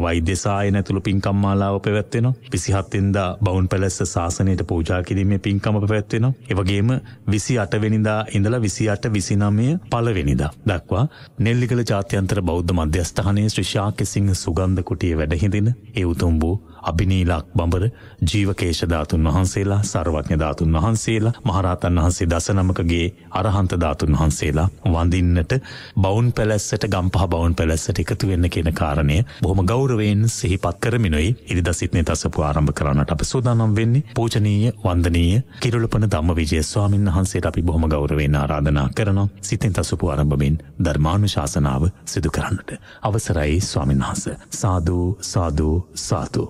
වෛද්‍ය සායන ඇතුළු පින්කම් මාලාව පැවැත්වෙනවා. 27 වෙනිදා බවුන් පැලැස්ස ශාසනයට පූජා කිරීමේ පින්කම පැවැත්වෙනවා. ඒ වගේම 28 වෙනිදා ඉඳලා 28 29 පළවෙනිදා දක්වා නෙල්ලිගල ජාත්‍යන්තර බෞද්ධ මධ්‍යස්ථානයේ ශ්‍රී ශාක්‍ය සිංහ සුගන්ධ කුටියේ වැඩ හිඳින ඒ උතුම් වූ අභිනීලක් බඹර ජීවකේශ ධාතුන් වහන්සේලා, සර්වඥ ධාතුන් වහන්සේලා, මහරහතන් වහන්සේ 19කගේ අරහන්ත ධාතුන් වහන්සේලා වඳින්නට බවුන් පැලැස්සට ගම්පහ බවුන් පැලැස්සට එකතු වෙන්න කියන කාරණය බොහොම ගෞරවයෙන් සිහිපත් කරමිනුයි ඉරිදා සිටනේ තසපුව ආරම්භ කරන්නට අපි සූදානම් වෙන්නේ. පූජනීය වන්දනීය කිරුළපන ධම්මවිජය ස්වාමීන් වහන්සේට අපි බොහොම ගෞරවයෙන් ආරාධනා කරනවා සිතෙන් තසපුව ආරම්භමින් ධර්මානුශාසනාව සිදු කරන්නට. අවසරයි ස්වාමීන් වහන්සේ. සාදු සාදු සාදු.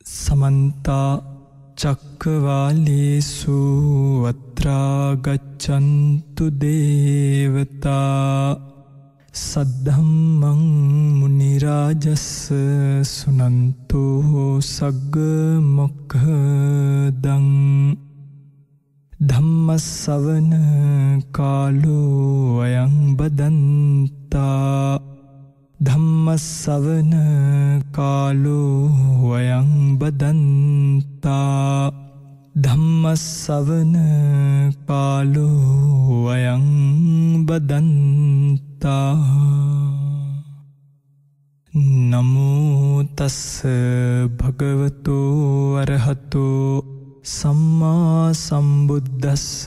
समन्ता चक्रवालेषु अत्रा गच्छन्तु देवता सद्धम्मं मुनिराजस् सुनन्तु सग्गमोक्खदं धम्मसवन कालो अयं बदन्ता धम्मसवन कालो वयं बदन्ता धम्मसवन कालो वयं बदन्ता नमो तस् भगवतो अरहतो सम्मा सम्बुद्धस्स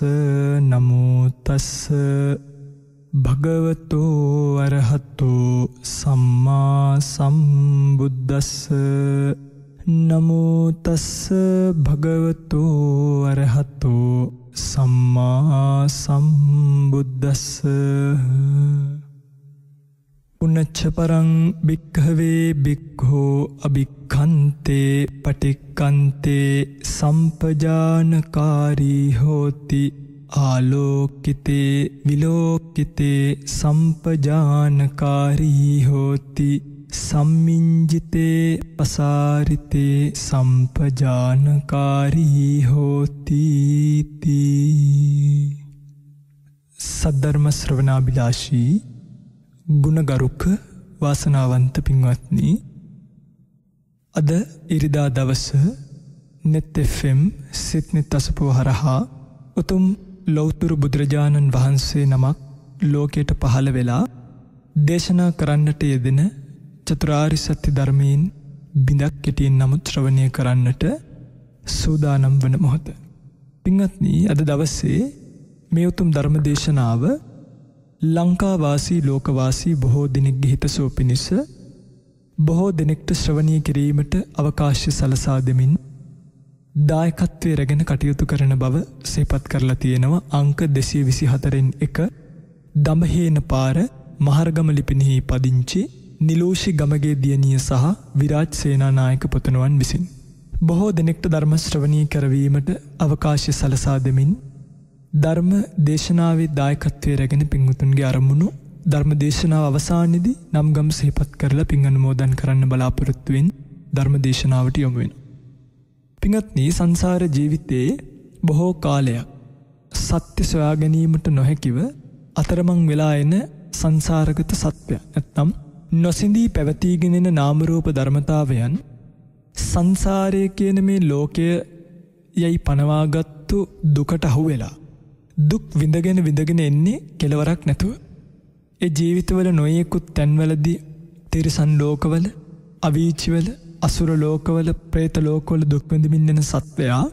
नमो तस् භගවतो අරහතෝ සම්මා සම්බුද්දස්ස නමෝ තස්ස භගවතෝ අරහතෝ සම්මා සම්බුද්දස්ස උනච්ච පරං භික්ඛවේ භික්ඛෝ අභික්ඛන්තේ පටික්ඛන්තේ සම්පජානකාරී හෝති ආලෝකිතේ විලෝකිතේ සම්පජානකාරී හෝති සම්මිඤ්ජිතේ පසාරිතේ සම්පජානකාරී හෝති සද්ධර්ම ශ්‍රවණාබිලාෂී ගුණගරුක වාසනාවන්ත පින්වත්නි, අද ඉරිදා දවස net fm සිත්නි තසපුව හරහා උතුම් ලෞතුරු බුදුරජාණන් වහන්සේ නමක් ලෝකයට පහළ වෙලා දේශනා කරන්නට යෙදෙන චතුරාර්ය සත්‍ය ධර්මයෙන් බිඳක් කෙටියෙන් නමුත් ශ්‍රවණය කරන්නට සූදානම් වන මොහොත. පින්වත්නි, අද දවසේ මේ උතුම් ධර්ම දේශනාව ලංකාවාසී ලෝකවාසී බොහෝ දෙනෙක්ගේ හිතසුව පිණිස බොහෝ දෙනෙක්ට ශ්‍රවණය කිරීමට අවකාශය සලසා දෙමින් දායකත්වයේ රැගෙන කටයුතු කරන බව සිහිපත් කරලා තියෙනවා. අංක 224න් 1 දඹහේන පාර මහරගම ලිපිනෙහි පදිංචි නිලෝෂි ගමගේ දියණිය සහ විරාජ් සේනානායක පුතණුවන් විසින් බොහෝ දෙනෙක්ට ධර්ම ශ්‍රවණී කරවීමට අවකාශය සලසා දෙමින් ධර්ම දේශනාවේ දායකත්වයේ රැගෙන පින්වුතුන්ගේ අරමුණු ධර්ම දේශනාව අවසානයේදී නම් ගම් සිහිපත් කරලා පින් අනුමෝදන් කරන්න බලාපොරොත්තු වෙන ධර්ම දේශනාවට යොමු වෙනවා. පින්වත්නි, සංසාර ජීවිතයේ බොහෝ කාලයක් සත්‍ය සොයා ගැනීමට නොහැකිව අතරමං වෙලා එන සංසාරගත සත්‍යය නැත්නම් නොසිඳී පැවතීගෙන එන නාම රූප ධර්මතාවයන් සංසාරයේ කියන මේ ලෝකය යයි පනවාගත්තු දුකට අහු වෙලා දුක් විඳගෙන එන්නේ කෙලවරක් නැතුව. ඒ ජීවිතවල නොයෙකුත් තැන්වලදී තිරිසන් ලෝකවල, අවීචිවල, අසුර ලෝකවල, പ്രേත ලෝකවල දුක් විඳින්න යන සත්වයා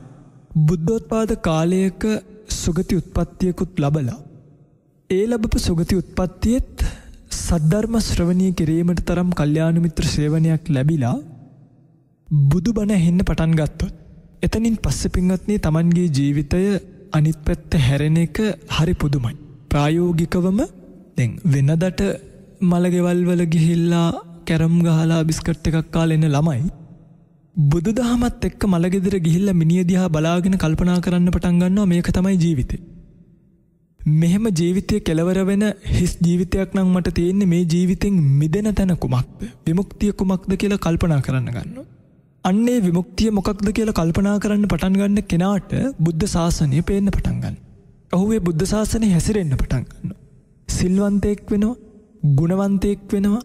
බුද්ධෝත්පාද කාලයක සුගති උත්පත්තියකුත් ලබලා ඒ ලැබපු සුගති උත්පත්තියෙත් සද්ධර්ම ශ්‍රවණය කිරීමට තරම් කල්යාණ මිත්‍ර සේවනයක් ලැබිලා බුදුබණ ඇහෙන්න පටන් ගත්තොත් එතනින් පස්සේ පින්වත්නි තමන්ගේ ජීවිතය අනිත් පැත්ත හැරෙන එක හරි පුදුමයි. ප්‍රායෝගිකවම දැන් වෙනදට මලගෙවල් වල ගිහිල්ලා කැරම් ගහලා බිස්කට් එකක් කාලා එන ළමයි බුදුදහමත් එක්ක මලගෙදර ගිහිල්ලා මිනිහ දිහා බලාගෙන කල්පනා කරන්න පටන් ගන්නවා මේක තමයි ජීවිතේ. මෙහෙම ජීවිතය කෙලවර වෙන හිස් ජීවිතයක් නම් මට තියෙන්නේ මේ ජීවිතෙන් මිදෙන තැන කුමක්ද? විමුක්තිය කුමක්ද කියලා කල්පනා කරන්න ගන්නවා. අන්නේ විමුක්තිය මොකක්ද කියලා කල්පනා කරන්න පටන් ගන්න කෙනාට බුද්ධ ශාසනය පේන්න පටන් ගන්නවා. ඔහු ඒ බුද්ධ ශාසනය හැසිරෙන්න පටන් ගන්නවා. සිල්වන්තයෙක් වෙනවා, ගුණවන්තයෙක් වෙනවා,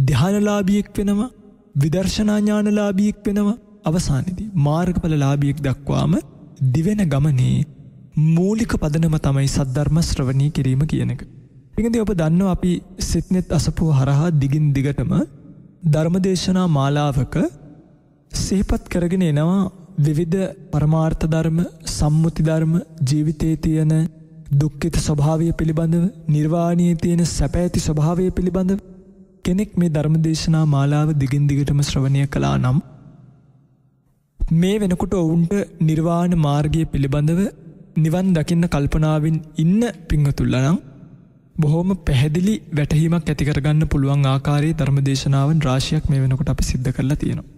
ධ්‍යානලාභියෙක් වෙනවා, විදර්ශනා ඥානලාභියෙක් වෙනවා. අවසානයේදී මාර්ගඵලලාභියෙක් දක්වාම දිවෙන ගමනේ මූලික පදනම තමයි සද්ධර්ම ශ්‍රවණී කිරීම කියන එක. පිටින්දී ඔබ දන්නවා අපි සිත්නෙත් අසපුව හරහා දිගින් දිගටම ධර්මදේශනා මාලාවක සිහිපත් කරගෙන එනවා විවිධ පරමාර්ථ ධර්ම, සම්මුති ධර්ම, ජීවිතයේ තියෙන දුක්ඛිත ස්වභාවය පිළිබඳව, නිර්වාණයේ තියෙන සැප ඇති ස්වභාවය පිළිබඳව කෙනෙක් මේ ධර්මදේශනා මාලාව දිගින් දිගටම ශ්‍රවණය කළා නම් මේ වෙනකොට ඔවුන්ට නිර්වාණ මාර්ගය පිළිබඳව නිවන් දකින්න කල්පනාවෙන් ඉන්න පින්වතුන්ලා නම් බොහොම පැහැදිලි වැටහීමක් ඇති කරගන්න පුළුවන් ආකාරයේ ධර්මදේශනාවන් රාශියක් මේ වෙනකොට අපි සිද්ධ කරලා තියෙනවා.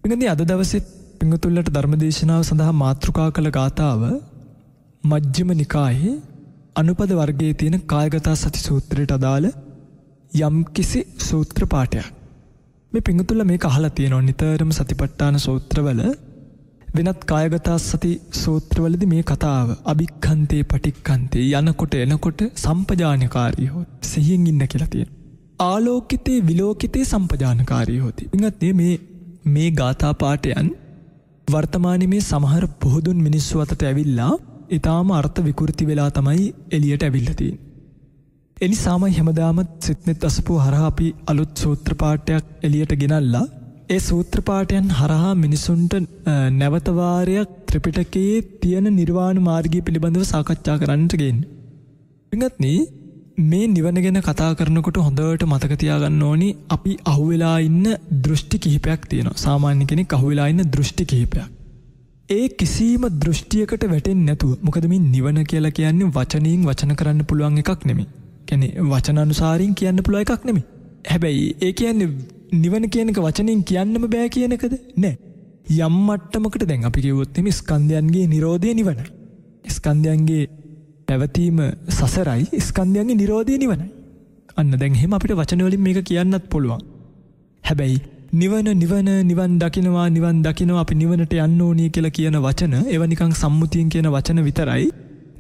පින්වතුනි අද දවසේ පින්වතුන්ලට ධර්මදේශනාව සඳහා මාතෘකා කළ ගාථාව මජ්ක්‍ධිම නිකායේ අනුපද වර්ගයේ තියෙන කායගත සති සූත්‍රයට අදාළ යම්කිසි සූත්‍ර පාඨයක්. මේ පින්වතුන්ලා මේක අහලා තියෙනවා නිතරම සතිපට්ඨාන සූත්‍රවල වෙනත් කායගත සති සූත්‍රවලදී මේ කතාව අභික්ඛන්තේ පටික්ඛන්තේ යනකොට එනකොට සම්පජානකාරී හොත් සිහියෙන් ඉන්න කියලා තියෙනවා. ආලෝකිතේ විලෝකිතේ සම්පජානකාරී හොති. ඉතින් මේ ගාථා පාඨයන් වර්තමානයේ මේ සමහර පොහුදුන් මිනිස්සු අතට ඇවිල්ලා ඊටාම අර්ථ විකෘති වෙලා තමයි එළියට ඇවිල්ලා තියෙන්නේ. එනිසාම හැමදාම සිත්නෙත් අසපුව හරහා අපි අලුත් සූත්‍ර පාඨයක් එළියට ගෙනල්ලා ඒ සූත්‍ර පාඨයන් හරහා මිනිසුන්ට නැවත වාරයක් ත්‍රිපිටකයේ තියෙන නිර්වාණ මාර්ගය පිළිබඳව සාකච්ඡා කරන්නට ගේන්නේ. පින්වත්නි මේ නිවන ගැන කතා කරනකොට හොඳට මතක තියාගන්න ඕනි අපි අහුවෙලා ඉන්න දෘෂ්ටි කිහිපයක් තියෙනවා. සාමාන්‍ය කෙනෙක් අහුවෙලා ඉන්න දෘෂ්ටි කිහිපයක්. ඒ කිසිම දෘෂ්ටියකට වැටෙන්නේ නැතුව මොකද මේ නිවන කියලා කියන්නේ වචනයෙන් වචන කරන්න පුළුවන් එකක් නෙමෙයි. කියන්නේ වචනානුසාරින් කියන්න පුළුවන් එකක් නෙමෙයි. හැබැයි ඒ කියන්නේ නිවන කියන එක වචනෙන් කියන්නම බෑ කියන එකද? නෑ. යම් මට්ටමකට දැන් අපි කිව්වොත් මේ ස්කන්ධයන්ගේ නිරෝධය නිවනයි. ස්කන්ධයන්ගේ පැවතීම සසරයි, ස්කන්ධයන්ගේ නිරෝධය නිවනයි. අන්න දැන් එහෙම අපිට වචන වලින් මේක කියන්නත් පුළුවන්. හැබැයි නිවන් දකිනවා අපි නිවනට යන්න ඕනේ කියලා කියන වචන ඒව නිකන් සම්මුතියෙන් කියන වචන විතරයි.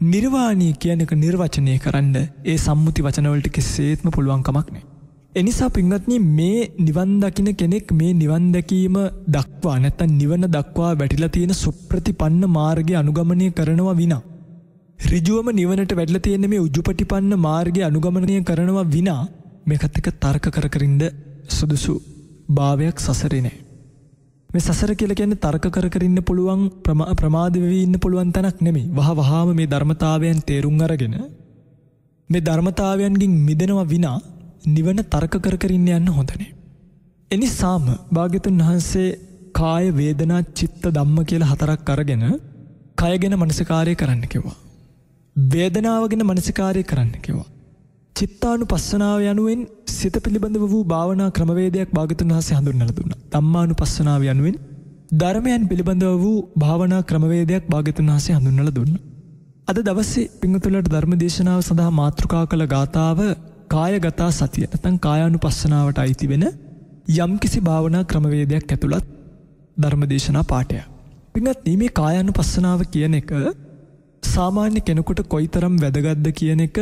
නිර්වාණී කියන එක නිර්වචනය කරන්න ඒ සම්මුති වචන වලට කිසිසේත්ම පුළුවන් කමක් නැහැ. එනිසා පින්වත්නි මේ නිවන් දකින කෙනෙක් මේ නිවන් දැකීම දක්වා නැත්නම් නිවන දක්වා වැටිලා තියෙන සුප්‍රතිපන්න මාර්ගය අනුගමනය කරනවා විනා ඍජුවම නිවනට වැටලා තියෙන මේ උජුපටිපන්න මාර්ගය අනුගමනය කරනවා විනා මේකත් එක්ක තර්ක කර ඉන්න සුදුසු භාවයක් සසරේ නැහැ. මේ සසර කියලා කියන්නේ තර්ක කර ඉන්න පුළුවන් ප්‍රමාද වෙවි ඉන්න පුළුවන් තැනක් නෙමෙයි. වහාම මේ ධර්මතාවයන් තේරුම් අරගෙන මේ ධර්මතාවයන්ගෙන් මිදෙනවා විනා නිවන තර්ක කර ඉන්න යන්න හොඳ නැහැ. එනිසාම භාග්‍යතුන් වහන්සේ කාය වේදනා චිත්ත ධම්ම කියලා හතරක් අරගෙන කය ගැන මනසිකාරය කරන්න කිව්වා. වේදනාව ගැන මනසිකාරය කරන්න කිව්වා. චිත්තානුපස්සනාව යනුවෙන් සිත පිළිබඳව වූ භාවනා ක්‍රමවේදයක් භාග්‍යතුන් වහන්සේ හඳුන්වලා දුන්නා. ධම්මානුපස්සනාව යනුවෙන් ධර්මයන් පිළිබඳව වූ භාවනා ක්‍රමවේදයක් භාග්‍යතුන් වහන්සේ හඳුන්වලා දුන්නා. අද දවසේ පින්වතුන්ලට ධර්ම දේශනාව සඳහා මාතෘකා කළ ගාථාව කායගත සතිය නැත්නම් කායානුපස්සනාවට අයිති වෙන යම්කිසි භාවනා ක්‍රමවේදයක් ඇතුළත් ධර්මදේශනා පාඨයක්. පින්වත්නි මේ කායානුපස්සනාව කියන එක සාමාන්‍ය කෙනෙකුට කොයිතරම් වැදගත්ද කියන එක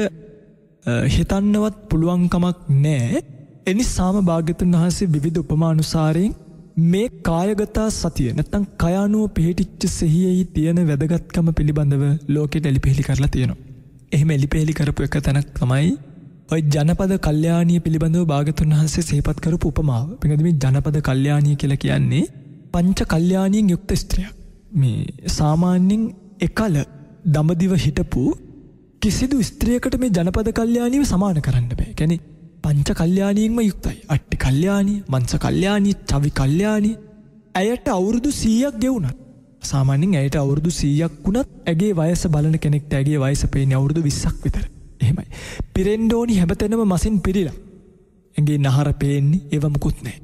හිතන්නවත් පුළුවන් කමක් නැහැ. එනිසාම භාග්‍යතුන් වහන්සේ විවිධ උපමානුසාරයෙන් මේ කායගත සතිය නැත්නම් කයානුව පිහිටිච්ච සිහියෙහි තියෙන වැදගත්කම පිළිබඳව ලෝකෙට එලිපෙහෙලි කරලා තියෙනවා. එහෙම එලිපෙහෙලි කරපු එක තැනක් තමයි ඔය ජනපද කල්යාණිය පිළිබඳව භාග්‍යතුන් වහන්සේ සිහිපත් කරපු උපමාව. පිළිගද මේ ජනපද කල්යාණිය කියලා කියන්නේ පංච කල්යාණියෙන් යුක්ත ස්ත්‍රියක්. මේ සාමාන්‍යයෙන් එකල දඹදිව හිටපු කිසිදු ස්ත්‍රියකට මේ ජනපද කල්යාණියව සමාන කරන්න බෑ. කියන්නේ පංච කල්යාණියෙන්ම යුක්තයි. අට්ටි කල්යාණිය, මංස කල්යාණිය, චවි කල්යාණිය. ඇයට අවුරුදු 100ක් ගෙවුණා. සාමාන්‍යයෙන් ඇයට අවුරුදු 100ක් වුණත් ඇගේ වයස බලන කෙනෙක්ට ඇගේ වයස පේන්නේ අවුරුදු 20ක් විතර. එහෙමයි. පිරෙන්න ඕනි හැමතැනම මසින් පිරීලා. ඇගේ නහර පේන්නේ ඒව මුකුත් නැහැ.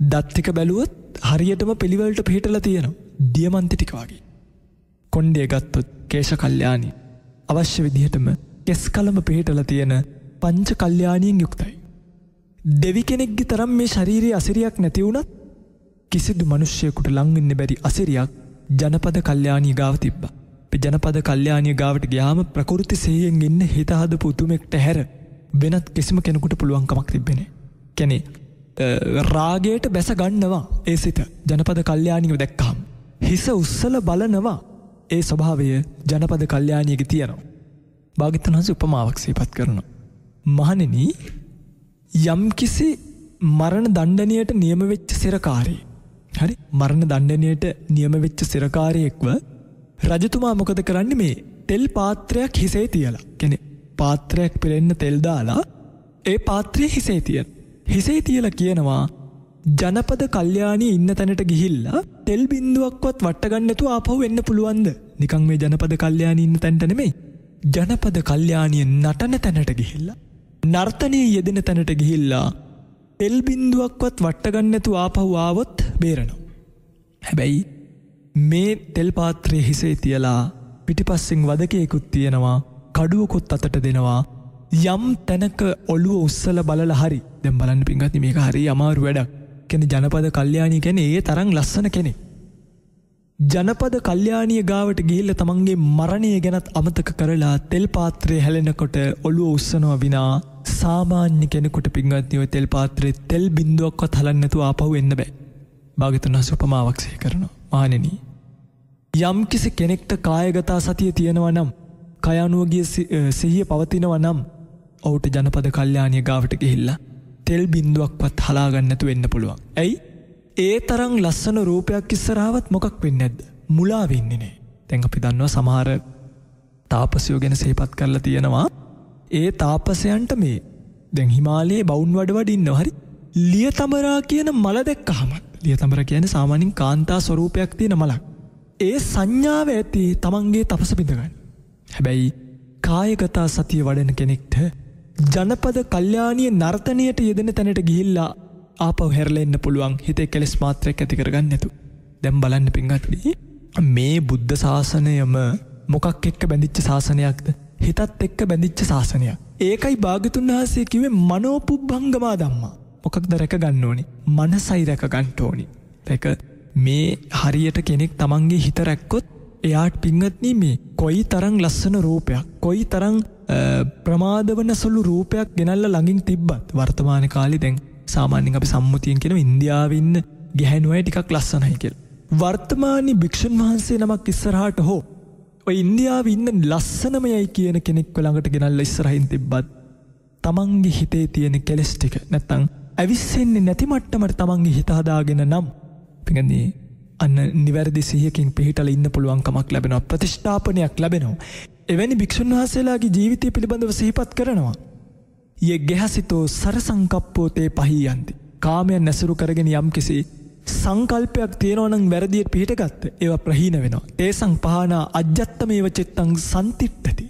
දත් ටික බැලුවොත් හරියටම පිළිවෙලට පිටලා තියෙනවා. දියමන්ති ටික වගේ. කොණ්ඩේ ගත්තොත් කේශ කල්යාණිය. අවශ්‍ය විදිහටම කෙස් කලම පිටලා තියෙන පංච කල්යාණියෙන් යුක්තයි. දෙවි කෙනෙක්ගේ තරම් මේ ශාරීරික අසිරියක් නැති වුණත් කිසිදු මිනිසෙකුට ලං වෙන්න බැරි අසිරියක් ජනපද කල්යාණිය ගාව තිබ්බා. ජනපද කල්යාණිය ගාවට ගියාම ප්‍රකෘති සිහියෙන් ඉන්න හිත හදපු උතුමෙක්ට හැර වෙනත් කිසිම කෙනෙකුට පුළුවන් කමක් තිබෙන්නේ නැහැ. කියන්නේ රාගයට බැස ගන්නවා ඒ සිත ජනපද කල්යාණියව දැක්කහම. හිස උස්සල බලනවා ඒ ස්වභාවය ජනපද කල්යාණියක තියෙනවා. භාග්‍යවතුන් වහන්සේ උපමාවක් සිහිපත් කරනවා. මහණෙනි යම්කිසි මරණ දණ්ඩනයට නියම වෙච්ච සිරකාරී. හරි මරණ දණ්ඩනයට නියම වෙච්ච සිරකාරයෙක්ව රජතුමා මොකද කරන්නේ මේ තෙල් පාත්‍රයක් හිසේ තියලා. කියන්නේ පාත්‍රයක් පිරෙන්න තෙල් දාලා ඒ පාත්‍රය හිසේ තියන. හිසේ තියලා කියනවා ජනපද කල්යාණිය ඉන්න තැනට ගිහිල්ලා තෙල් බින්දුවක්වත් වට ගන්න නැතුව ආපහු එන්න පුළුවන්ද? නිකන් මේ ජනපද කල්යාණිය ඉන්න තැනට නෙමෙයි. ජනපද කල්යාණිය නටන තැනට ගිහිල්ලා නර්තනයේ යෙදෙන තැනට ගිහිල්ලා තෙල් බින්දුවක්වත් වට ගන්න නැතුව ආපහු ආවොත් බේරනවා. හැබැයි මේ තෙල් පාත්‍රයේ හිසේ තියලා පිටිපස්සෙන් වදකයෙකුත් තියෙනවා කඩුවකුත් අතට දෙනවා. යම් තැනක ඔළුව උස්සල බලලා හරි දැන් බලන්න පින්වත්නි මේක හරි අමාරු වැඩක්. කියන්නේ ජනපද කල්යාණිය කියන්නේ ඒ තරම් ලස්සන කෙනෙක්. ජනපද කල්යාණිය ගාවට ගිහිල්ලා තමන්ගේ මරණය ගැනත් අමතක කරලා තෙල් පාත්‍රය හැලෙනකොට ඔළුව උස්සනවා විනා සාමාන්‍ය කෙනෙකුට පින්වත්නි ඔය තෙල් පාත්‍රයේ තෙල් බින්දුවක්වත් හලන්න නැතුව ආපහු එන්න බෑ. භාග්‍යවතුන් වහන්සේ උපමාවක් සිහි කරනවා. මහණෙනි යම්කිසි කෙනෙක්ට කායගත සතිය තියෙනවා නම් කය අනුවගේ සිහිය පවතිනවා නම් ඔහුට ජනපද කල්යාණිය ගාවට ගිහිල්ලා තෙල් බින්දුවක්වත් හලා ගන්න නැතුව එන්න පුළුවන්. ඇයි? ඒ තරම් ලස්සන රූපයක් ඉස්සරහවත් මොකක් වෙන්නේ නැද්ද? මුලා වෙන්නේ නැහැ. දැන් අපි දන්නවා සමහර තාපසයෝ ගැන සිහිපත් කරලා තියෙනවා. ඒ තාපසයන්ට මේ දැන් හිමාලයේ බවුන් වඩ ඉන්නවා. හරි ලියතඹරා කියන මල දැක්කහම ලියතඹරා කියන්නේ සාමාන්‍යයෙන් කාන්තා ස්වරූපයක් තියෙන මලක්. ඒ සංඥාව ඇති තමන්ගේ තපස බිඳගන්න. හැබැයි කායගත සතිය වඩන කෙනෙක්ට ජනපද කල්යාණිය නර්තනයට යෙදෙන තැනට ගිහිල්ලා ආපහු හැරලා එන්න පුළුවන්. හිතේ කෙලෙස් මාත්‍රයක් ඇති කරගන්න නැතු. දැන් බලන්න පින්වත්නි මේ බුද්ධ ශාසනයම මොකක් එක්ක බැඳිච්ච ශාසනයක්ද? හිතත් එක්ක බැඳිච්ච ශාසනයක්. ඒකයි භාග්‍යවතුන් වහන්සේ කිව්වේ මනෝපුබ්බංගමා ධම්මා. මොකක්ද රැක ගන්න ඕනි? මනසයි රැක ගන්න ඕනි. ඒක මේ හරියට කෙනෙක් තමන්ගේ හිත රැක්කොත් එයාට පින්වත්නි මේ කොයි තරම් ලස්සන රූපයක් කොයි තරම් ප්‍රමාදවන සුළු රූපයක් ගෙනල්ලා ළඟින් තිබ්බත් වර්තමාන කාලේ දැන් සාමාන්‍යයෙන් අපි සම්මුතියෙන් කියන ඉන්දියාවේ ඉන්න ගැහැණු අය ටිකක් ලස්සනයි කියලා. වර්තමානයේ භික්ෂුන් වහන්සේ නමක් ඉස්සරහට හෝ ඔය ඉන්දියාවේ ඉන්න ලස්සනමයයි කියන කෙනෙක්ව ළඟට ගෙනල්ලා ඉස්සරහින් තිබ්බත් තමන්ගේ හිතේ තියෙන කෙලෙස් ටික නැත්තම් අවිස්සෙන්නේ නැති මට්ටමට තමන්ගේ හිත හදාගෙන නම් පින්ගන්නේ අන්න නිවැරදි සිහියකින් පිහිටලා ඉන්න පුළුවන්කමක් ලැබෙනවා. ප්‍රතිෂ්ඨාපනයක් ලැබෙනවා. එවැනි භික්ෂුන් වහන්සේලාගේ ජීවිතය පිළිබඳව සිහිපත් කරනවා. යේ ගෙහසිතෝ සරසංකප්පෝ තේ පහියන්ති. කාමයන් නැසුරු කරගෙන යම්කිසි සංකල්පයක් තියෙනවා නම් වැරදියට පිහිටගත්ත ඒවා ප්‍රහීන වෙනවා. තේසං පහනා අජ්ජත්තමේව චිත්තං සම්තිට්ඨති.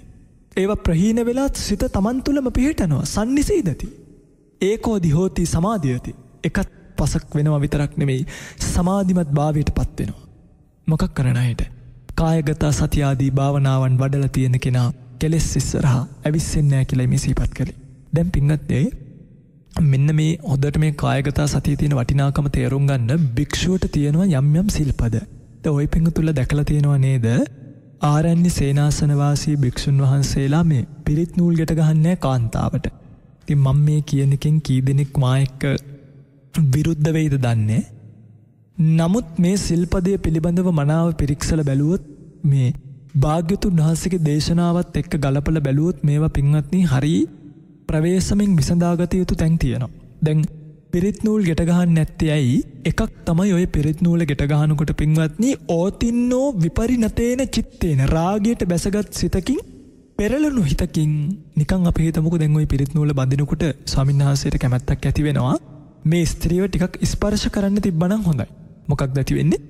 ඒවා ප්‍රහීන වෙලා සිත තමන් තුළම පිහිටනවා. සම්නිසීදති. ඒකෝදි හෝති සමාධියති. එකත් පසක් වෙනවා විතරක් නෙමෙයි සමාධිමත් භාවයට පත් වෙනවා. මොකක් කරන අයට? කායගත සතිය ආදී භාවනාවන් වඩලා තියෙන කෙනා කෙලෙස් ඉස්සරහා ඇවිස්සෙන්නේ නැහැ කියලා මේ සිහිපත් කළේ. දැන් පින්වත්නි මෙන්න මේ හොදට මේ කායගත සතිය තියෙන වටිනාකම තේරුම් ගන්න භික්ෂුවට තියෙනවා යම් සිල්පද. දැන් ওই පින්තුල දැකලා තියෙනවා නේද? ආරණ්‍ය සේනාසන වාසී භික්ෂුන් වහන්සේලා මේ පිරිත් නූල් ගැට ගහන්නේ කාන්තාවට. ඉතින් මම මේ කියන එකෙන් කී දෙනෙක් මා එක්ක විරුද්ධ වෙයිද දන්නේ. නමුත් මේ සිල්පදය පිළිබඳව මනාව පිරික්සලා බැලුවොත් මේ භාග්‍යවතුන් වහන්සේගේ දේශනාවත් එක්ක ගලපලා බැලුවොත් මේවා පින්වත්නි හරි ප්‍රවේශමෙන් විසඳාගත යුතු තැන් තියෙනවා. දැන් පිරිත් නූල් ගැට ගහන්නේ නැත්තේ ඇයි? එකක් තමයි ඔය පිරිත් නූල ගැට ගහනකොට පින්වත්නි ඕතින්නෝ විපරිණතේන චිත්තේන රාගයට බැසගත් සිතකින් පෙරළුණු හිතකින් නිකන් අපි හිතමුකෝ දැන් ওই පිරිත් නූල බඳිනකොට ස්වාමීන් වහන්සේට කැමැත්තක් ඇති වෙනවා. මේ ස්ත්‍රියව ටිකක් ස්පර්ශ කරන්න තිබ්බනම් හොඳයි. මොකක්ද ඇති වෙන්නේ?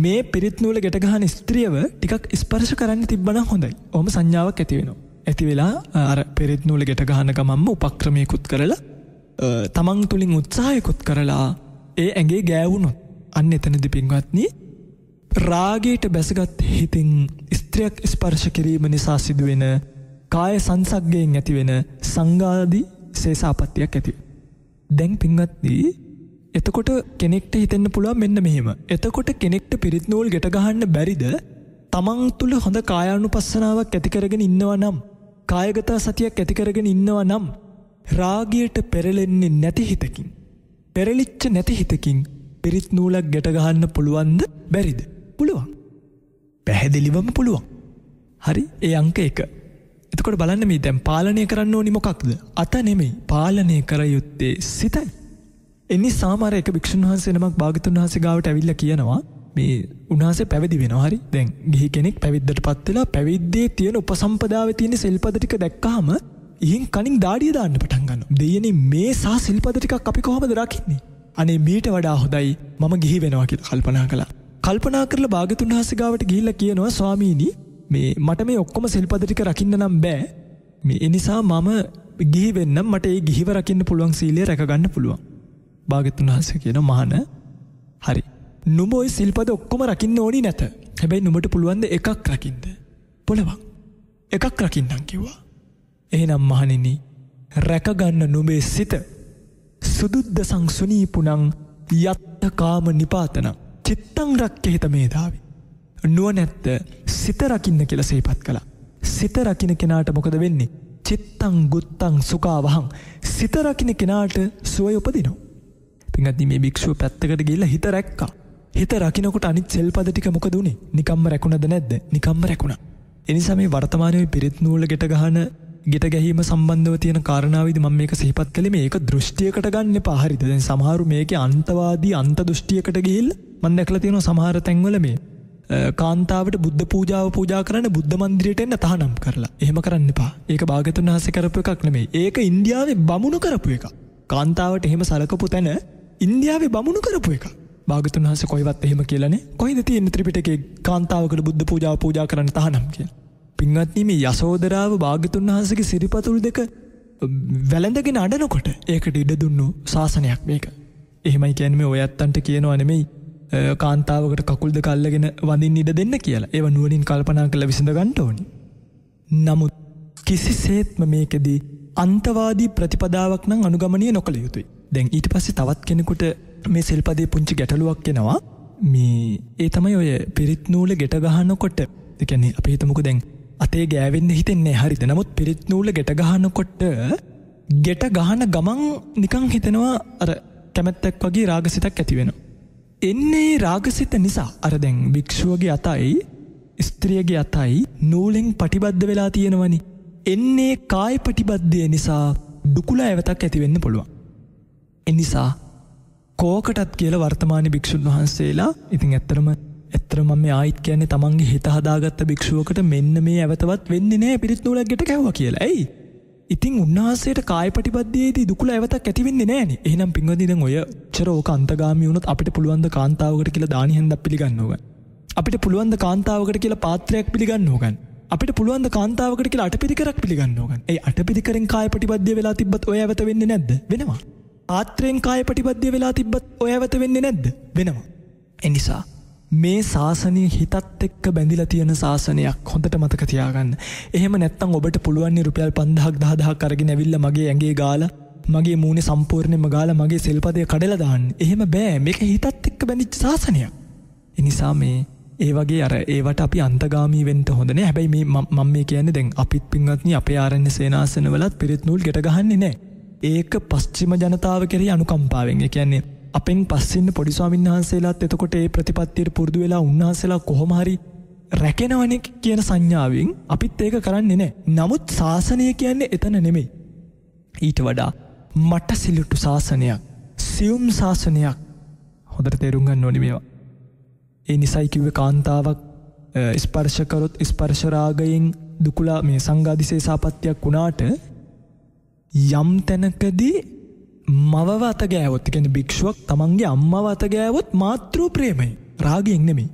මේ පිරිත් නූල ගැට ගහන ස්ත්‍රියව ටිකක් ස්පර්ශ කරන්න තිබ්බනම් හොඳයි. ඔහොම සංඥාවක් ඇති වෙනවා. ඇති වෙලා අර පිරිත් නූල ගැට ගහන ගමන්ම උපක්‍රමයකුත් කරලා තමන් තුලින් උත්සාහයකුත් කරලා ඒ ඇඟේ ගෑවුනොත් අන්න එතනදී පින්වත්නි රාගයට බැසගත් හිතින් ස්ත්‍රියක් ස්පර්ශ කිරීම නිසා සිදුවෙන කාය සංසග්ගයෙන් ඇතිවෙන සංඝාදී ශේෂාපත්තියක් ඇති වෙනවා. දැන් පින්වත්නි එතකොට කෙනෙක්ට හිතෙන්න පුළුවන් මෙන්න මෙහෙම. එතකොට කෙනෙක්ට පිරිත් නූල් ගැට ගහන්න බැරිද? තමන් තුල හොඳ කායානුපස්සනාවක් ඇති කරගෙන ඉන්නවා නම්, කායගත සතියක් ඇති කරගෙන ඉන්නවා නම්, රාගයට පෙරලෙන්නේ නැති හිතකින්, පෙරලිච්ච නැති හිතකින් පිරිත් නූලක් ගැට ගහන්න පුළුවන්ද බැරිද? පුළුවන්. පැහැදිලිවම පුළුවන්. හරි ඒ අංක 1. එතකොට බලන්න මේ දැන් පාලනය කරන්න ඕනි මොකක්ද? අත නෙමෙයි. පාලනය කර යුත්තේ සිතයි. එනිසාම අර එක භික්ෂුන් වහන්සේ නමක් භාග්‍යවතුන් වහන්සේ ගාවට ඇවිල්ලා කියනවා මේ උන්වහන්සේ පැවිදි වෙනවා. හරි. දැන් ගිහි කෙනෙක් පැවිද්දටපත් වෙලා පැවිද්දේ තියෙන උපසම්පදාවේ තියෙන සිල්පද ටික දැක්කහම ඉහින් කනින් දාඩිය දාන්න පටන් ගන්නවා. දෙයනේ මේ සා සිල්පද ටිකක් අපි කොහොමද රකින්නේ? අනේ මීට වඩා හොඳයි මම ගිහි වෙනවා කියලා කල්පනා කළා. කල්පනා කරලා භාග්‍යවතුන් වහන්සේ ගාවට ගිහිල්ලා කියනවා ස්වාමීනි මේ මට මේ ඔක්කොම සිල්පද ටික රකින්න නම් බෑ. මේ ඒ නිසා මම ගිහි වෙන්නම් මට ඒ ගිහිව රකින්න පුළුවන් සීලය රැක ගන්න පුළුවන්. භාග්‍යවතුන් වහන්සේ කියනවා මහාන හරි. නුඹ ওই සිල්පද ඔක්කොම රකින්න ඕනි නැත. හැබැයි නුඹට පුළුවන් ද එකක් රකින්න. පුළුවන්. එකක් රකින්නම් කිව්වා. එහෙනම් මහණෙනි රැක ගන්න නුඹේ සිත සුදුද්ද සංසුනීපුණං යත්ත කාම නිපාතන චිත්තං රක්කේත මේධාවි. නුවණැත්ත සිත රකින්න කියලා සිහිපත් කළා. සිත රකින්න කෙනාට මොකද වෙන්නේ? චිත්තං ගුත්තං සුඛාවහං. සිත රකින්න කෙනාට සුවය උපදිනවා. පින්වත්නි මේ භික්ෂුව පැත්තකට ගිහිල්ලා හිත රැක්කා. හිත රකින්නකොට අනිත් සෙල්පද ටික මොකද උනේ? නිකම්ම රැකුණද නැද්ද? නිකම්ම රැකුණා. ඒ නිසා මේ වර්තමානයේ පිරිත් නූල ගෙට ගැහීම සම්බන්ධව තියෙන කාරණාවේදී මම මේක සිහිපත් කළේ මේක දෘෂ්ටියකට ගන්න එපා. හරිද? දැන් සමහරු මේකේ අන්තවාදී අන්ත දෘෂ්ටියකට ගිහිල්ලා මම දැකලා තියෙනවා සමහර තැන්වල මේ කාන්තාවට බුද්ධ පූජා කරන්න බුද්ධ මන්දිරයට එන්න තහනම් කරලා. එහෙම කරන්න එපා. ඒක භාග්‍යවතුන් වහන්සේ කරපු එකක් නෙමෙයි. ඒක ඉන්දියාවේ බමුණු කරපු එකක්. කාන්තාවට එහෙම සලකපු තැන ඉන්දියාවේ බමුණු කරපු එකක්. භාග්‍යවතුන් වහන්සේ කොයිවත් එහෙම කියලානේ. කොයිද තියෙන ත්‍රිපිටකයේ කාන්තාවකට බුද්ධ පූජා කරන්න තහනම් කියලා. පින්වත්නි මේ යසෝදරාව භාග්‍යවතුන් වහන්සේගේ සිරිපතුල් දෙක වැළඳගෙන අඬනකොට ඒකට ඉඩ දුන්නු ශාසනයක් මේක. එහෙමයි කියන්නේ මේ ඔය ඇත්තන්ට කියනවා නෙමෙයි කාන්තාවකට කකුල් දෙක අල්ලගෙන වඳින්න ඉඩ දෙන්න කියලා. ඒව නුවණින් කල්පනා කරලා විසඳ ගන්න ඕනි. නමුත් කිසිසේත්ම මේකෙදී අන්තවාදී ප්‍රතිපදාවක් නම් අනුගමනය නොකළ යුතුයි. දැන් ඊට පස්සේ තවත් කෙනෙකුට මේ සිල්පදේ පුංචි ගැටලුවක් එනවා. මේ ඒ තමයි ඔය පිරිත් නූල ගෙට ගහනකොට ඒ කියන්නේ අපි හිතමුකෝ දැන් අතේ ගෑවෙන්න හිතෙන්නේ හරිද? නමුත් පිරිත් නූල ගෙට ගහනකොට ගෙට ගහන ගමන් නිකන් හිතෙනවා අර කැමැත්තක් වගේ රාගසිතක් ඇති වෙනවා. එන්නේ රාගසිත නිසා අර දැන් භික්ෂුවගේ අතයි ස්ත්‍රියගේ අතයි නූලෙන් පටිබද්ධ වෙලා තියෙනවනේ. එන්නේ කාය පටිබද්ධය නිසා දුකුල ඇවතක් ඇති වෙන්න පුළුවන්. ඒ නිසා කෝකටත් කියලා වර්තමාන භික්ෂුන් වහන්සේලා ඉතින් ඇත්තටම මම මේ ආයිත් කියන්නේ තමන්ගේ හිත හදාගත්ත භික්ෂුවකට මෙන්න මේ ඇවතවත් වෙන්නේ නැහැ පිරිත් නූලක් ගෙට ගැහුවා කියලා. ඇයි? ඉතින් උන්වහන්සේට කාය ප්‍රතිපද්‍යයේදී දුකුල ඇවතක් ඇති වෙන්නේ නැහනේ. එහෙනම් පින්වත්නි දැන් ඔය චරෝක අන්තගාමී වුණොත් අපිට පුළුවන් ද කාන්තාවකට කියලා දානි හන්දක් පිළිගන්න ඕගන්. අපිට පුළුවන් ද කාන්තාවකට කියලා පාත්‍රයක් පිළිගන්න ඕගන්. අපිට පුළුවන් ද කාන්තාවකට කියලා අටපිරිකරක් පිළිගන්න ඕගන්. ඒ අටපිරිකරෙන් කාය ප්‍රතිපද්‍ය වෙලා තිබ්බත් ඔය ඇවත වෙන්නේ නැද්ද? වෙනවා. පාත්‍රයෙන් කාය ප්‍රතිපද්‍ය වෙලා තිබ්බත් ඔය ඇවත වෙන්නේ නැද්ද? වෙනවා. ඒ නිසා මේ ශාසනය හිතත් එක්ක බැඳිලා තියෙන ශාසනයක් හොඳට මතක තියාගන්න. එහෙම නැත්තම් ඔබට පුළුවන් රුපියල් 5000ක් 10000ක් අරගෙන ඇවිල්ලා මගේ ඇඟේ ගාලා මගේ මූණේ සම්පූර්ණයෙන්ම ගාලා මගේ සෙල්පදේ කඩලා දාන්න. එහෙම බෑ. මේක හිතත් එක්ක බැඳිච්ච ශාසනයක්. ඒ නිසා මේ ඒ වගේ අර ඒවට අපි අන්තගාමී වෙන්න හොඳ නෑ. හැබැයි මේ මම මේ කියන්නේ දැන් අපිත් පින්වත්නි අපේ ආරණ්‍ය සේනාසනවලත් පිරිත් නූල් ගැට ගහන්නේ නෑ. ඒක පස්චිම ජනතාව කෙරෙහි අනුකම්පාවෙන්. ඒ කියන්නේ අපෙන් පස්සින්න පොඩි ස්වාමීන් වහන්සේලාත් එතකොට ඒ ප්‍රතිපත්තියට පුරුදු වෙලා උන්වහන්සේලා කොහොම හරි රැකෙනවනේ කියන සංඥාවෙන් අපිත් ඒක කරන්නේ නැහැ. නමුත් ශාසනය කියන්නේ එතන නෙමෙයි. ඊට වඩා මට සිලුටු ශාසනයක්, සියුම් ශාසනයක් හොඳට තේරුම් ගන්න ඕනේ මේවා. ඒ නිසයි කිව්වේ කාන්තාවක් ස්පර්ශ කරොත් ස්පර්ශ රාගයෙන් දුකුලා මේ සංඝාදිසේසාපත්‍යක් වුණාට යම් තැනකදී මවව අත ගෑවොත් කියන්නේ භික්ෂුවක් තමන්ගේ අම්මව අත ගෑවොත් මාතෘ ප්‍රේමයෙන් රාගයෙන් නෙමෙයි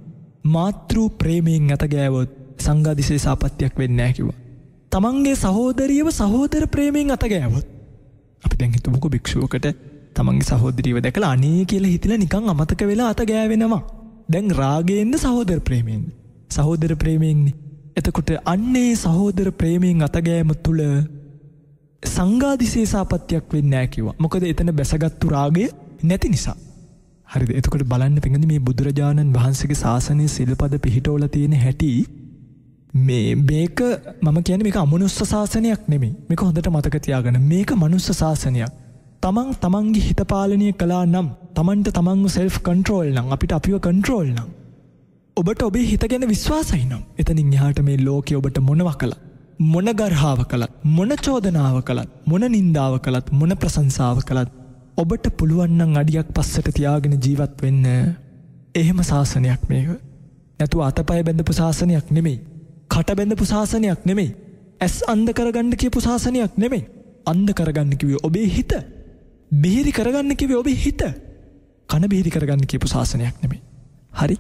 මාතෘ ප්‍රේමයෙන් අත ගෑවොත් සංඝාදිසේසාපත්‍යක් වෙන්නේ නැහැ කිව්වා. තමන්ගේ සහෝදරියව සහෝදර ප්‍රේමයෙන් අත ගෑවොත් අපි දැන් හිතමුකෝ භික්ෂුවකට තමන්ගේ සහෝදරියව දැකලා අනේ කියලා හිතලා නිකන් අමතක වෙලා අත ගෑවෙනවා. දැන් රාගයෙන්ද සහෝදර ප්‍රේමයෙන්ද? සහෝදර ප්‍රේමයෙන්නේ. එතකොට අන්නේ සහෝදර ප්‍රේමයෙන් අත ගෑම තුල සංඝාදිසේසාපත්‍යක් වෙන්නේ නැහැ කිව්වා. මොකද එතන බැසගත්තු රාගය නැති නිසා. හරිද? එතකොට බලන්න පින්වත්නි මේ බුදුරජාණන් වහන්සේගේ ශාසනයේ සිල්පද පිහිටවල තියෙන හැටි මේක මම කියන්නේ මේක අමනුෂ්‍ය ශාසනයක් නෙමෙයි. මේක හොඳට මතක තියාගන්න. මේක මනුෂ්‍ය ශාසනයක්. තමන්ගේ හිත පාලනය කළා නම් තමන්ට තමන්ව සෙල්ෆ් කන්ට්‍රෝල් නම් අපිට අපිව කන්ට්‍රෝල් නම් ඔබට ඔබේ හිත ගැන විශ්වාසයි නම් එතනින් එහාට මේ ලෝකෙ ඔබට මොනවා කළත් මොන ගර්හාව කළත් මොන චෝදනාව කළත් මොන නින්දාව කළත් මොන ප්‍රශංසාව කළත් ඔබට පුළුවන් නම් අඩියක් පස්සට තියාගෙන ජීවත් වෙන්න. එහෙම ශාසනයක් මේක. නැතුව අතපය බැඳපු ශාසනයක් නෙමෙයි. කට බැඳපු ශාසනයක් නෙමෙයි. ඇස් අන්ධ කරගන්න කියපු ශාසනයක් නෙමෙයි. අන්ධ කරගන්න කිව්වේ ඔබේ හිත. බිහිරි කරගන්න කිව්වේ ඔබේ හිත. කන බිහිරි කරගන්න කියපු ශාසනයක් නෙමෙයි. හරි?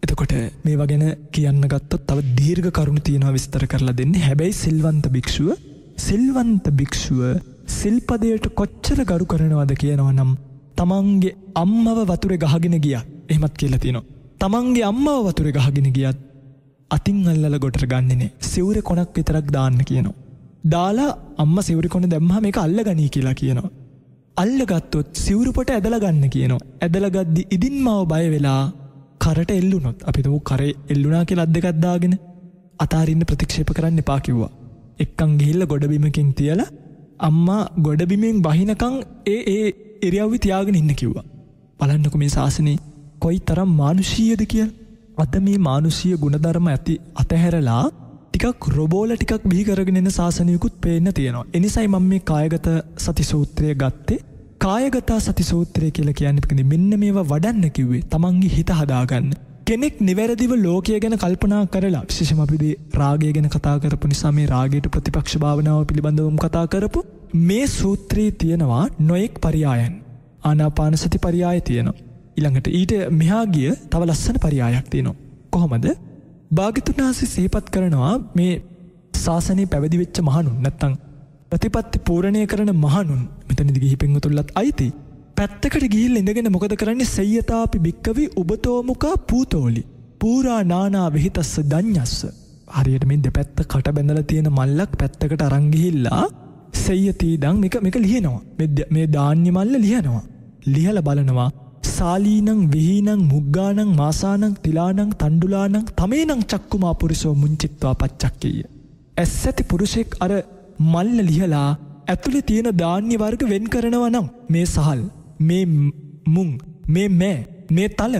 එතකොට මේවා ගැන කියන්න ගත්තොත් තව දීර්ඝ කරුණු තියෙනවා විස්තර කරලා දෙන්නේ. හැබැයි සිල්වන්ත භික්ෂුව සිල්පදයට කොච්චර ගරු කරනවද කියනවා නම් තමන්ගේ අම්මව වතුරේ ගහගෙන ගියා. එහෙමත් කියලා තියෙනවා. තමන්ගේ අම්මව වතුරේ ගහගෙන ගියත් අතින් අල්ලලා ගොඩට ගන්නෙ නේ. සිවුරේ කොනක් විතරක් දාන්න කියනවා. දාලා අම්මා සිවුරේ කොන දැම්මහම මේක අල්ලගනී කියලා කියනවා. අල්ලගත්තොත් සිවුරු පොට ඇදලා ගන්න කියනවා. ඇදලා ගද්දි ඉදින් මාව බය වෙලා කරට එල්ලුනොත් අපි දමු කරේ එල්ලුනා කියලා අත් දෙකක් දාගෙන අතාරින්න ප්‍රතික්ෂේප කරන්න එපා කිව්වා. එක්කන් ගිහිල්ලා ගොඩබිමකින් තියලා අම්මා ගොඩබිමෙන් බහිනකන් ඒ ඉරියව්වේ තියාගෙන ඉන්න කිව්වා. බලන්නකො මේ ශාසනේ කොයිතරම් මානුෂීයද කියලා. අද මේ මානුෂීය ගුණධර්ම ඇති අතහැරලා ටිකක් රොබෝල ටිකක් බිහි කරගෙන එන ශාසනයකුත් පේන්න තියෙනවා. එනිසයි මම මේ කායගත සති සූත්‍රය ගත්තේ. කායගත සති සූත්‍රය කියලා කියන්නේ මෙන්න මේවා වඩන්න කිව්වේ තමන්ගේ හිත හදාගන්න. කෙනෙක් නිවැරදිව ලෝකය ගැන කල්පනා කරලා විශේෂම අපි රාගය ගැන කතා කරපු නිසා මේ රාගයට ප්‍රතිපක්ෂ භාවනාව පිළිබඳවම කතා කරපු මේ සූත්‍රයේ තියෙනවා නොඑක් පරයයන්. ආනාපාන සති පරයය තියෙනවා. ඊළඟට ඊට මෙහා ගිය තව ලස්සන පරයයක් තියෙනවා. කොහොමද? භාග්‍යවතුන් වහන්සේ සිහිපත් කරනවා මේ ශාසනයේ පැවිදි වෙච්ච මහණුන් නැත්තම් ප්‍රතිපත්ති පූර්ණණය කරන මහණුන් මෙතනදී ගිහි පින්වතුන්ලත් අයිති. පැත්තකට ගිහිල්ලා ඉඳගෙන මොකද කරන්නේ? සය්‍යතාපි භික්කවි උබතෝමුකා පූතෝලි පූරා නානා විහිතස්ස දඤ්ඤස්ස. හරියට මේ දෙපැත්ත කට බැඳලා තියෙන මල්ලක් පැත්තකට අරන් ගිහිල්ලා සය්‍යතීදං මේක ලියනවා. මේ ධාන්‍ය මල්ල ලියනවා. ලියලා බලනවා සාලීනං විහීනං මුග්ගානං මාසානං තිලානං තණ්ඩුලානං තමේනං චක්කුමා පුරිසෝ මුංචිත්වා පච්චක්කේය. ඇස්සැති පුරුෂෙක් අර මල්ල ලියලා ඇතුලේ තියෙන ධාන්‍ය වර්ග වෙන් කරනවා නම් මේ සහල් මේ මුං මේ තල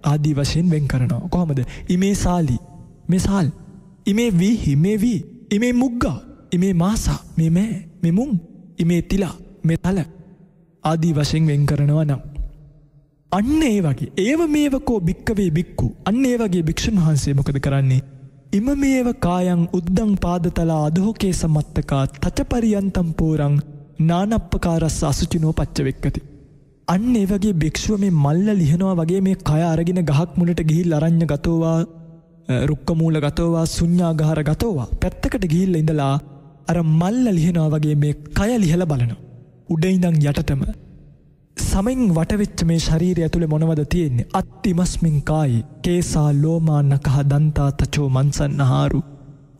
ආදී වශයෙන් වෙන් කරනවා. කොහොමද? ඉමේ සාලි මේ සහල් ඉමේ විහි මේ වී ඉමේ මුග්ගා ඉමේ මාසා මේ මුං ඉමේ තිලා මේ තල ආදී වශයෙන් වෙන් කරනවා නම් අන්න ඒ වගේ ඒව මේවකෝ භික්කවේ භික්ඛු අන්න ඒ වගේ භික්ෂුන් වහන්සේ මොකද කරන්නේ? ඉමමේව කායං උද්දං පාදතලා අදෝකේ සමත්තකා තචපරියන්තම් පෝරං නානප්පකාරස්ස අසුචිනෝ පච්චවෙක්කති. අන්න ඒ වගේ භික්ෂුව මේ මල්ල ලියනවා වගේ මේ කය අරගෙන ගහක් මුලට ගිහිල්ලා අරඤ්ඤ ගතෝවා රුක්ක මූල ගතෝවා ශුඤ්ඤාගාර ගතෝවා පැත්තකට ගිහිල්ලා ඉඳලා අර මල්ල ලියනවා වගේ මේ කය ලියලා බලනවා. උඩ ඉඳන් යටටම සමෙන් වටවෙච්ච මේ ශරීරය ඇතුලේ මොනවද තියෙන්නේ? අත්තිමස්මින් කායි කේසා ලෝමා නකහ දන්තා තචෝ මන්සන්නහාරු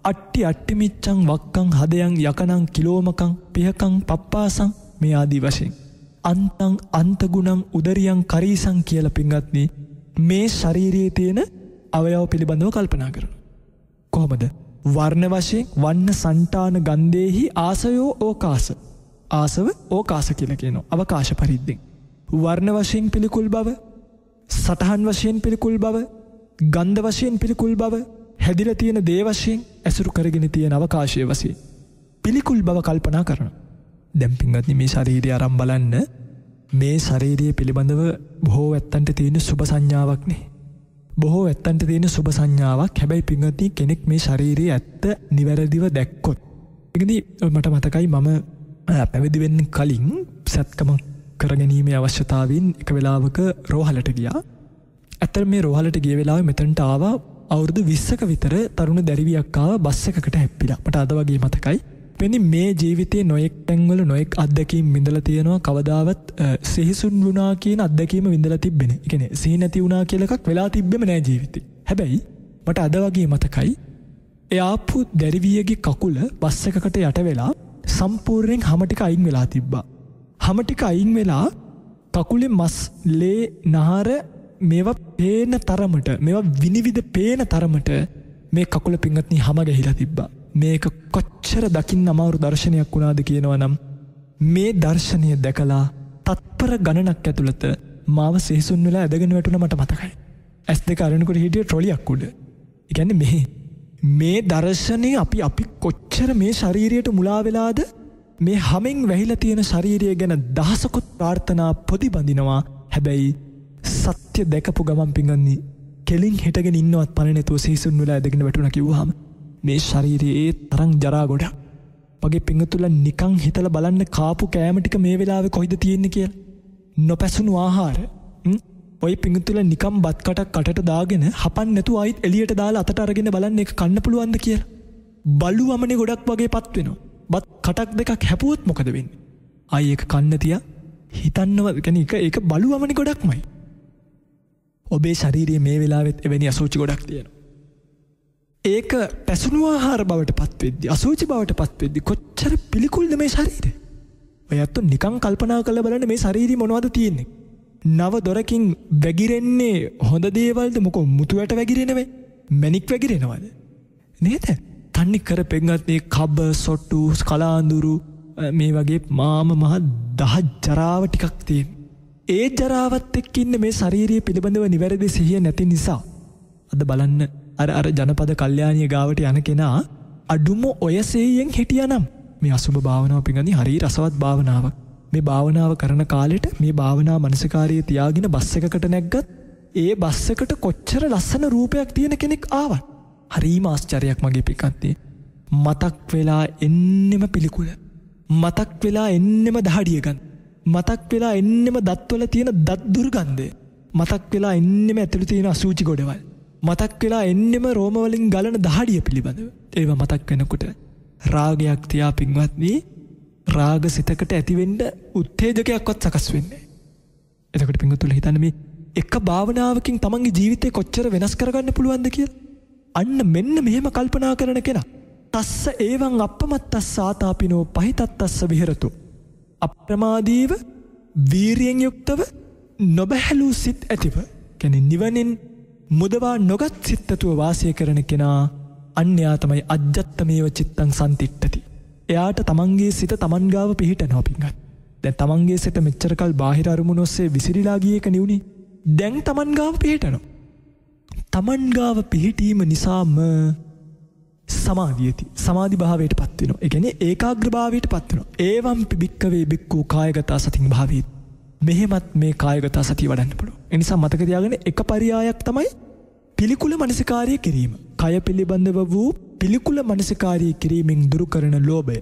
අට්ටිමිච්ඡං වක්කං හදයන් යකනං කිලෝමකං පිහකං පප්පාසං මේ ආදී වශයෙන් අන්තං අන්තගුණං උදරියං කරීසං කියලා පින්වත්නි මේ ශරීරයේ තියෙන අවයව පිළිබඳව කල්පනා කරනවා. කොහොමද? වර්ණ වශයෙන් වන්න සංඨාන ගන්ධේහි ආසයෝ ඕකාස ආසව ඕකාස කියලා කියනවා. අවකාශ පරිද්දෙන් වර්ණ වශයෙන් පිළිකුල් බව, සටහන් වශයෙන් පිළිකුල් බව, ගන්ධ වශයෙන් පිළිකුල් බව, හැදිලා තියෙන දේ වශයෙන් ඇසුරු කරගෙන තියෙන අවකාශයේ වශයෙන් පිළිකුල් බව කල්පනා කරනවා. දැන් පින්වත්නි මේ ශරීරය අරන් බලන්න මේ ශරීරය පිළිබඳව බොහෝ ඇත්තන්ට තියෙන සුබ සංඥාවක් නේ. බොහෝ ඇත්තන්ට තියෙන සුබ සංඥාවක්. හැබැයි පින්වත්නි කෙනෙක් මේ ශරීරයේ ඇත්ත නිවැරදිව දැක්කොත් ඉතින් මට මතකයි මම පැවිදි වෙන්න කලින් සත්කම කරගැනීමේ අවශ්‍යතාවයෙන් එක වෙලාවක රෝහලට ගියා. ඇත්තට මේ රෝහලට ගිය වෙලාවේ මෙතනට ආවා අවුරුදු 20ක විතර තරුණ දැරිවියක් ආවා බස් එකකට හැප්පිලා. මට අද වගේ මතකයි. වෙන්නේ මේ ජීවිතේ නොයෙක් තැන්වල නොයෙක් අත්දැකීම් විඳලා තියෙනවා. කවදාවත් සිහිසුන් වුණා කියන අත්දැකීම විඳලා තිබෙන්නේ. ඒ කියන්නේ සිහි නැති වුණා කියලා එකක් වෙලා තිබෙම නෑ ජීවිතේ. හැබැයි මට අද වගේ මතකයි ඒ ආපු දැරිවියගේ කකුල බස් එකකට යට වෙලා සම්පූර්ණයෙන් හැම ටික අයින් වෙලා තිබ්බා. හැම ටික අයින් වෙලා කකුලේ මස් ලේ නහර මේවා පේන තරමට මේවා විනිවිද පේන තරමට මේ කකුල පින්වත්නි හැම ගහිලා තිබ්බා. මේක කොච්චර දකින්න අමාරු දර්ශනයක් වුණාද කියනවා නම් මේ දර්ශනය දැකලා තත්පර ගණනක් ඇතුළත මාව සිහිසුන් වෙලා ඇදගෙන වැටුණ මට මතකයි. ඇස් දෙක අරනකොට හිටිය ට්‍රොලියක් උඩ. ඒ කියන්නේ මේ දර්ශනය අපි කොච්චර මේ ශරීරයට මුලා වෙලාද මේ හැමෙන් වැහිලා තියෙන ශරීරය ගැන දහසකුත් ප්‍රාර්ථනා පොදි බඳිනවා. හැබැයි සත්‍ය දැකපු ගමන් පිංගන්නේ කෙලින් හිටගෙන ඉන්නවත් පණ නැතුව සිහිසුන් වෙලා ඇදගෙන වැටුණා කිව්වහම මේ ශරීරයේ තරම් ජරා ගොඩක්. මගේ පිංගතුලා නිකන් හිතලා බලන්න කාපු කෑම ටික මේ වෙලාවේ කොයිද තියෙන්නේ කියලා. නොපැසුණු ආහාර. ඔය පිංගතුලා නිකන් බත් කටක් කටට දාගෙන හපන්න නැතුව ආයිත් එළියට දාලා අතට අරගෙන බලන්න ඒක කන්න පුළුවන්ද කියලා. බලුවමනේ ගොඩක් වගේපත් වෙනවා. බත් කටක් දෙකක් හැපුවොත් මොකද වෙන්නේ? ආයි ඒක කන්න තියා හිතන්නව කියන්නේ ඒක බලුවමනේ ගොඩක්මයි. ඔබේ ශරීරයේ මේ වෙලාවෙත් එවැනි අසුචි ගොඩක් තියෙනවා. ඒක පැසුණු ආහාර බවට පත් වෙද්දී අසුචි බවට පත් වෙද්දී කොච්චර පිළිකුල්ද මේ ශරීරය. ඔයත් නිකන් කල්පනා කරලා බලන්න මේ ශරීරය මොනවද තියෙන්නේ. නව දොරකින් වැగిරෙන්නේ හොඳ දේවල්ද මොකෝ මුතුයට වැగిරෙනවේ මැණික් වැగిරෙනවද නේද? තන්නේ කර පෙන්ගත් මේ කබ සොට්ටු කලාඳුරු මේ වගේ මාම මහ දහ ජරාව ටිකක් තියෙන. ඒ ජරාවත් එක්ක ඉන්න මේ ශාරීරිය පිළිබඳව නිවැරදි සිහිය නැති නිසා අද බලන්න අර ජනපද කල්යාණිය ගාවට යන කෙනා අඩුම ඔය සේයෙන් හිටියානම් මේ අසුබ භාවනාව පිඟන්නේ හරි රසවත් භාවනාවක්. මේ භාවනාව කරන කාලෙට මේ භාවනා මනසිකාරිය තියාගෙන බස් එකකට නැග්ගත් ඒ බස් එකට කොච්චර ලස්සන රූපයක් තියෙන කෙනෙක් ආවත් හරිම ආශ්චර්යයක් මගේ පිකන්තේ. මතක් වෙලා එන්නෙම පිළිකුල. මතක් වෙලා එන්නෙම දහඩිය ගන්න. මතක් වෙලා එන්නෙම දත්වල තියෙන දත් දුර්ගන්ධය. මතක් වෙලා එන්නෙම ඇතුළේ තියෙන අසුචි ගොඩවල්. මතක් වෙලා එන්නෙම රෝම වලින් ගලන දහඩිය පිළිබඳව. ඒව මතක් වෙනකොට රාගයක් තියා පින්වත්නි රාග සිතකට ඇතිවෙන්න උත්තේජකයක්වත් සකස් වෙන්නේ. එතකොට පින්වතුන් හිතන්න මේ එක භාවනාවකින් තමන්ගේ ජීවිතේ කොච්චර වෙනස් කරගන්න පුළුවන්ද කියලා. අන්න මෙන්න මෙහෙම කල්පනා කරන කෙනා තස්ස ඒවං අපමත්තස්ස ආතාපිනෝ පහිතත්තස්ස විහෙරතු. අප්‍රමාදීව වීරියෙන් යුක්තව නොබැහැලූ සිත් ඇතිව කියන්නේ නිවනින් මුදවා නොගත් සිත්තතුව වාසය කරන කෙනා අන්‍යා තමයි අජ්ජත්තමේව චිත්තං සම්තිට්ඨති. එයාට තමන්ගේ සිත තමන් ගාව පිහිටනවා පිංගත්. දැන් තමන්ගේ සිත මෙච්චර කල් බාහිර අරමුණු ඔස්සේ විසිරීලා ගිය එක නෙවුනේ. දැන් තමන් ගාව පිහිටනවා. තමන් ගාව පිහිටීම නිසාම සමාධියති සමාධි භාවයට පත් වෙනවා. ඒ කියන්නේ ඒකාග්‍ර භාවයට පත් වෙනවා. ඒවම් පිබික්කවේ බික්කෝ කායගත සතින් භාවී. මෙහෙමත් මේ කායගත සතිය වඩන්න පුළුවන්. ඒ නිසා මතක තියාගන්න එක පරියායක් තමයි පිළිකුල මනසිකාරිය කිරීම. කය පිළිබඳව වූ පිළිකුල මනසිකාරිය කිරීමෙන් දුරු කරන ලෝභය.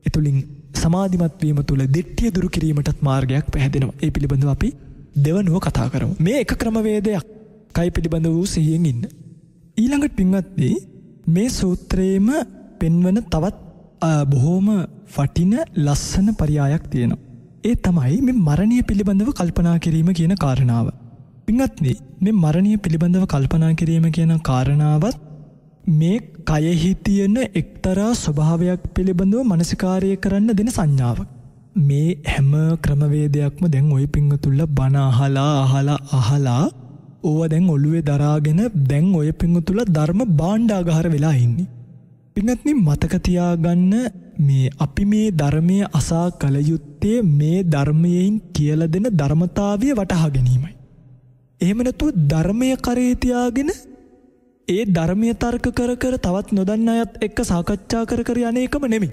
එතුලින් සමාධිමත් වීම තුළ දිට්ඨිය දුරු කිරීමටත් මාර්ගයක් පැහැදෙනවා. ඒ පිළිබඳව අපි දෙවනුව කතා කරමු. මේ එක ක්‍රමවේදයක් කය පිළිබඳ වූ සිහියෙන් ඉන්න. ඊළඟට පින්වත්නි මේ සූත්‍රයේම පෙන්වන තවත් බොහෝම වටින ලස්සන පරියායක් තියෙනවා. ඒ තමයි මේ මරණය පිළිබඳව කල්පනා කිරීම කියන කාරණාව. පින්වත්නි මේ මරණය පිළිබඳව කල්පනා කිරීම කියන කාරණාවත් මේ කයෙහි තියෙන එක්තරා ස්වභාවයක් පිළිබඳව මනසිකාරය කරන්න දෙන සංඥාවක්. මේ හැම ක්‍රමවේදයක්ම දැන් ওই පින්වතුන්ලා බණ අහලා ඕවා දැන් ඔළුවේ දරාගෙන දැන් ඔය පින්වතුන්ලා ධර්ම භාණ්ඩාගාර වෙලා ඉන්නේ. පින්වත්නි මතක තියාගන්න මේ අපි මේ ධර්මය අසා කල යුත්තේ මේ ධර්මයෙන් කියලා දෙන ධර්මතාවය වටහා ගැනීමයි. එහෙම නැතුව ධර්මය කරේ තියාගෙන ඒ ධර්මය තර්ක කර තවත් නොදන්න අයත් එක්ක සාකච්ඡා කර යන එකම නෙමෙයි.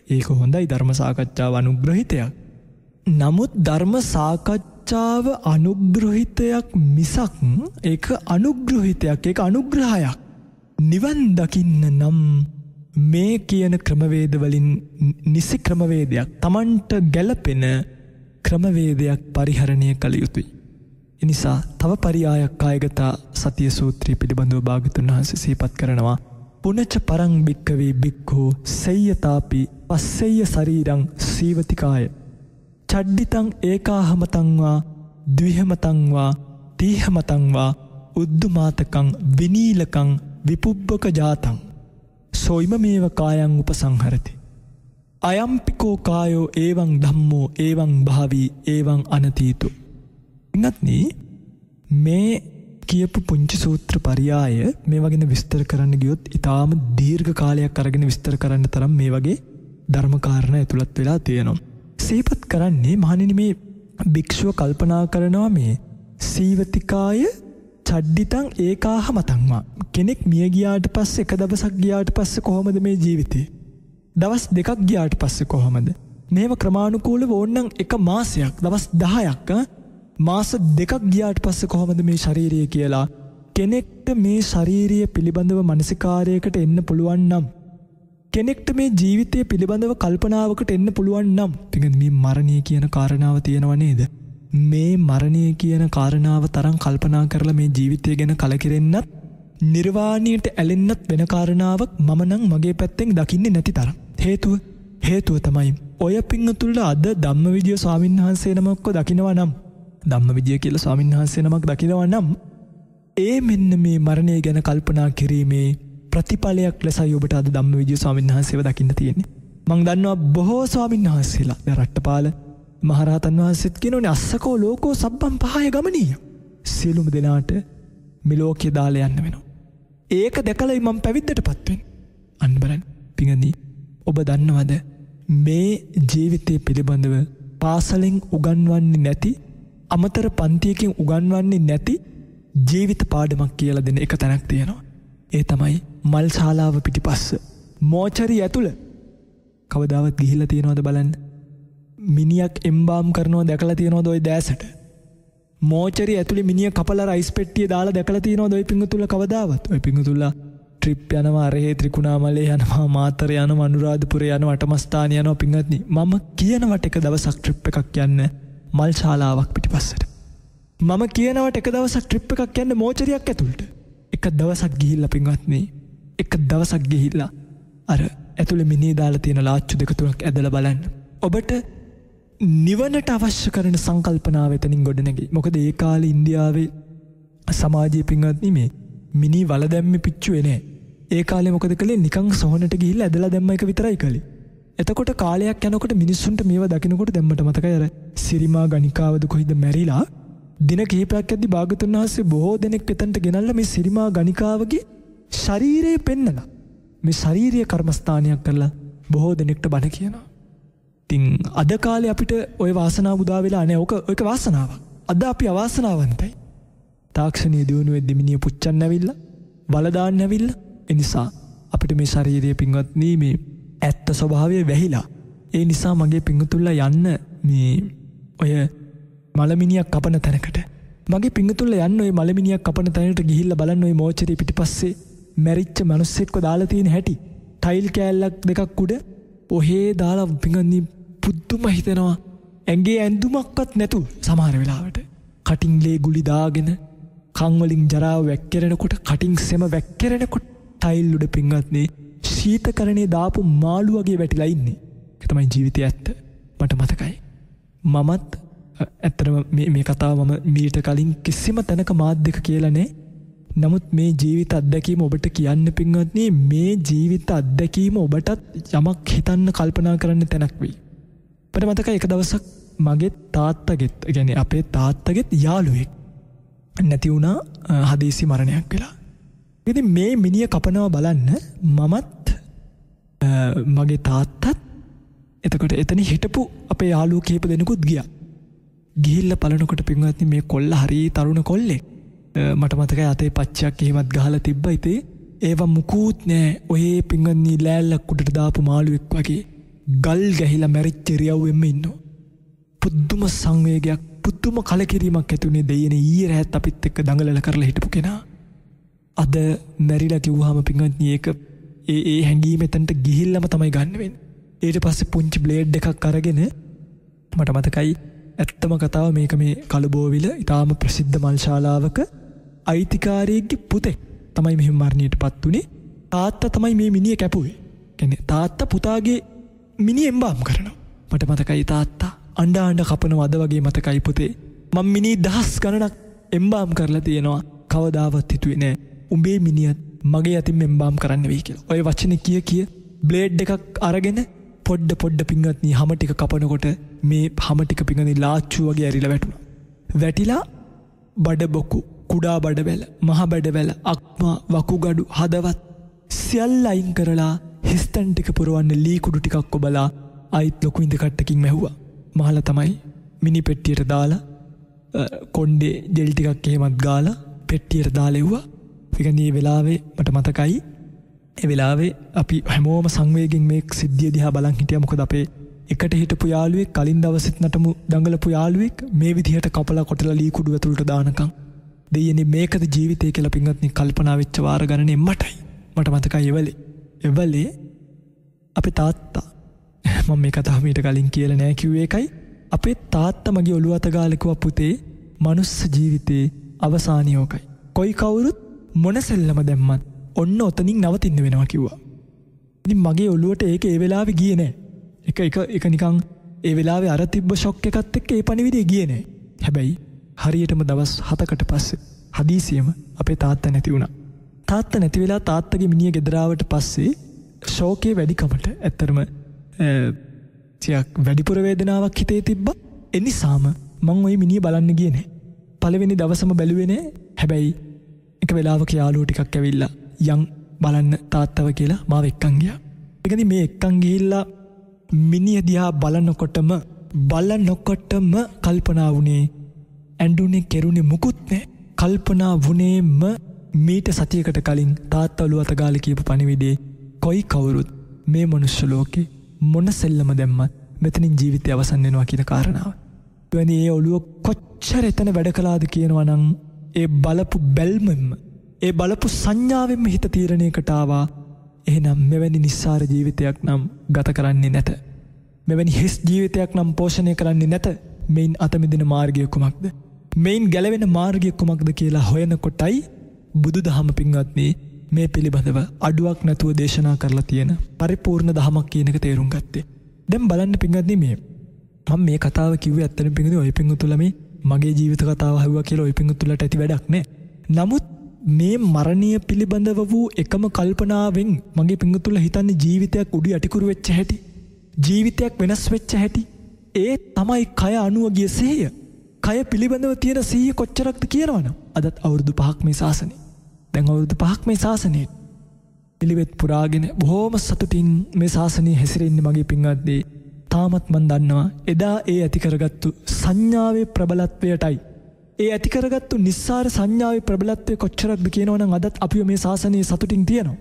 ඒක හොඳයි ධර්ම සාකච්ඡාව අනුග්‍රහිතයක්. නමුත් ධර්ම සාකච්ඡාව අනුග්‍රහිතයක් මිසක් ඒක අනුග්‍රහිතයක් ඒක අනුග්‍රහයක්. නිවන් දකින්න නම් මේ කියන ක්‍රමවේද වලින් නිසි ක්‍රමවේදයක් Tamanට ගැළපෙන ක්‍රමවේදයක් පරිහරණය කළ යුතුයි. එනිසා තව පරියායක් කායගත සතිය සූත්‍රය පිළිබඳව භාග්‍යවතුන් වහන්සේ සිහිපත් කරනවා. පුනච පරං භික්ඛවේ භික්ඛෝ සය්‍යතාපි පස්සෙය්‍ය ශරීරං සීවතිකාය චඩ්ඩිතං ඒකාහමතං වා ද්විහමතං වා තීහමතං වා උද්දුමාතකං විනීලකං විපුබ්බක ජාතං සොයිම මේව කායං උපසංහරති. අයම්පිකෝ කායෝ ඒවං ධම්මෝ ඒවං භාවී ඒවං අනතීතු. ඉන්නත්නි මේ කියපු පුංචි සූත්‍ර පරියාය මේ වගේ විස්තර කරන්න ගියොත් ඊටාම දීර්ඝ කාලයක් අරගෙන විස්තර කරන්න තරම් මේ වගේ ධර්ම කාරණා ඇතුළත් වෙලා තියෙනවා. සීපත් කරන්නේ මහණෙනි මේ භික්ෂුව කල්පනා කරනවා මේ සීවතිකාය චඩ්ඩිතං ඒකාහ මතංවා. කෙනෙක් මිය ගියාට පස්සේ එක දවසක් ගියාට පස්සේ කොහොමද මේ ජීවිතේ? දවස් දෙකක් ගියාට පස්සේ කොහොමද? මේව ක්‍රමානුකූලව ඕනනම් එක මාසයක් දවස් 10ක් මාස දෙකක් ගියාට පස්සේ කොහොමද මේ ශාරීරිය කියලා කෙනෙක්ට මේ ශාරීරිය පිළිබඳව මානසිකාරයකට එන්න පුළුවන් නම් කෙනෙක්ට මේ ජීවිතය පිළිබඳව කල්පනාවකට එන්න පුළුවන් නම් පිටින් මේ මරණය කියන කාරණාව තියෙනව නේද? මේ මරණය කියන කාරණාව තරම් කල්පනා කරලා මේ ජීවිතය ගැන කලකිරෙන්නත් නිර්වාණයට ඇලෙන්නත් වෙන කාරණාවක් මම නම් මගේ පැත්තෙන් දකින්නේ නැති තරම්. හේතුව තමයි ඔය පිංගුතුල්ලා අද ධම්මවිජය ස්වාමීන් වහන්සේ නමක්ව දකිනවා නම් ධම්මවිජය කියලා ස්වාමීන් වහන්සේ නමක් දකිනවා නම් ඒ මෙන්න මේ මරණය ගැන කල්පනා කිරීමේ ප්‍රතිඵලයක් ලෙසයි ඔබට අද ධම්මවිජය ස්වාමීන් වහන්සේව දකින්න තියෙන්නේ. මං දන්නවා බොහෝ ස්වාමීන් වහන්සේලා රට්ටපාල මහරහතන් වහන්සේත් කියනෝනේ අස්සකෝ ලෝකෝ සබ්බම් පහය ගමනීය. සියලුම දෙනාට මේ ලෝකේ දාලා යන්න වෙනවා. ඒක දැකලායි මම පැවිද්දටපත් වෙන්නේ. අන්න බලන්න පිංගනි ඔබ දන්නවද මේ ජීවිතය පිළිබඳව පාසලෙන් උගන්වන්නේ නැති අමතර පන්තියකින් උගන්වන්නේ නැති ජීවිත පාඩමක් කියලා දෙන එක තැනක් තියෙනවා. ඒ තමයි මල් ශාලාව පිටිපස්ස මෝචරිය ඇතුළ කවදාවත් ගිහිල්ලා තියෙනවද බලන්න. මිනියක් එම්බාම් කරනවා දැකලා තියෙනවද ওই දැසට? මෝචරිය ඇතුළේ මිනිහ කපලා රයිස් පෙට්ටිය දාලා දැකලා තියෙනවද ওই පිංගුතුල්ලා කවදාවත්? ওই පිංගුතුල්ලා ට්‍රිප් යනවා අරහේ ත්‍රිකුණාමලේ යනවා මාතර යනවා අනුරාධපුරේ යනවා අටමස්ථාන යනවා පිංගත්නි. මම කියනවට එක දවසක් ට්‍රිප් එකක් යන්න මල් ශාලාවක් පිටිපස්සට. මම කියනවට එක දවසක් ට්‍රිප් එකක් යන්න මෝචරියක් ඇතුළට. එක දවසක් ගිහිල්ලා පිංගත්නි එක දවසක් ගිහිල්ලා අර ඇතුළේ මිනිහ දාලා තියෙන ලාච්චු දෙක තුනක් ඇදලා බලන්න. ඔබට නිවනට අවශ්‍ය කරන සංකල්පනාව එතනින් ගොඩනැගී. මොකද ඒ කාලේ ඉන්දියාවේ සමාජයේ පින්වත්නි මේ මිනි වල දැම්මේ පිච්චුවේ නෑ. ඒ කාලේ මොකද කළේ? නිකන් සොහනට ගිහිල්ලා ඇදලා දැම්ම එක විතරයි කළේ. එතකොට කාලයක් යනකොට මිනිස්සුන්ට මේව දකින්නකොට දැම්මට මතකයි අර සිරිමා ගණිකාවද කොයිද මැරිලා දින කිහිපයක් ඇද්දි භාගතුන් වහන්සේ බොහෝ දෙනෙක් එතනට ගෙනල්ලා මේ සිරිමා ගණිකාවගේ ශරීරය පෙන්නලා මේ ශාරීරිය කර්මස්ථානයක් කරලා බොහෝ දෙනෙක්ට බණ කියනවා. ඉතින් අද කාලේ අපිට ওই වාසනාව උදා වෙලා නැහැ. ඔක වාසනාවක්. අද අපි අවාසනාවන්තයි. තාක්ෂණීය දියුණුව වෙද්දි මිනිහ පුච්චන්න ඇවිල්ලා, වල දාන්න ඇවිල්ලා. ඒ නිසා අපිට මේ ශාරීරිය පින්වත්නි මේ ඇත්ත ස්වභාවය වැහිලා. ඒ නිසා මගේ පින්වතුල්ලා යන්න මේ ඔය මලමිනියක් කපන තැනකට. මගේ පින්වතුල්ලා යන්න ඔය මලමිනියක් කපන තැනට ගිහිල්ලා බලන්න ඔය මෝචරිය පිටිපස්සේ මැරිච්ච මිනිස්සෙක්ව දාලා තියෙන හැටි. ටයිල් කෑල්ලක් දෙකක් උඩ ඔහේ දාලා පින්වත්නි පුදුම හිතෙනවා. ඇඟේ ඇඳුමක්වත් නැතු සමහර වෙලාවට. කටින් ලේ ගුලි දාගෙන කන් වලින් ජරාව වැක්කිරෙනකොට කටින් සෙම වැක්කිරෙනකොට ටයිල් උඩ පින්වත්නි ශීතකරණේ දාපු මාළු වගේ වැටිලා ඉන්නේ. ඒක තමයි ජීවිතය ඇත්ත. මට මතකයි. මමත් ඇත්තටම මේ කතාව මම මීට කලින් කිසිම තැනක මාධ්‍යක කියලා නෑ. නමුත් මේ ජීවිත අත්දැකීම ඔබට කියන්න පින්වත්නි මේ ජීවිත අත්දැකීම ඔබටත් යමක් හිතන්න කල්පනා කරන්න තැනක් වෙයි. මට මතකයි එක දවසක් මගේ තාත්තගෙත් කියන්නේ අපේ තාත්තගෙත් යාළුවෙක් නැති වුණා හදිසි මරණයක් වෙලා. ඉතින් මේ මිනිහ කපනවා බලන්න මමත් මගේ තාත්තත් එතකොට එතන හිටපු අපේ යාළුවෝ කීප දෙනෙකුත් ගියා. ගිහිල්ලා බලනකොට පින්වත්නි මේ කොල්ල හරිය තරුණ කොල්ලෙක්. මට මතකයි අතේ පච්චයක් එහෙමත් ගහලා තිබ්බා. ඉතින් ඒව මුකුත් නෑ. ඔහේ පින්වත්නි ලෑල්ලක් උඩට දාපු මාළුවෙක් වගේ ගල් ගැහිලා මැරිච්ච ඉරියව්වෙම ඉන්නවා. පුදුම සංවේගයක් පුදුම කලකිරීමක් ඇති වුණේ දෙයනේ ඊයේ රැත් අපිත් එක්ක දඟලලා කරලා හිටපු කෙනා. අද මැරිලා කිව්වහම පින්වත්නි ඒක ඒ හැංගීම එතනට ගිහිල්ලාම තමයි ගන්න වෙන්නේ. ඊට පස්සේ පුංචි බ්ලේඩ් එකක් අරගෙන මට මතකයි ඇත්තම කතාව මේක මේ කළුබෝවිල ඊටාම ප්‍රසිද්ධ මල් ශාලාවක අයිතිකාරයෙක්ගේ පුතෙක් තමයි මෙහෙම මරණයටපත් උනේ. තාත්තා තමයි මේ මිනිහ කැපුවේ. කියන්නේ තාත්තා පුතාගේ මිනිහ එම්බාම් කරනවා. මට මතකයි තාත්තා අඬ කපනවා අද වගේ මතකයි පුතේ. මම මිනිහ දහස් ගණනක් එම්බාම් කරලා තියෙනවා. කවදාවත් හිතුවේ නෑ උඹේ මිනිහත් මගේ අතින් එම්බාම් කරන්න වෙයි කියලා. ඔය වචනේ කිය බ්ලේඩ් එකක් අරගෙන පොඩ්ඩ පිංගත්නි හැම ටික කපනකොට මේ හැම ටික පිංගනි ලාච්චු වගේ ඇරිලා වැටුණා. වැටිලා බඩ බොකු, කුඩා බඩවැල, මහ බඩවැල, අක්මා, වකුගඩු, හදවත් සියල්ල අයින් කරලා හිස්තන් ටික පුරවන්න ලී කුඩු ටිකක් ඔබලා ආයිත් ලොකු ඉඳ කට්ටකින් මැහුවා. මහලා තමයි මිනි පෙට්ටියට දාලා කොණ්ඩේ ජෙල් ටිකක් එහෙමත් ගාලා පෙට්ටියට දාලා එව්වා. ඒ වෙලාවේ මට මතකයි ඒ වෙලාවේ අපි හැමෝම සංවේගයෙන් මේ සිද්ධිය දිහා බලන් හිටියා. මොකද අපේ එකට හිටපු යාළුවෙක් කලින් දවසෙත් නටමු දඟලපු යාළුවෙක් මේ විදිහට කපලා කොටලා ලී කුඩු ඇතුළට දානකම් දෙයනේ මේකද ජීවිතය කියලා පින්වත්නි කල්පනා වෙච්ච වාර ගණනේ මට මතකයි එවලේ අපේ තාත්තා මම මේ කතාව මීට කලින් කියලා නෑ කිව්වේ ඒකයි. අපේ තාත්තා මගේ ඔළුව අත ගාලා කිව්වා පුතේ මනුස්ස ජීවිතේ අවසානිය ඕකයි. කොයි කවුරුත් මොන සෙල්ලම දැම්මත් ඔන්න ඔතනින් නවතින්න වෙනවා කිව්වා. ඉතින් මගේ ඔළුවට ඒක ඒ වෙලාවේ ගියේ නෑ. එක නිකන් ඒ වෙලාවේ අර තිබ්බ ෂොක් එකත් එක්ක ඒ පණිවිඩය ගියේ නෑ. හැබැයි හරියටම දවස් 7කට පස්සේ හදිසියෙම අපේ තාත්තා නැති වුණා. තාත්තා නැති වෙලා තාත්තගේ මිනිහ ගෙදර ආවට පස්සේ ෂෝකේ වැඩිකමට ඇත්තරම ටිකක් වැඩිපුර වේදනාවක් හිතේ තිබ්බා. ඒ නිසාම මං ওই මිනිහ බලන්න ගියේ නෑ. පළවෙනි දවසම බැලුවේ නෑ. හැබැයි එක වෙලාවක යාළුවෝ ටිකක් ඇවිල්ලා යන් බලන්න තාත්තව කියලා මාව එක්කන් ගියා. ඒකනේ මේ එක්කන් ගිහිල්ලා මිනිහ දිහා බලනකොටම කල්පනා වුණේ ඇඬුනේ කෙරුනේ මුකුත් නෑ. කල්පනා වුණේම මීට සතියකට කලින් තාත්තා ඔළුව අත ගාලා කියපු පණිවිඩේ කොයි කවුරුත් මේ මනුෂ්‍ය ලෝකේ මොන සෙල්ලම දැම්මත් මෙතනින් ජීවිතය අවසන් වෙනවා කියන කාරණාව. එවැනි ඒ ඔළුව කොච්චර එතන වැඩ කළාද කියනවා නම් ඒ බලපු බැල්මෙන්ම ඒ බලපු සංඥාවෙන්ම හිත තීරණයකට ආවා. එහෙනම් මෙවැනි නිස්සාර ජීවිතයක් නම් ගත කරන්නේ නැත. මෙවැනි හිස් ජීවිතයක් නම් පෝෂණය කරන්නේ නැත. මෙයින් අත මිදෙන මාර්ගය කුමක්ද? මෙයින් ගැලවෙන මාර්ගය කුමක්ද කියලා හොයනකොටයි බුදුදහම පින්වත්නි මේ පිළිබඳව අඩුවක් නැතුව දේශනා කරලා තියෙන පරිපූර්ණ දහමක් කියන එක තේරුම් ගත්තේ. දැන් බලන්න පින්වත්නි මම මේ කතාව කිව්වේ ඇත්තටම පින්වත්නි ඔය පින්වතුලා මේ මගේ ජීවිත කතාව හවුවා කියලා ඔය පින්වතුලාට ඇති වැඩක් නෑ. නමුත් මේ මරණය පිළිබඳව වූ එකම කල්පනාවෙන් මගේ පින්වතුලා හිතන්නේ ජීවිතයක් උඩු යටිකුරු වෙච්ච හැටි. ජීවිතයක් වෙනස් වෙච්ච හැටි. ඒ තමයි කය අනුව ගිය සිහිය. කය පිළිබඳව තියෙන සිහිය කොච්චරක්ද කියනවනම් අදත් අවුරුදු 5ක් මේ ශාසනය. දැන් අවුරුදු 5ක් මේ ශාසනයේ පිළිවෙත් පුරාගෙන බොහොම සතුටින් මේ ශාසනයේ හැසිරෙන්නේ මගේ පින්වත්නි. තාමත් මන් දන්නවා එදා ඒ ඇති කරගත්තු සංඥාවේ ප්‍රබලත්වයටයි ඒ ඇති කරගත්තු නිස්සාර සංඥාවේ ප්‍රබලත්වය කොච්චරක්ද කියනවනම් අදත් අපි මේ ශාසනයේ සතුටින් තියෙනවා.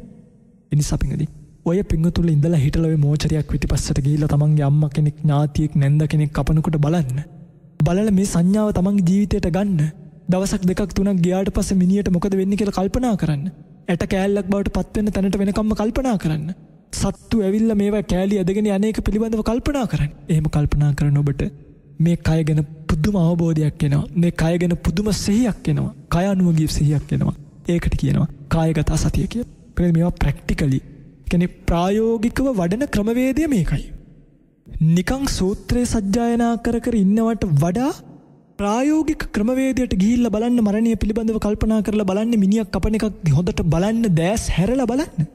ඒ නිසා පින්වත්නි ඔය පින්වතුන් ඉඳලා හිටලා ඔය මෝචරියක් පිටිපස්සට ගිහිල්ලා තමන්ගේ අම්මා කෙනෙක් ඥාතියෙක් නැන්ද කෙනෙක් කපනකොට බලලා මේ සංඥාව තමන්ගේ ජීවිතයට ගන්න. දවසක් දෙකක් තුනක් ගියාට පස්සේ මිනිහට මොකද වෙන්නේ කියලා කල්පනා කරන්න. ඇට කෑල්ලක් බවට පත් වෙන්න තැනට වෙනකම්ම කල්පනා කරන්න. සත්තු ඇවිල්ලා මේවා කෑලි ඇදගෙන අනේක පිළිබඳව කල්පනා කරන්න. එහෙම කල්පනා කරන ඔබට මේ කය ගැන පුදුම අවබෝධයක් එනවා. මේ කය ගැන පුදුම සිහියක් එනවා. කය අනුව ගිය සිහියක් එනවා. ඒකට කියනවා කායගත සතිය කියලා. මේවා ප්‍රැක්ටිකලි කියන්නේ ප්‍රායෝගිකව වඩන ක්‍රමවේදය මේකයි. නිකං සූත්‍රයේ සජ්ජායනා කර ඉන්නවට වඩා ප්‍රායෝගික ක්‍රමවේදයට ගිහිල්ලා බලන්න මරණය පිළිබඳව කල්පනා කරලා බලන්න මිනිහක් කපන එකක් හොඳට බලන්න දැස් හැරලා බලන්න.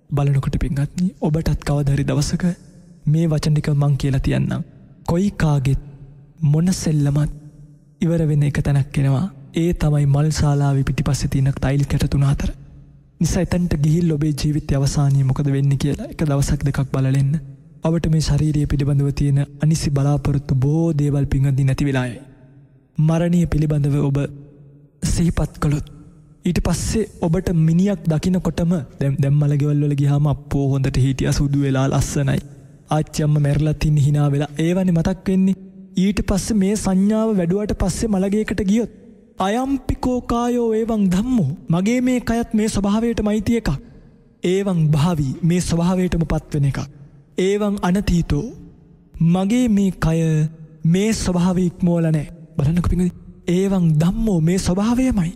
බලනකොට පින්වත්නි ඔබටත් කවදා හරි දවසක මේ වචන ටික මං කියලා තියන්නම්. කොයි කාගෙත් මොන සෙල්ලමත් ඉවර වෙන එක තැනක් එනවා. ඒ තමයි මල් ශාලාවේ පිටිපස්සේ තියෙන ටයිල් කැට 3-4. නිසා එතනට ගිහිල්ලා ඔබේ ජීවිතය අවසානියේ මොකද වෙන්නේ කියලා එක දවසක් දෙකක් බලලා එන්න. ඔබට මේ ශාරීරිය පිළිබඳව තියෙන අනිසි බලාපොරොත්තු බොහෝ දේවල් පින්වත්නි නැති වෙලා යයි. මරණය පිළිබඳව ඔබ සිහිපත් කළොත් ඊට පස්සේ ඔබට මිනිහක් දකින්නකොටම දැන් මලගෙවල් වල ගියාම අප්පෝ හොඳට හිටියා සුදු වෙලා ලස්සනයි. ආච්චි අම්මා මැරලා තින් hina වෙලා ඒවනේ මතක් වෙන්නේ. ඊට පස්සේ මේ සංඥාව වැඩුවට පස්සේ මලගේකට ගියොත් අයම්පිකෝ කායෝ එවං ධම්මෝ මගේ මේ කයත් මේ ස්වභාවයටමයි තිය එකක්. ඒවං භාවි මේ ස්වභාවයටම පත් වෙන එකක්. ඒවං අනතීතෝ මගේ මේ කය මේ ස්වභාවය ඉක්මවල නැහැ. බලන්නකො පින්වත්නි ඒවං ධම්මෝ මේ ස්වභාවයමයි.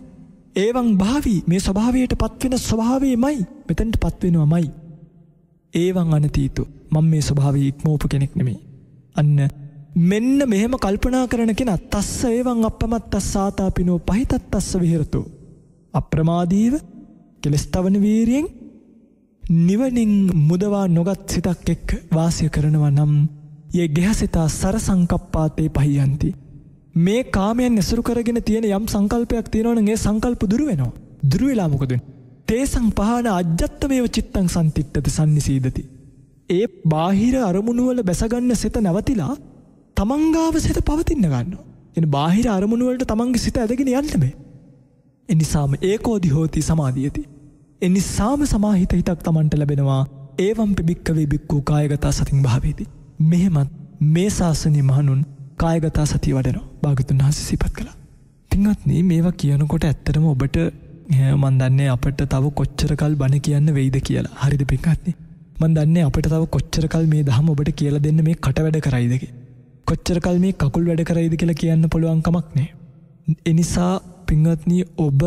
ඒවං භාවි මේ ස්වභාවයට පත් වෙන ස්වභාවයමයි. මෙතනට පත් වෙනවමයි. ඒවං අනතීතෝ මම මේ ස්වභාවය ඉක්මවපු කෙනෙක් නෙමෙයි. අන්න මෙන්න මෙහෙම කල්පනා කරන කෙනා තස්ස ඒවං අප්පමත්තස්ස ආතාපිනෝ පහිතත්තස්ස විහෙරතෝ අප්‍රමාදීව කෙලස්තවන වීරියෙන් නිවනින් මුදවා නොගත් සිතක් එක්ක වාසය කරනවා නම් යේ ගෙහසිතා සර සංකප්පාතේ පහියන්ති. මේ කාමයන් ඇසුරු කරගෙන තියෙන යම් සංකල්පයක් තියෙනවා නම් ඒ සංකල්ප දුරු වෙනවා. දුරු වෙලා මොකද වෙන්නේ? තේසං පහන අජ්ජත්තමේව චිත්තං සම්තිට්ඨති සම්නිසීදති. ඒ බාහිර අරමුණු වල බැසගන්න සිත නැවතිලා තමන්ගාව සිත පවතින්න ගන්නවා. එන බාහිර අරමුණු වලට තමන්ගේ සිත ඇදගෙන යන්න බෑ. එනිසාම ඒකෝදි හෝති සමාධියති. එනිසාම සමාහිත හිතක් තමන්ට ලැබෙනවා. ඒවම්පි භික්කවේ භික්ඛු කායගතා සතින් භාවේති. මෙහෙමත් මේ ශාසනයේ මහණුන් කායගතා සතිය වඩනවා. භාගතුන් වහන්සේ සිපත් කළා. පින්වත්නි මේවා කියනකොට ඇත්තටම ඔබට මන් දන්නේ අපිට තව කොච්චර කල් බණ කියන්න වෙයිද කියලා. හරිද පින්වත්නි? මන් දන්නේ අපිට තව කොච්චර කල් මේ දහම ඔබට කියලා දෙන්න මේ කට වැඩ කරයිද කියලා. කොච්චර කල් මේ කකුල් වැඩ කරයිද කියලා කියන්න පුළුවන් කමක් නැහැ. ඒ නිසා පින්වත්නි ඔබ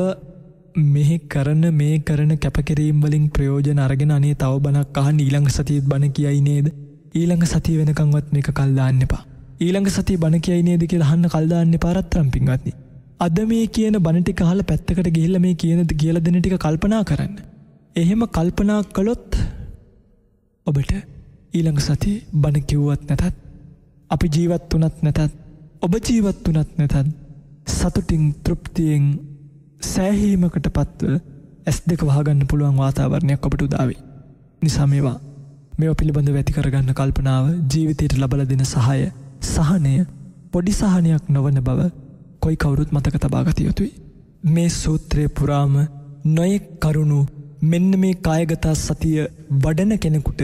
මේ කරන කැපකිරීම් වලින් ප්‍රයෝජන අරගෙන අනේ තව බණක් අහන්න ඊළඟ සතියේත් බණ කියයි නේද? ඊළඟ සතිය වෙනකන්වත් මේක කල් දාන්න එපා. ඊළඟ සතිය බණ කියයි නේද කියලා අහන්න කල් දාන්න එපා රත්තරන් පින්වත්නි. අද මේ කියන බණ ටික අහලා පැත්තකට ගිහිල්ලා මේ කියලා දෙන ටික කල්පනා කරන්න. එහෙම කල්පනා කළොත් ඔබට ඊළඟ සතිය බණ කිව්වත් නැතත් අපි ජීවත් වුණත් නැතත් ඔබ ජීවත් වුණත් නැතත් සතුටින් තෘප්තියෙන් සෑහීමකට පත්ව S2 වහගන්න පුළුවන් වාතාවරණයක් ඔබට උදා වෙයි. නිසා මේවා පිළිබඳව ඇති කරගන්න කල්පනාව ජීවිතයට ලබලා දෙන සහනය පොඩි සහනයක් නොවන බව කොයි කවුරුත් මතක තබා ගත යුතුයි. මේ සූත්‍රයේ පුරාම නොයෙක් කරුණු මෙන්න මේ කායගත සතිය වඩන කෙනෙකුට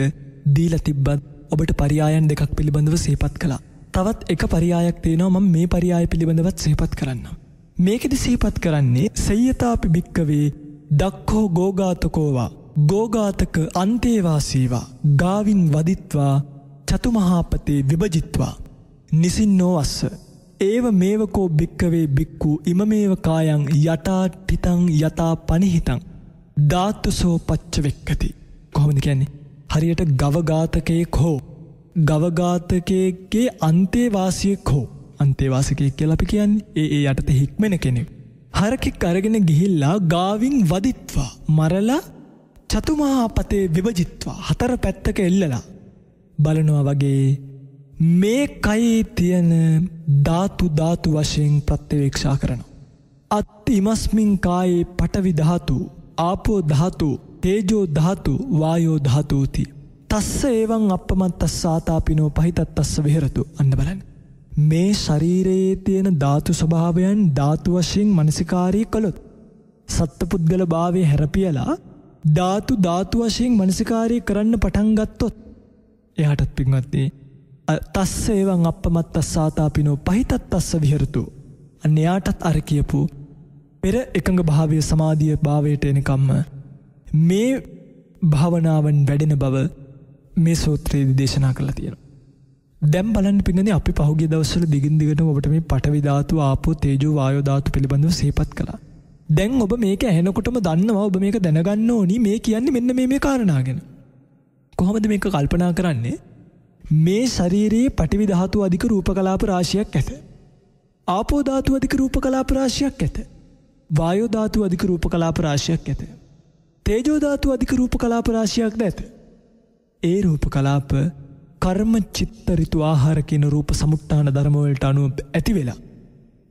දීලා තිබ්බත් ඔබට පරයායන් දෙකක් පිළිබඳව සිහිපත් කළා. තවත් එක පරයායක් තියෙනවා මම මේ පරයාය පිළිබඳවත් සිහිපත් කරන්නම්. මේකෙදි සිහිපත් කරන්නේ සය්‍යතාපි භික්කවේ දක්ඛෝ ගෝඝාතකෝවා ගෝඝාතක අන්තේවාසීවා ගාවින් වදිත්වා චතුමහාපතේ විභජිත්වා නිසින්නෝ අස්ස ඒව මේවකෝ භික්කවේ භික්ඛු ඉමමේව කායං යටා ඨිතං යතා පනිහිතං ධාතුසෝ පච්චවෙක්කති. කොහොමද කියන්නේ? හරියට ගවඝාතකයෙක් හෝ ගවඝාතකයේ අන්තේවාසියෙක් හෝ අන්තේවාසිකයෙක් කියලා අපි කියන්නේ ඒ යටතේ හික්මෙන කෙනෙක්. හරකෙක් අරගෙන ගිහිල්ලා ගාවින් වදිත්වා මරලා චතුමහාපතේ විභජිත්වා හතර පැත්තක එල්ලලා බලනවා වගේ මේ කයේ තියෙන ධාතු වශයෙන් ප්‍රත්‍යවේක්ෂා කරනවා. අත්ති ඉමස්මින් කායේ පඨවි ධාතු ආපෝ ධාතු තේජෝ ධාතු වායෝ ධාතුති තස්ස එවං අප්පමත්තස්ස ආතාපිනෝ පහිතත්තස්ස විහෙරතු. අන්න බලන්න මේ ශරීරයේ තියෙන ධාතු ස්වභාවයන් ධාතු වශයෙන් මනසිකාරී කළොත් සත්පුද්ගල භාවයේ හැරපියලා ධාතු වශයෙන් මනසිකාරී කරන්න පටන් ගත්තොත් එයාටත් පින්වත්නි තස්ස එවං අප්පමත්තස්ස ආතාපිනෝ පහිතත්තස්ස විහෙරතු. අන්න එයාටත් අර කියපු පෙර එකඟ භාවය සමාධිය භාවයට එනකම්ම මේ භාවනාවන් වැඩෙන බව මේ සූත්‍රයේදී දේශනා කරලා තියෙනවා. දැන් බලන්න පින්නනේ අපි පහුගිය දවස්වල දිගින් දිගටම ඔබට මේ පඨවි ධාතු ආපෝ තේජෝ වායෝ ධාතු පිළිබඳව සිහිපත් කළා. දැන් ඔබ මේක ඇහෙනකොටම දන්නවා ඔබ මේක දැනගන්න ඕනි මේ කියන්නේ මෙන්න මේ කාරණා ගැන. කොහොමද මේක කල්පනා කරන්නේ? මේ ශරීරයේ පඨවි ධාතු අධික රූප කලාප රාශියක් ඇත. ආපෝ ධාතු අධික රූප කලාප රාශියක් ඇත. වායෝ ධාතු අධික රූප කලාප රාශියක් ඇත. තේජෝ ධාතු අධික රූප කලාප රාශියක් ඇත. ඒ රූප කලාප කර්ම චිත්ත ඍතු ආහාර කියන රූප සමුත්ථාන ධර්ම වලට අනුව ඇති වෙලා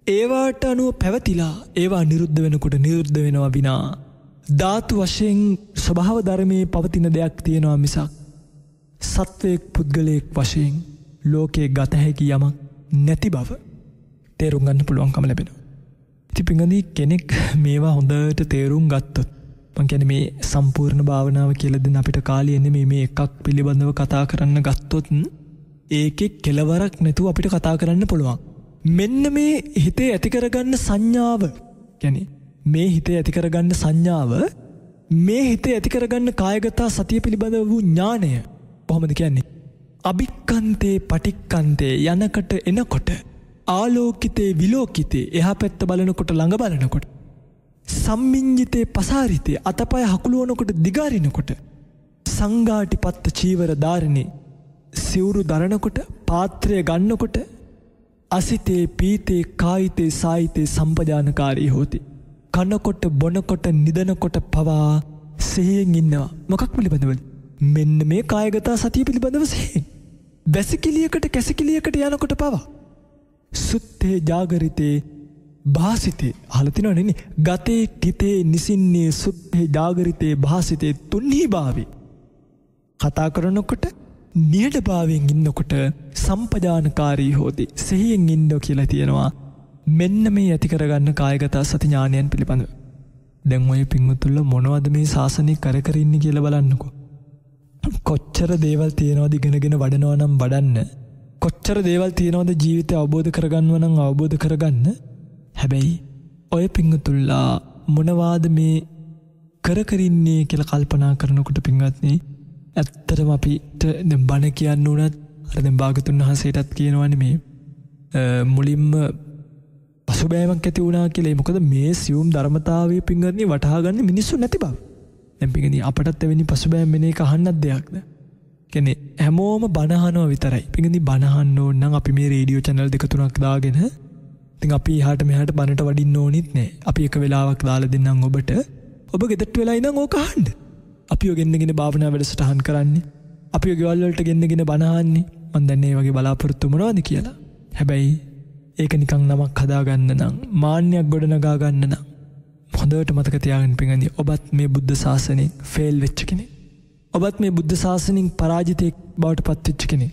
ඒවාට අනුව පැවතිලා ඒවා නිරුද්ධ වෙනකොට නිරුද්ධ වෙනවා විනා ධාතු වශයෙන් ස්වභාව ධර්මයේ පවතින දෙයක් තියෙනවා මිසක් සත්වයක් පුද්ගලයෙක් වශයෙන් ලෝකේ ගත හැකි යමක් නැති බව තේරුම් ගන්න පුළුවන්කම ලැබෙනවා. ඉතින් පින්වත්නි කෙනෙක් මේවා හොඳට තේරුම් ගත්තොත් මං කියන්නේ මේ සම්පූර්ණ භාවනාව කියලා දෙන්න අපිට කාලය එන්නේ මේ එකක් පිළිබඳව කතා කරන්න ගත්තොත් ඒකේ කෙලවරක් නැතුව අපිට කතා කරන්න පුළුවන්. මෙන්න මේ හිතේ ඇති කරගන්න සංඥාව කියන්නේ මේ හිතේ ඇති කරගන්න සංඥාව මේ හිතේ ඇති කරගන්න කායගත සතිය පිළිබඳව වූ ඥාණය කොහොමද කියන්නේ? අභික්ඛන්තේ පටික්ඛන්තේ යනකට එනකොට ආලෝකිතේ විලෝකිතේ එහා පැත්ත බලනකොට ළඟ බලනකොට සම්මිඤ්ඤිතේ පසාරිතේ අතපය හකුලවනකොට දිගාරිනකොට සංඝාටිපත්ත චීවර ධාරණේ සිවුරු දරනකොට පාත්‍රය ගන්නකොට අසිතේ පීතේ කායිතේ සායිතේ සම්පජානකාරී හොති. කනකොට බොනකොට නිදනකොට පවා සිහියෙන් ඉන්නවා. මොකක් පිළිබඳවද? මෙන්න මේ කායගත සතිය පිළිබඳව සිහියෙන්. වැසිකිළියකට කැසිකිළියකට යනකොට පවා සුත්තේ ජාගරිතේ භාසිතේ අහලා තියෙනවනේ නේ. ගතේ තිතේ නිසින්නේ සුත්තේ ජාගරිතේ භාසිතේ තුන්හි භාවේ. කතා කරනකොට නියඩභාවයෙන් ඉන්නකොට සම්පජානකාරී හෝති සිහියෙන් ඉන්නෝ කියලා තියෙනවා. මෙන්න මේ ඇති කරගන්න කායගත සති ඥානයන් පිළිබඳව. දැන් ඔය පින්වතුන්ලා මොනවද මේ ශාසනය කර කර ඉන්නේ කියලා බලන්නකෝ. කොච්චර දේවල් තියෙනවද ඉගෙනගෙන වඩනවා නම් වඩන්න. කොච්චර දේවල් තියෙනවද ජීවිතය අවබෝධ කරගන්නවා නම් අවබෝධ කරගන්න. හැබැයි ඔය පින්වතුන්ලා මොනවාද මේ කර කර ඉන්නේ කියලා කල්පනා කරනකොට පින්වත්නි ඇත්තටම අපිට දැන් බණ කියන්න උනත් අර දැන් භාගතුන් වහන්සේටත් කියනවනේ මේ මුලින්ම පසුබෑමක් ඇති වුණා කියලා. ඒ මොකද මේ සියුම් ධර්මතාවය පින්වත්නි වටහා ගන්න මිනිස්සු නැති බව. දැන් පින්වත්නි අපටත් එවැනි පසුබෑම මෙන්න එක අහන්නත් දෙයක්ද? කියන්නේ හැමෝම බණ අහනවා විතරයි. පින්වත්නි බණ අහන්න ඕන නම් අපි මේ රේඩියෝ channel 2-3ක් දාගෙන ඉතින් අපි එහාට මෙහාට බණට වඩින්න ඕනිත් නෑ. අපි එක වෙලාවක් දාලා දෙන්නම් ඔබට. ඔබ ගෙදරට වෙලා ඉඳන් ඕක අහන්න. අපිව ගෙන්නගෙන භාවනා වැඩසටහන් කරන්නේ. අපිව ගෙවල් වලට ගෙන්නගෙන බණ අහන්නේ. මම දන්නේ මේ වගේ බලාපොරොත්තු මොනවද කියලා. හැබැයි ඒක නිකන් නමක් හදාගන්න නම් මාන්නයක් ගොඩනගා ගන්න නම් හොඳට මතක තියාගන්න පින්වත්නි ඔබත් මේ බුද්ධ ශාසනයෙන් ෆේල් වෙච්ච කෙනෙක්. ඔබත් මේ බුද්ධ ශාසනයෙන් පරාජිතයෙක් බවට පත් වෙච්ච කෙනෙක්.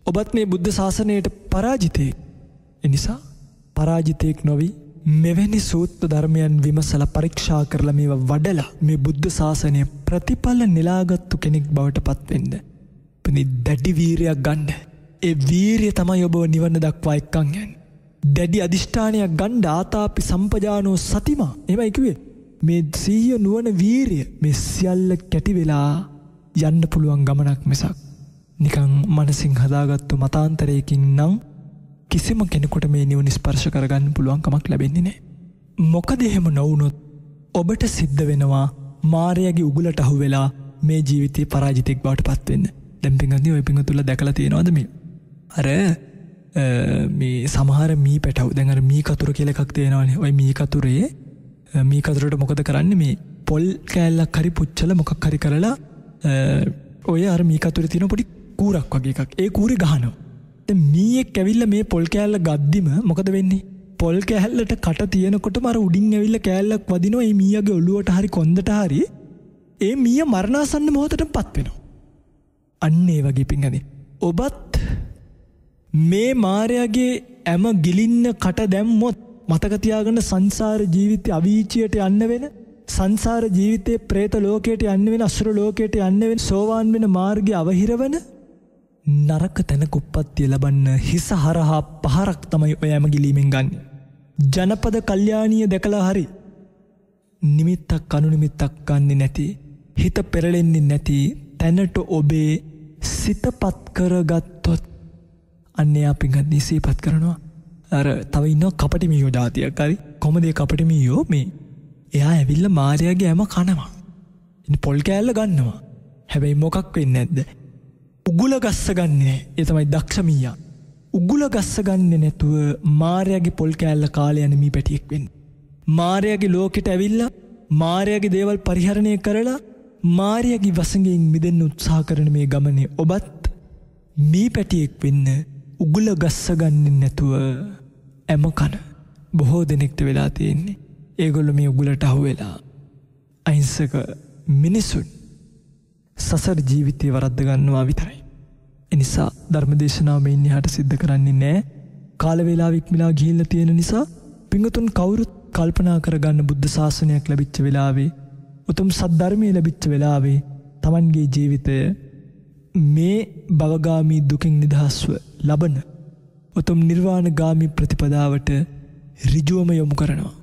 ඔබත් මේ බුද්ධ ශාසනයට පරාජිතයෙක්. ඒ නිසා පරාජිතයෙක් නොවි මෙවැනි සූත්‍ර ධර්මයන් විමසලා පරීක්ෂා කරලා මේවා වඩලා මේ බුද්ධ ශාසනය ප්‍රතිඵල නෙලාගත්තු කෙනෙක් බවට පත් වෙන්න. පිනි දැඩි වීරියක් ගන්න. ඒ වීරිය තමයි ඔබව නිවන දක්වා එක්කන් යන්නේ. දැඩි අදිෂ්ඨානයක් ගන්න ආතාපි සම්පජානෝ සතිමා. එහෙමයි කිව්වේ. මේ සීය නුවණ වීරිය මේ සියල්ල කැටි වෙලා යන්න පුළුවන් ගමනක් මිසක් නිකන් මනසින් හදාගත්තු මතාන්තරයකින් නම් කිසිම කෙනෙකුට මේ නිවන ස්පර්ශ කරගන්න පුළුවන් කමක් ලැබෙන්නේ නැහැ. මොකද එහෙම නොවුනොත් ඔබට සිද්ධ වෙනවා මායාවේ උගුලට අහු වෙලා මේ ජීවිතේ පරාජිතෙක් බවට පත් වෙන්න. දැන් පින්වත්නි ඔය පින්වතුන්ලා දැකලා තියෙනවද මේ? අර මේ සමහර මී පැටව් දැන් අර මී කතුර කියලා එකක් තියෙනවානේ. ওই මී කතුරේ මී කතුරට මොකද කරන්නේ මේ පොල් කෑල්ලක් හරි පුච්චලා මොකක් හරි කරලා ඔය අර මී කතුරේ තියෙන පොඩි කූරක් වගේ එකක්. ඒ කූරේ ගහනවා. දැන් මීෙක් ඇවිල්ලා මේ පොල් කෑල්ල ගද්දිම මොකද වෙන්නේ? පොල් කෑල්ලට කට තියෙනකොටම අර උඩින් ඇවිල්ලා කෑල්ලක් වදිනවා. ඒ මීයාගේ ඔළුවට හරි කොන්දට හරි ඒ මීයා මරණාසන්න මොහොතටපත් වෙනවා. අන්න ඒ වගේ පින්වත්නි ඔබත් මේ මායාවේ ඇම ගිලින්න කට දැම්මොත් මතක තියාගන්න සංසාර ජීවිතේ අවීචියට යන්න වෙන සංසාර ජීවිතේ പ്രേත ලෝකයට යන්න වෙන අසුර ලෝකයට යන්න වෙන සෝවාන් වෙන මාර්ගය අවහිරවන නරක තැනක උප්පත්තිය ලබන්න හිස හරහා පහරක් තමයි ඔය ඇම ගිලීමෙන් ගන්න. ජනපද කල්යාණිය දැකලා හරි නිමිත්තක් අනුනිමිත්තක් ගන්නෙ නැති හිත පෙරලෙන්නේ නැති තැනට ඔබේ සිතපත් කරගත්තොත් අන්නේ අපි ගන්න ඉසීපත් කරනවා. අර තව ඉන්නවා කපටි මීයෝ જાතියක් හරි කොහමද ඒ කපටි මීයෝ මේ එයා ඇවිල්ලා මායාවේ හැම කනවා. ඉතින් පොල් කෑල්ල ගන්නවා. හැබැයි මොකක් වෙන්නේ නැද්ද? උගුල ගස්ස ගන්නේ. ඒ තමයි දක්ෂ මීයා. උගුල ගස්ස ගන්නේ නැතුව මායාවේ පොල් කෑල්ල කාලේ යන මී පැටියෙක් වෙන්නේ. මායාවේ ලෝකෙට ඇවිල්ලා මායාවේ දේවල් පරිහරණය කරලා මායාවේ වසඟයෙන් මිදෙන්න උත්සාහ කරන මේ ගමනේ ඔබත් මී පැටියෙක් වෙන්න උගුල ගස්ස ගන්නේ නැතුව එම කන බොහෝ දෙනෙක්ට වෙලා තියෙන්නේ. ඒගොල්ලෝ මේ උගුලට අහු වෙලා අහිංසක මිනිසුන් සසර ජීවිතේ වරද්ද ගන්නවා විතරයි. ඒ නිසා ධර්මදේශනාව මෙන්න යහට සිද්ධ කරන්නේ නැහැ. කාල වේලාව ඉක්මලා ගිහිල්ලා තියෙන නිසා පිංගුතුන් කවුරුත් කල්පනා කරගන්න බුද්ධ ශාසනයක් ලැබිච්ච වෙලාවේ උතුම් සද්ධර්මයේ ලැබිච්ච වෙලාවේ Tamanගේ ජීවිතය මේ භවගාමී දුකින් නිදහස්ව ලබන උතුම් නිර්වාණගාමී ප්‍රතිපදාවට ඍජුවම යොමු කරනවා.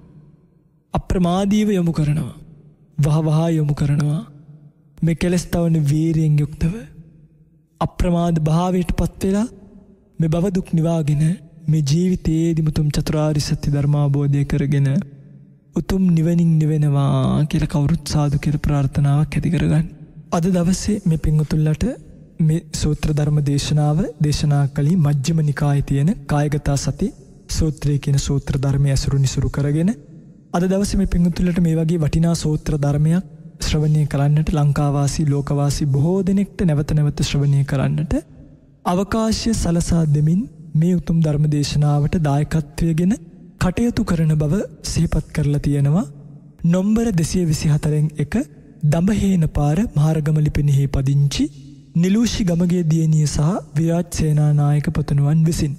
අප්‍රමාදීව යොමු කරනවා. වහවහ යොමු කරනවා. මේ කෙලස් තවන වීරියෙන් යුක්තව අප්‍රමාද භාවයට පත් වෙලා මේ භව දුක් නිවාගෙන මේ ජීවිතයේදී උතුම් චතුරාර්ය සත්‍ය ධර්මාබෝධය කරගෙන උතුම් නිවනින් නිවෙනවා කියලා කවුරුත් සාදු කියලා ප්‍රාර්ථනාවක් ඇති කරගන්න. අද දවසේ මේ පින්වතුන්ලට මේ සූත්‍ර ධර්ම දේශනාව දේශනා කළේ මජ්ක්‍ධිම නිකායේ තියෙන කායගත සති සූත්‍රය කියන සූත්‍ර ධර්මය අසුරු නිසුරු කරගෙන අද දවසේ මේ පින්වතුන්ලට මේ වගේ වටිනා සූත්‍ර ධර්මයක් ශ්‍රවණය කරන්නට ලංකාවාසී ලෝකවාසී බොහෝ දෙනෙක්ට නැවත නැවත ශ්‍රවණය කරන්නට අවකාශය සලසා දෙමින් මේ උතුම් ධර්ම දේශනාවට දායකත්වයේගෙන කටයුතු කරන බව සිහිපත් කරලා තියෙනවා. නම්බර 224න් 1 දඹහේන පාර මහරගම ලිපිනෙහි පදිංචි නිලූෂි ගමගේ දියණිය සහ විරාජ් සේනානායක පුතුණුවන් විසින්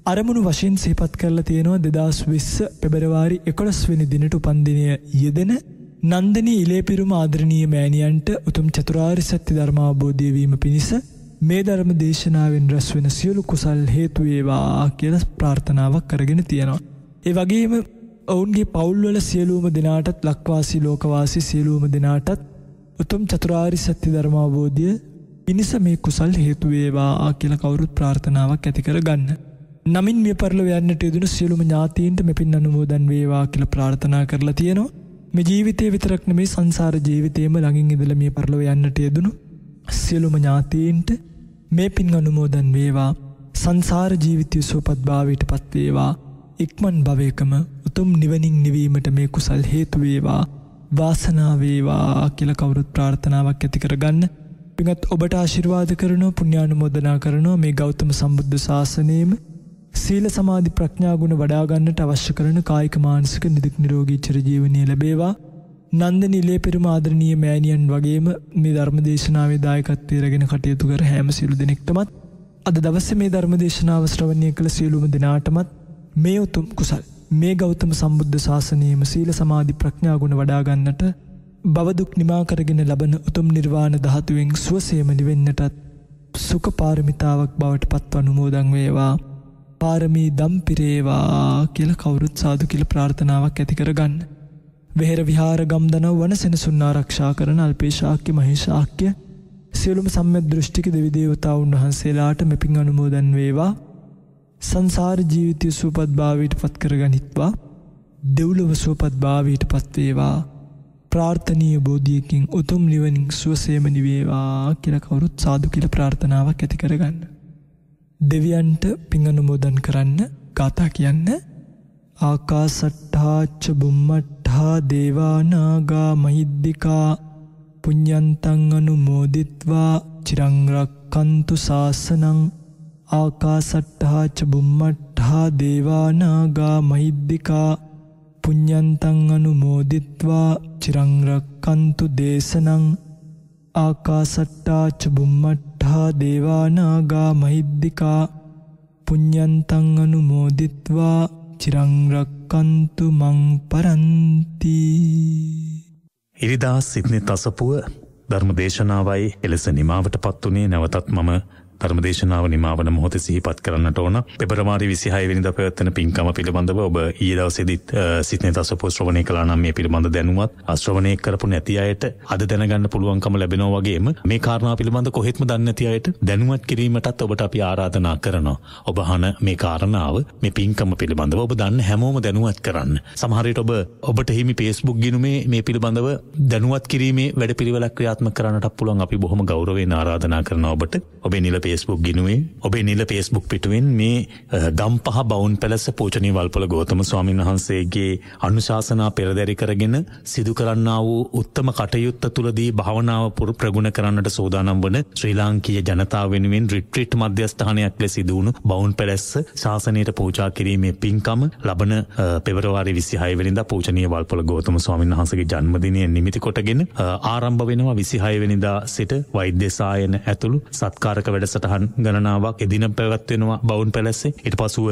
අරමුණු වශයෙන් සිහිපත් කරලා තියෙනවා 2020 පෙබරවාරි 11 වෙනි දිනට උපන්දිනය යෙදෙන නන්දනී ඉලේපිරුම ආදරණීය මෑණියන්ට උතුම් චතුරාර්ය සත්‍ය ධර්ම අවබෝධය වීම පිණිස මේ ධර්ම දේශනාවෙන් රැස් වෙන සියලු කුසල් හේතු වේවා කියලා ප්‍රාර්ථනාවක් කරගෙන තියෙනවා. ඒ වගේම ඔවුන්ගේ පවුල්වල සියලුම දෙනාටත් ලක්වාසී ලෝකවාසී සියලුම දෙනාටත් උතුම් චතුරාර්ය සත්‍ය ධර්ම අවබෝධය පිණිස මේ කුසල් හේතු වේවා කියලා කවුරුත් ප්‍රාර්ථනාවක් ඇති කරගන්න. නමින් මිය පරලොව යන්නට යෙදුණු සියලුම ඥාතීන්ට මෙපින් අනුමෝදන් වේවා කියලා ප්‍රාර්ථනා කරලා තියෙනවා. මේ ජීවිතේ විතරක් නෙමෙයි සංසාර ජීවිතේම ළඟින් ඉඳලා මිය පරලොව යන්නට යෙදුණු සියලුම ඥාතීන්ට මේ පින් අනුමෝදන් වේවා. සංසාර ජීවිතය සුවපත් භාවයට පත් වේවා. ඉක්මන් භවයකම උතුම් නිවනින් නිවීමට මේ කුසල් හේතු වේවා. වාසනාව වේවා කියලා කවුරුත් ප්‍රාර්ථනාවක් ඇති කරගන්න. පින්වත් ඔබට ආශිර්වාද කරනවා පුණ්‍යානුමෝදනා කරනවා මේ ගෞතම සම්බුද්ධ ශාසනයෙම සීල සමාධි ප්‍රඥා ගුණ වඩා ගන්නට අවශ්‍ය කරන කායික මානසික නිදුක් නිරෝගී චිරජීවනයේ ලැබේවා. නන්දනී ඉලේපිරුම ආදරණීය මෑණියන් වගේම මේ ධර්ම දේශනාවේ දායකත්වයේ රැගෙන කටයුතු කර හැම සියලු දෙනෙක්ටමත් අද දවසේ මේ ධර්ම දේශනාව ශ්‍රවණය කළ සියලුම දෙනාටමත් මේ උතුම් කුසල් මේ ගෞතම සම්බුද්ධ ශාසනයේම සීල සමාධි ප්‍රඥා ගුණ වඩා ගන්නට භව දුක් නිමා කරගෙන ලබන උතුම් නිර්වාණ ධාතුවෙන් සුවසේම නිවෙන්නටත් සුඛ පාරමිතාවක් බවට පත් අනුමෝදන් වේවා. පාරමී දම් පිරේවා කියලා කවුරුත් සාදු කියලා ප්‍රාර්ථනාවක් ඇති කරගන්න. වෙහෙර විහාර ගම්දනව වන සෙනසුන් ආරක්ෂා කරන අල්පේශාක්‍ය මහේශාක්‍ය සියලුම සම්‍යක් දෘෂ්ටික දෙවි දේවතාවුන් වහන්සේලාට මෙපින් අනුමෝදන් වේවා. සංසාර ජීවිතය සුවපත් භාවයට පත් කරගනිත්වා. දෙව්ලොව සුවපත් භාවයට පත් වේවා. ප්‍රාර්ථනීය බෝධියකින් උතුම් නිවනින් සුවසේම නිවේවා කියලා කවුරුත් සාදු කියලා ප්‍රාර්ථනාවක් ඇති කරගන්න. දෙවියන්ට පින් අනුමෝදන් කරන්න ගාථා කියන්න. ආකාසට්ඨා ච බුම්මට්ඨා දේවා නාග මහිද්దికා පුඤ්ඤන්තං අනුමෝදිත්වා චිරං රක්ඛන්තු ශාසනං. ආකාසට්ඨා ච බුම්මට්ඨා දේවා නාග මහිද්దికා පුඤ්ඤන්තං අනුමෝදිත්වා චිරං රක්ඛන්තු දේශනං. ආකාසට්ඨා ච බුම්මට්ඨා දේවා නාග මහිද්దికා පුඤ්ඤන්තං අනුමෝදිත්වා චිරං රක්ඛන්තු මං පරන්ති. ඉරිදා සිද්නි තසපුව ධර්ම දේශනාවයි එලෙස නිමාවට පත් වුණේ. නැවතත් මම ධර්ම දේශනාව නිමාවන මොහොතේ සිහිපත් කරන්නට ඕන. පෙබරවාරි 26 වෙනිදා පැවැත්වෙන පින්කම පිළිබඳව ඔබ ඊයේ දවසේදීත් සිද්නි තසපුව ශ්‍රවණය කළා නම් මේ පිළිබඳ දැනුවත් ශ්‍රවණය කරපු නැති අයට අද දැනගන්න පුළුවන්කම ලැබෙනවා. වගේම මේ කාරණා පිළිබඳ කොහෙත්ම දන්නේ නැති අයට දැනුවත් කිරීමටත් ඔබට අපි ආරාධනා කරනවා. ඔබ අහන මේ කාරණාව මේ පින්කම පිළිබඳව ඔබ දන්න හැමෝම දැනුවත් කරන්න. සමහර විට ඔබට හිමි Facebook ගිණුමේ මේ පිළිබඳව දැනුවත් කිරීමේ වැඩපිළිවෙලක් ක්‍රියාත්මක කරන්නට පුළුවන්. අපි බොහොම ගෞරවයෙන් ආරාධනා කරනවා ඔබට. ඔබේ නිල Facebook ගිණුවේ ඔබේ නිල Facebook පිටුවෙන් මේ ගම්පහ බවුන් පැලස පූජනීය වල්පොල ගෞතම ස්වාමීන් වහන්සේගේ අනුශාසනා පෙරදරි කරගෙන සිදු කරන්නා වූ උත්තම කටයුත්ත තුලදී භාවනාව ප්‍රගුණ කරන්නට සූදානම් වන ශ්‍රී ලාංකීය ජනතාව වෙනුවෙන් රිට්‍රීට් මධ්‍යස්ථානයක් ලෙස සිදු වුණු බවුන් පැලස ශාසනයට පූජා කිරීමේ පින්කම ලබන පෙබරවාරි 26 වෙනිදා පූජනීය වල්පොල ගෞතම ස්වාමීන් වහන්සේගේ ජන්මදිනය නිමිති කොටගෙන ආරම්භ වෙනවා. 26 වෙනිදා සිට වෛද්‍ය සායන ඇතුළු සත්කාරක වැඩසටහන් ගණනාවක් එදින පැවැත්වෙනවා බවුන් පැලැස්සේ. ඊට පසුව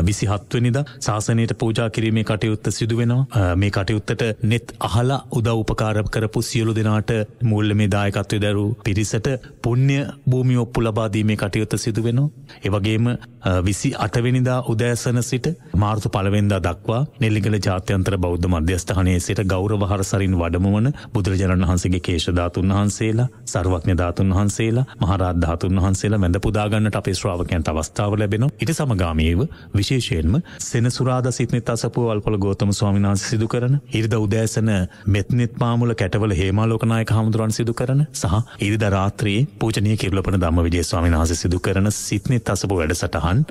27 වෙනිදා ශාසනයට පූජා කිරීමේ කටයුත්ත සිදු වෙනවා. මේ කටයුත්තට net අහලා උදව් උපකාර කරපු සියලු දෙනාට මූල්‍යමය දායකත්වය දරූ පිරිසට පුණ්‍ය භූමිය ඔප්පු ලබා දීමේ කටයුත්ත සිදු වෙනවා. ඒ වගේම 28 වෙනිදා උදෑසන සිට මාර්තු 1 වෙනිදා දක්වා නෙල්ලිගල ජාත්‍යන්තර බෞද්ධ මධ්‍යස්ථානයේ සිට ගෞරව හරසරින් වඩමවන බුදුරජාණන් වහන්සේගේ කේශ ධාතුන් වහන්සේලා, සර්වඥ ධාතුන් වහන්සේලා, මහරහත් ධාතුන් වහන්සේලා වැඳ පුදා ගන්නට අපේ ශ්‍රාවකයන්ට අවස්ථාව ලැබෙනවා. ඊට සමගාමීව විශේෂයෙන්ම සෙනසුරාදා සිද්නි තසපුව වල්පොල ගෞතම ස්වාමීන් වහන්සේ සිදු කරන, ඉරිදා උදෑසන මෙත්නෙත් පාමුල කැටවල හේමාලෝකනායක හාමුදුරුවන් සිදු කරන සහ ඉරිදා රාත්‍රියේ පූජනීය කිරුළපන ධම්මවිජය ස්වාමීන් වහන්සේ සිදු කරන සිද්නි තසපුව වැඩසටහන්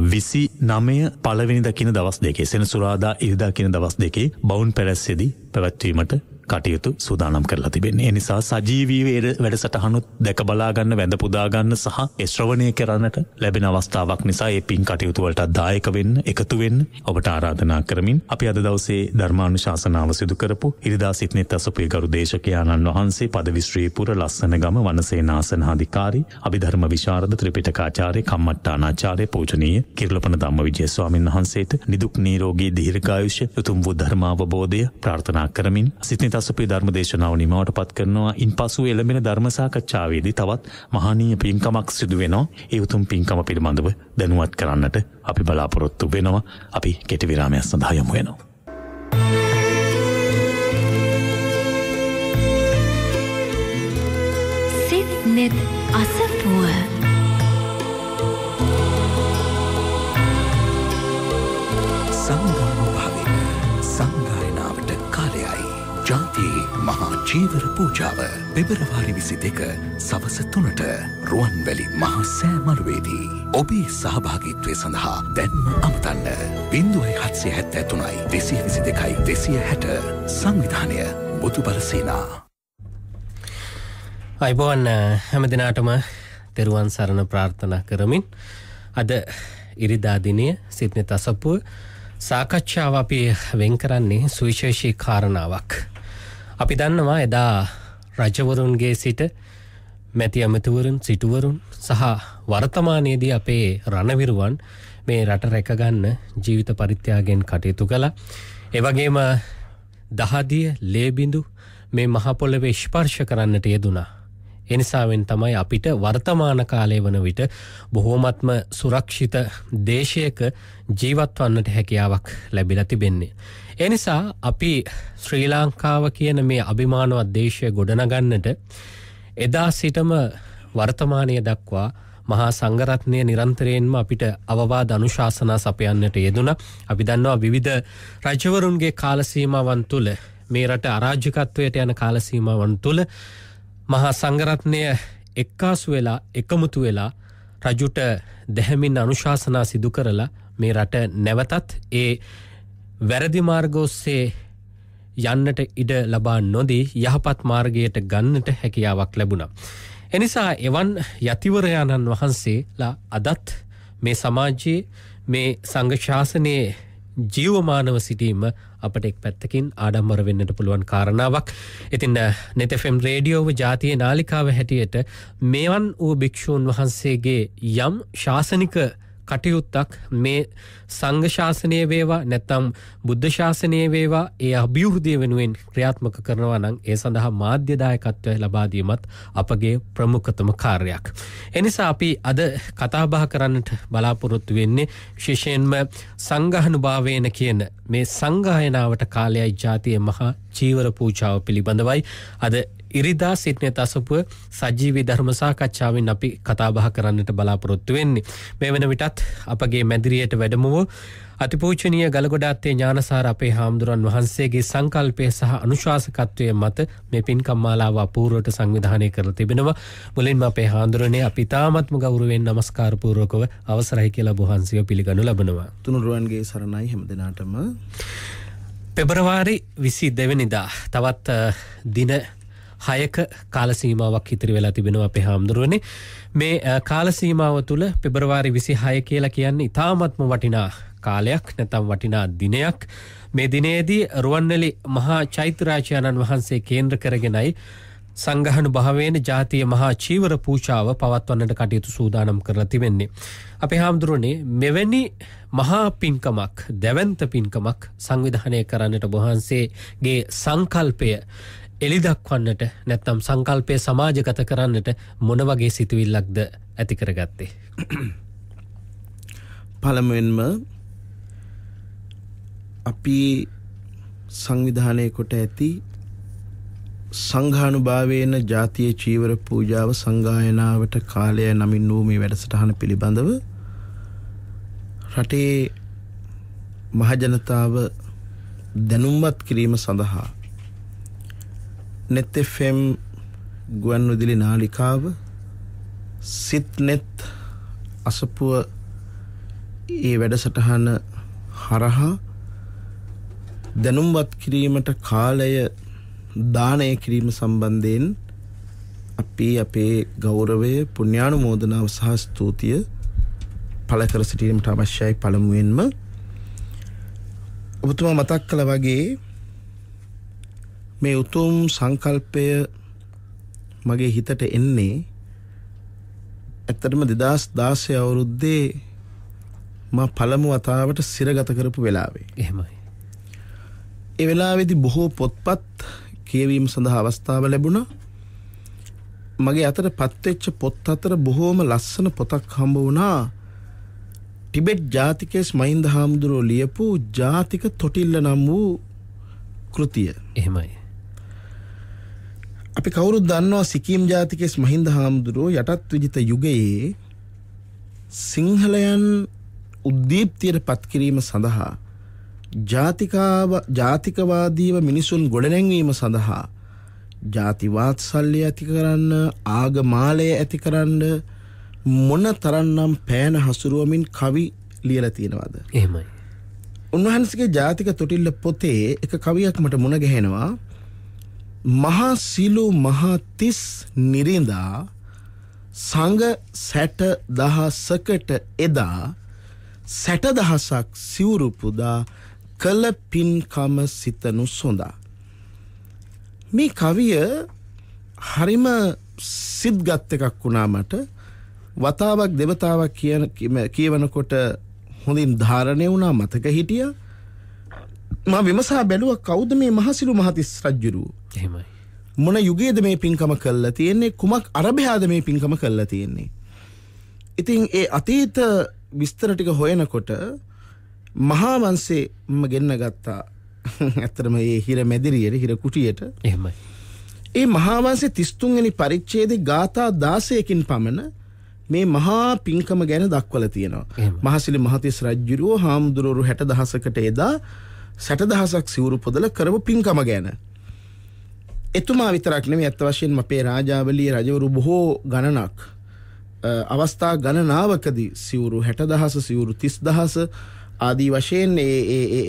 29 පළවෙනිදා කියන දවස් දෙකේ සෙනසුරාදා ඉරිදා කියන දවස් දෙකේ බවුන් පැලැස්සේදී පැවැත්වීමට කටයුතු සූදානම් කරලා තිබෙන්නේ. ඒ නිසා සජීවී වැඩසටහනුත් දැක බලා ගන්න, වැඳ පුදා ගන්න සහ ඒ ශ්‍රවණය කරන්නට ලැබෙන අවස්ථාවක් නිසා මේ පින් කටයුතු වලට දායක වෙන්න, එකතු වෙන්න ඔබට ආරාධනා කරමින් අපි අද දවසේ ධර්මානුශාසනාව සිදු කරපු ඉරිදා සිට්නෙත් අසපුවේ ගරු දේශකයාණන් වහන්සේ පදවි ශ්‍රීපුර ලස්සනගම වනසේනාසනාධිකාරී අභිධර්ම විශාරද ත්‍රිපිටකාචාර්ය කම්මට්ටානාචාර්ය පූජනීය කිරුළපන ධම්මවිජය ස්වාමීන් වහන්සේට නිදුක් නිරෝගී දීර්ඝායුෂ උතුම් වූ ධර්මාවබෝධය ප්‍රාර්ථනා කරමින් සිට්නෙත් අසපුවේ ධර්ම දේශනාව නිමවට පත් කරනවා. ඉන්පසු එළඹෙන ධර්ම සාකච්ඡාවේදී තවත් මහානීය පින්කමක් සිදු වෙනවා. ඒ උතුම් පින්කම පිළිබඳව දැනුවත් කරන්නට අපි බලාපොරොත්තු වෙනවා. අපි කෙටි විරාමයක් සඳහා යමු වෙනවා. සිට්නෙත් අසපුව සංගානුභාවයෙන් සංගායනාවට කාලයයි. ජාතියේ මහා චීවර පූජාව පෙබරවාරි 22 සවස 3ට රුවන්වැලි මහා සෑ මළුවේදී. ඔබේ සහභාගීත්වය සඳහා දැන්ම අමතන්න 0773 222 260 සංවිධානය බුදුබල සේනා. අයිබෝන් හැම දිනාටම තෙරුවන් සරණ ප්‍රාර්ථනා කරමින් අද ඉරිදා දිනය සිට්නෙත් අසපුව සාකච්ඡාව අපි වෙන් කරන්නේ සුවිශේෂී කාරණාවක්. අපි දන්නවා එදා රජවරුන්ගේ සිට මැති ඇමතිවරුන්, සිටුවරුන් සහ වර්තමානයේදී අපේ රණවිරුවන් මේ රට රැකගන්න ජීවිත පරිත්‍යාගයෙන් කටයුතු කළා. ඒ වගේම දහදිය, ලේබිඳු මේ මහ පොළවේ ස්පර්ශ කරන්නට යෙදුණා. එනිසාවෙන් තමයි අපිට වර්තමාන කාලය වන විට බොහෝමත්ම සුරක්ෂිත දේශයක ජීවත් වන්නට හැකියාවක් ලැබිලා තිබෙන්නේ. එනිසා අපි ශ්‍රී ලංකාව කියන මේ අභිමානවත් දේශය ගොඩනගන්නට එදා සිටම වර්තමානය දක්වා මහා සංඝරත්නය නිරන්තරයෙන්ම අපිට අවවාද අනුශාසනා සපයන්නට යෙදුණා. අපි දන්නවා විවිධ රජවරුන්ගේ කාල සීමාවන් තුළ මේ රට අරාජිකත්වයට යන කාල සීමාවන් තුළ මහා සංඝරත්නය එක්කාසු වෙලා එකමුතු වෙලා රජුට දැහැමින් අනුශාසනා සිදු කරලා මේ රට නැවතත් ඒ වැරදි මාර්ග ඔස්සේ යන්නට ඉඩ ලබා නොදී යහපත් මාර්ගයට ගන්නට හැකියාවක් ලැබුණා. එනිසා එවන් යතිවරයාණන් වහන්සේලා අදත් මේ සමාජයේ මේ සංඝ ශාසනයේ ජීවමානව සිටීම අපට එක් පැත්තකින් ආඩම්බර වෙන්නට පුළුවන් කාරණාවක්. ඉතින් net FM රේඩියෝව ජාතියේ නාලිකාව හැටියට මේවන් වූ භික්ෂූන් වහන්සේගේ යම් ශාසනික කටයුත්තක් මේ සංඝ ශාසනය වේවා නැත්නම් බුද්ධ ශාසනය වේවා ඒ අභිවෘද්ධිය වෙනුවෙන් ක්‍රියාත්මක කරනවා නම් ඒ සඳහා මාධ්‍ය දායකත්වය ලබා දීමත් අපගේ ප්‍රමුඛතම කාර්යයක්. එනිසා අපි අද කතා බහ කරන්නට බලාපොරොත්තු වෙන්නේ විශේෂයෙන්ම සංඝානුභාවයෙන් කියන මේ සංගායනාවට කාලයයි ජාතියේ මහා චීවර පූජාව පිළිබඳවයි අද ඉරිදා සිට්නෙත් අසපුව සජීවී ධර්ම සාකච්ඡාවෙන් අපි කතා බහ කරන්නට බලාපොරොත්තු වෙන්නේ. මේ වෙන විටත් අපගේ මැදිරියට වැඩම වූ අතිපූජනීය ගලගොඩාත්තේ ඥානසාර අපේ හාමුදුරන් වහන්සේගේ සංකල්පය සහ අනුශාසකත්වය මත මේ පින්කම් මාලාව අපූර්වට සංවිධානය කරලා තිබෙනවා. මුලින්ම අපේ හාමුදුරනේ අපි තාමත්ම ගෞරවයෙන් নমස්කාර පූර්වකව අවසරයි කියලා වහන්සේව පිළිගනු ලබනවා. තුනුරුවන්ගේ සරණයි හැම දිනාටම. පෙබරවාරි 22 වෙනිදා තවත් දින 6ක කාල සීමාවක් ඉතිරි වෙලා තිබෙනවා අපේ හාමුදුරුවනේ. මේ කාල සීමාව තුළ පෙබරවාරි 26 කියලා කියන්නේ ඉතාමත්ම වටිනා කාලයක් නැත්නම් වටිනා දිනයක්. මේ දිනේදී රුවන්වැලි මහා චෛත්‍යරාජානන් වහන්සේ කේන්ද්‍ර කරගෙනයි සංඝානුභාවයෙන් ජාතිය මහා චීවර පූජාව පවත්වන්නට කටයුතු සූදානම් කරලා තිබෙන්නේ. අපේ හාමුදුරුවනේ මෙවැනි මහා පින්කමක්, දැවැන්ත පින්කමක් සංවිධානය කරන්නට වහන්සේගේ සංකල්පය එලි දක්වන්නට නැත්නම් සංකල්පය සමාජගත කරන්නට මොන වගේ සිතුවිල්ලක්ද ඇති කරගත්තේ? පළමුවෙන්ම අපි සංවිධානය කොට ඇති සංඝානුභාවයෙන් ජාතිය චීවර පූජාව සංගායනාවට කාලය නමින් වූ මේ වැඩසටහන පිළිබඳව රටේ මහජනතාව දැනුම්වත් කිරීම සඳහා net FM ගුවන්විදුලි නාලිකාව සිට්නෙත් අසපුව ඒ වැඩසටහන හරහා දැනුම්වත් කිරීමට කාලය දානය කිරීම සම්බන්ධයෙන් අපි අපේ ගෞරවය පුණ්‍යානුමෝදනාව සහ ස්තුතිය පළ කර සිටීමට අවශ්‍යයි. පළමුවෙන්ම ඔබතුමා මතක් කළ වගේ මේ උතුම් සංකල්පය මගේ හිතට එන්නේ ඇත්තටම 2016 අවුරුද්දේ මම පළමු වතාවට සිරගත කරපු වෙලාවේ. එහෙමයි. ඒ වෙලාවේදී බොහෝ පොත්පත් කියවීම සඳහා අවස්ථාව ලැබුණා. මගේ අතට පත්වෙච්ච පොත් අතර බොහෝම ලස්සන පොතක් හම්බ වුණා. ටිබෙට් ජාතිකයස් මහින්ද හාමුදුරුවෝ ලියපු ජාතික තොටිල්ල නම් වූ කෘතිය. එහෙමයි. අපි කවුරුත් දන්නවා සිකීම් ජාතිකයස් මහින්ද හාමුදුරුවෝ යටත් විජිත යුගයේ සිංහලයන් උද්දීප්තියට පත් කිරීම සඳහා ජාතිකවාදීව මිනිසුන් ගොඩනැංවීම සඳහා ජාති වාත්සල්‍ය ඇති කරන්න, ආගමාලය ඇති කරන්න මොන තරම්නම් පෑන හසුරුවමින් කවි ලියලා තියෙනවද? එහෙමයි. උන්වහන්සේගේ ජාතික තොටිල්ල පොතේ එක කවියක් මට මුණ ගැහෙනවා. මහා සිලු මහා තිස් නිරිඳා සංග 60,000කට එදා 60,000ක් සිවුරු පුදා කළ පින්කම සිතනු සොඳා. මේ කවිය හරිම සිද්ගත් එකක් වුණා මට. වතාවක් දෙවතාවක් කියවනකොට හොඳින් ධාරණය වුණා, මතක හිටියා. මම විමසා බැලුවා කවුද මේ මහසිලු මහතිස් රජුරුවෝ? එහෙමයි. මොන යුගයේද මේ පින්කම කළා තියෙන්නේ? කුමක් අරබයාද මේ පින්කම කළා තියෙන්නේ? ඉතින් ඒ අතීත විස්තර ටික හොයනකොට මහා වංශේ මම ගෙන්න ගත්තා. ඇත්තටම මේ හිර මැදිරියේ හිර කුටියට. එහෙමයි. ඒ මහා වංශේ 33 වෙනි පරිච්ඡේදයේ ගාථා 16කින් පමණ මේ මහා පින්කම ගැන දක්වලා තියෙනවා. මහසිලි මහතිස් රජුරුවෝ හාමුදුරුවෝ 60,000කට එදා 60,000ක් සිවුරු පොදලා කරපු පින්කම ගැන. එතුමා විතරක් නෙමෙයි, අත් වශයෙන්ම අපේ රාජාවලියේ රජවරු බොහෝ ගණනක් අවස්ථා ගණනාවකදී සිවුරු 60,000 සිවුරු 30,000 ආදී වශයෙන්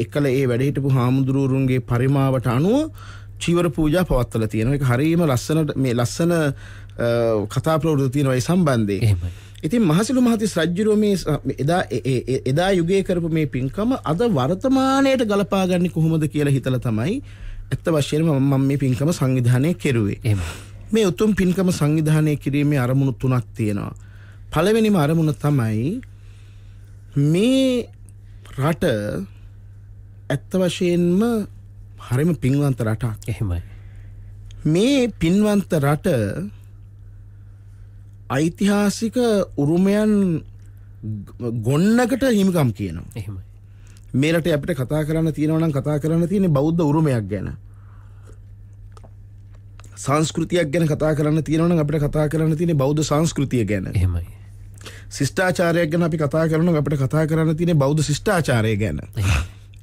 එකල ඒ වැඩ හිටපු හාමුදුරුවරුන්ගේ පරිමාවට අනුව චීවර පූජා පවත්වලා තියෙනවා. ඒක හරියම ලස්සන කතා ප්‍රවෘත්ති තියෙනවා ඒ සම්බන්ධයෙන්. එහෙමයි. ඉතින් මහසිලු මහතිස් රජුරුවෝ මේ එදා යුගයේ කරපු මේ පින්කම අද වර්තමානයට ගලපා ගන්නේ කොහොමද කියලා හිතලා තමයි ඇත්ත වශයෙන්ම මම මේ පින්කම සංවිධානය කෙරුවේ. එහෙමයි. මේ උතුම් පින්කම සංවිධානය කිරීමේ අරමුණු තුනක් තියෙනවා. පළවෙනිම අරමුණ තමයි මේ රට ඇත්ත වශයෙන්ම හරිම පින්වන්ත රටක්. එහෙමයි. මේ පින්වන්ත රට ඓතිහාසික උරුමයන් ගොන්නකට හිමිකම් කියනවා. එහෙමයි. මේ රටේ අපිට කතා කරන්න තියෙනවා නම් කතා කරන්න තියෙන්නේ බෞද්ධ උරුමයක් ගැන. සංස්කෘතියක් ගැන කතා කරන්න තියෙනවා නම් අපිට කතා කරන්න තියෙන්නේ බෞද්ධ සංස්කෘතිය ගැන. එහෙමයි. ශිෂ්ටාචාරයක් ගැන අපි කතා කරනවා නම් අපිට කතා කරන්න තියෙන්නේ බෞද්ධ ශිෂ්ටාචාරය ගැන.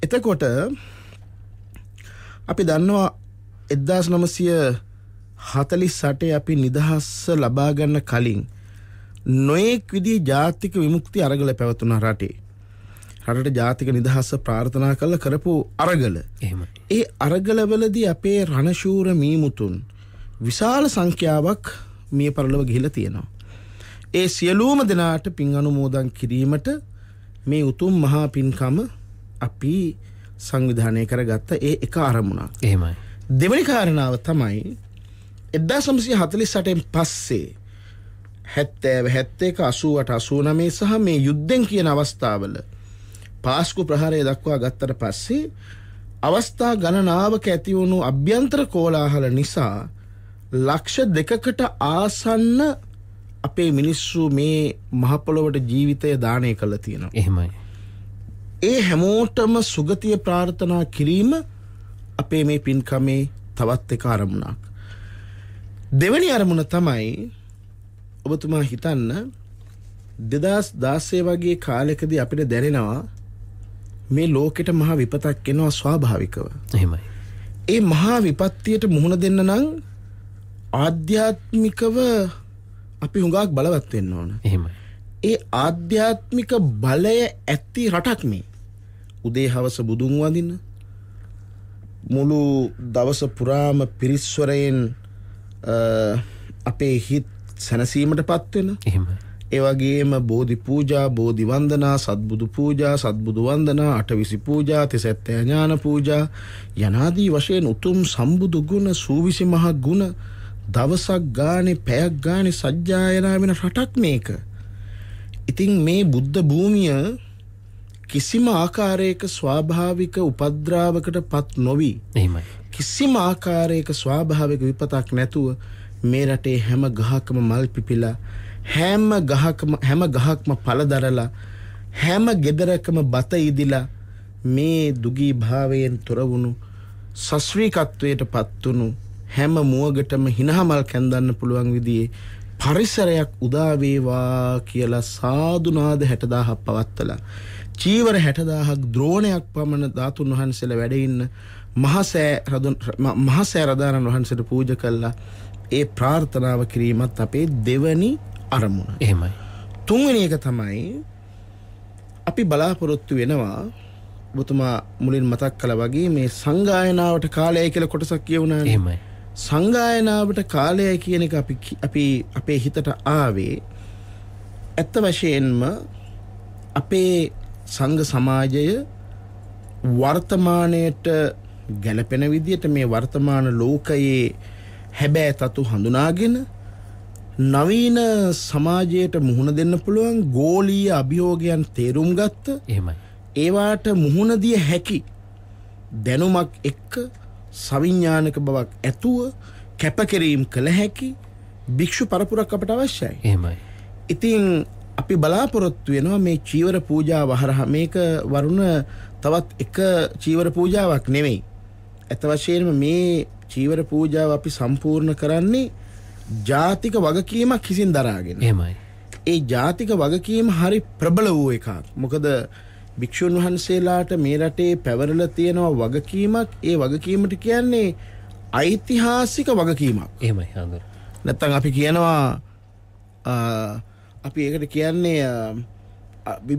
එතකොට අපි දන්නවා 1948 අපි නිදහස ලබා ගන්න කලින් නොයෙක් විදිහේ ජාතික විමුක්ති අරගල පැවතුණා රටේ. රටට ජාතික නිදහස ප්‍රාර්ථනා කරලා කරපු අරගල. එහෙමයි. ඒ අරගලවලදී අපේ රණශූර මීමුතුන් විශාල සංඛ්‍යාවක් මිය පරලොව ගිහිලා තියෙනවා. ඒ සියලුම දෙනාට පින් අනුමෝදන් කිරීමට මේ උතුම් මහා පින්කම අපි සංවිධානය කරගත්ත ඒ එක අරමුණක්. එහෙමයි. දෙවැනි කාරණාව තමයි 1948න් පස්සේ 70 71 88 89 සහ මේ යුද්ධෙන් කියන අවස්ථාවල පාස්කු ප්‍රහාරය දක්වා ගත්තට පස්සේ අවස්ථා ගණනාවක ඇති වුණු අභ්‍යන්තර කෝලාහල නිසා ලක්ෂ 2කට ආසන්න අපේ මිනිස්සු මේ මහ පොළොවට ජීවිතය දානය කළා තියෙනවා. එහෙමයි. ඒ හැමෝටම සුගතිය ප්‍රාර්ථනා කිරීම අපේ මේ පින්කමේ තවත් එක අරමුණක්. දෙවැනි අරමුණ තමයි ඔබතුමා හිතන්න 2016 වගේ කාලෙකදී අපිට දැනෙනවා මේ ලෝකෙට මහා විපතක් එනවා ස්වාභාවිකව. එහෙමයි. ඒ මහා විපත්තියට මුහුණ දෙන්න නම් ආධ්‍යාත්මිකව අපි හුඟක් බලවත් වෙන්න ඕන. එහෙමයි. ඒ ආධ්‍යාත්මික බලය ඇති රටක් මේ. උදේ හවස බුදුන් වඳින්න, මුළු දවස පුරාම පිරිස්වරයෙන් අපේ හිත් සැනසීමට පත්වෙන එහෙමයි. ඒ වගේම බෝධි පූජා, බෝධි වන්දනා, සත්බුදු පූජා, සත්බුදු වන්දනා, අටවිසි පූජා, තිසැත්තය ඥාන පූජා යනාදී වශයෙන් උතුම් සම්බුදු ගුණ, සූවිසි මහ ගුණ දවසක් ගානේ පැයක් ගානේ සජ්ජායනා වෙන රටක් මේක. ඉතින් මේ බුද්ධ භූමිය කිසිම ආකාරයක ස්වාභාවික උපද්‍රාවකට පත් නොවි, එහෙමයි. කිසිම ආකාරයක ස්වාභාවික විපතක් නැතුව මේ රටේ හැම ගහකම මල් පිපිලා, හැම ගහක්ම පළ දරලා, හැම ගෙදරකම බත ඉදිලා මේ දුගී භාවයෙන් තොර වුණු, සස්ත්‍රීකත්වයට පත් වුණු හැම මුවගටම හිනහමල් කැන්දන්න පුළුවන් විදිහේ පරිසරයක් උදා වේවා කියලා සාදුනාද 60000ක් පවත්තලා චීවර 60000ක් ද්‍රෝණයක් පමණ ධාතුන් වහන්සේලා වැඩ ඉන්න මහසෑ රදානන් වහන්සේට පූජා කළා. ඒ ප්‍රාර්ථනාව කිරීමත් අපේ දෙවනි අරමුණ. එහෙමයි. තුන්වෙනි එක තමයි අපි බලාපොරොත්තු වෙනවා, ඔබතුමා මුලින් මතක් කළා වගේ මේ සංගායනාවට කාලයයි කියලා කොටසක් කියවුණානේ. එහෙමයි. සංගායනාවට කාලයයි කියන එක අපි අපේ හිතට ආවේ ඇත්ත වශයෙන්ම අපේ සංඝ සමාජය වර්තමානයට ගැලපෙන විදිහට මේ වර්තමාන ලෝකයේ හැබෑ තතු හඳුනාගෙන නවීන සමාජයට මුහුණ දෙන්න පුළුවන් ගෝලීය අභියෝගයන් තේරුම් ගත්ත, එහෙමයි. ඒවාට මුහුණ දිය හැකි දැනුමක් එක්ක සවිඥානික බවක් ඇතුව කැපකිරීම කළ හැකි භික්ෂු පරපුරක් අපට අවශ්‍යයි. එහෙමයි. ඉතින් අපි බලාපොරොත්තු වෙනවා මේ චීවර පූජාව හරහා, මේක වරුණ තවත් එක චීවර පූජාවක් නෙමෙයි. ඇත්ත වශයෙන්ම මේ චීවර පූජාව අපි සම්පූර්ණ කරන්නේ ජාතික වගකීමක් හිසින් දරාගෙන. එහෙමයි. ඒ ජාතික වගකීම හරි ප්‍රබල වූ එකක්. මොකද භික්ෂුන් වහන්සේලාට මේ රටේ පැවරලා තියෙනවා වගකීමක්. ඒ වගකීමට කියන්නේ ඓතිහාසික වගකීමක්. එහෙමයි හඳුර. නැත්තම් අපි කියනවා අපි ඒකට කියන්නේ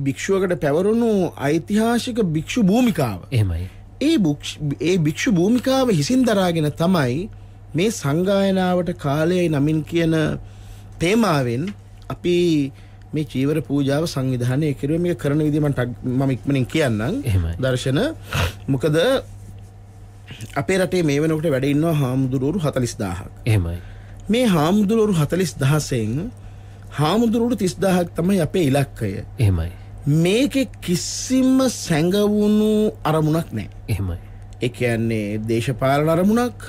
භික්ෂුවකට පැවරුණු ඓතිහාසික භික්ෂු භූමිකාව. එහෙමයි. ඒ භික්ෂු භූමිකාව හිසින් දරාගෙන තමයි මේ සංගායනාවට කාලයයි නමින් කියන තේමාවෙන් අපි මේ චීවර පූජාව සංවිධානය කෙරුවේ. මේක කරන විදිහ මම ඉක්මනින් කියන්නම්. දර්ශන මොකද අපේ රටේ මේ වෙනකොට වැඩ ඉන්නවා හාමුදුරුවරු 40000ක්. එහෙමයි. මේ හාමුදුරුවරු 40000න් හාමුදුරුවරු 30000ක් තමයි අපේ ඉලක්කය. එහෙමයි. මේකේ කිසිම සැඟවුණු අරමුණක් නැහැ. එහෙමයි. ඒ කියන්නේ දේශපාලන අරමුණක්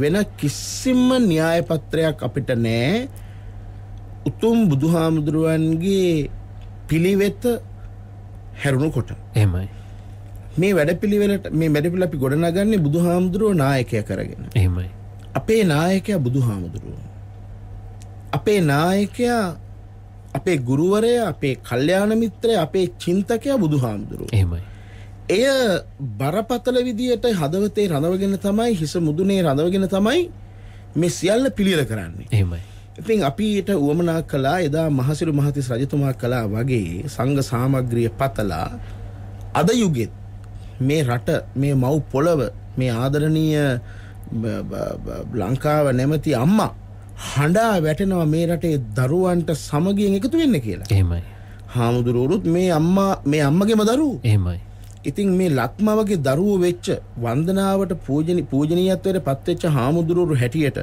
වෙන කිසිම න්‍යාය පත්‍රයක් අපිට නැහැ. උතුම් බුදුහාමුදුරුවන්ගේ පිළිවෙත හැරුණු කොට. එහෙමයි. මේ වැඩපිළිවෙල අපි ගොඩනගන්නේ බුදුහාමුදුරුව නායකයා කරගෙන. එහෙමයි. අපේ නායකයා බුදුහාමුදුරුව. අපේ නායකයා, අපේ ගුරුවරයා, අපේ කල්යාණ මිත්‍රයා, අපේ චින්තකයා බුදුහාමුදුරුව. එහෙමයි. එය බරපතල විදියට හදවතේ රඳවගෙන තමයි, හිස මුදුනේ රඳවගෙන තමයි මේ සියල්ල පිළියෙල කරන්නේ. එහෙමයි. ඉතින් අපිට උවමනා කළා එදා මහසිරු මහතිස් රජතුමා කළා වගේ සංඝ සාමග්‍රිය පතලා අද යුගෙත් මේ රට, මේ මව් පොළව, මේ ආදරණීය ලංකාව නැමැති අම්මා හඬා වැටෙනවා මේ රටේ දරුවන්ට සමගියෙන් එකතු වෙන්න කියලා. එහෙමයි. හාමුදුරුවරුත් මේ අම්මගේම දරුවෝ. එහෙමයි. ඉතින් මේ ලක්මවගේ දරුවෝ වෙච්ච, වන්දනාවට පූජනීයත්වයට පත්වෙච්ච හාමුදුරුවරු හැටියට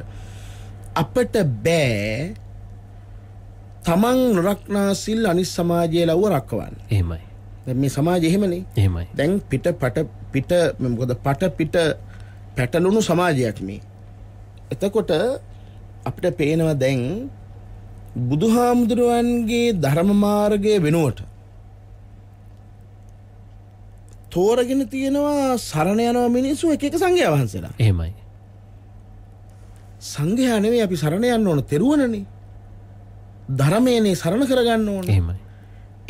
අපට බෑ තමන් නොරක්නා සිල් අනිත් සමාජයේ ලව්ව රැකවන්න. එහෙමයි. දැන් මේ සමාජය එහෙමනේ. එහෙමයි. දැන් මොකද පිට පැටලුණු සමාජයක් මේ. එතකොට අපිට පේනවා දැන් බුදුහාමුදුරුවන්ගේ ධර්ම මාර්ගයේ වෙනුවට තෝරගෙන තියෙනවා සරණ යනවා මිනිස්සු එක සංඝයා වහන්සේලා. එහෙමයි. සංඝයා නෙවෙයි අපි සරණ යන්න ඕන, තෙරුවනනේ. ධර්මයනේ සරණ කරගන්න ඕන. එහෙමයි.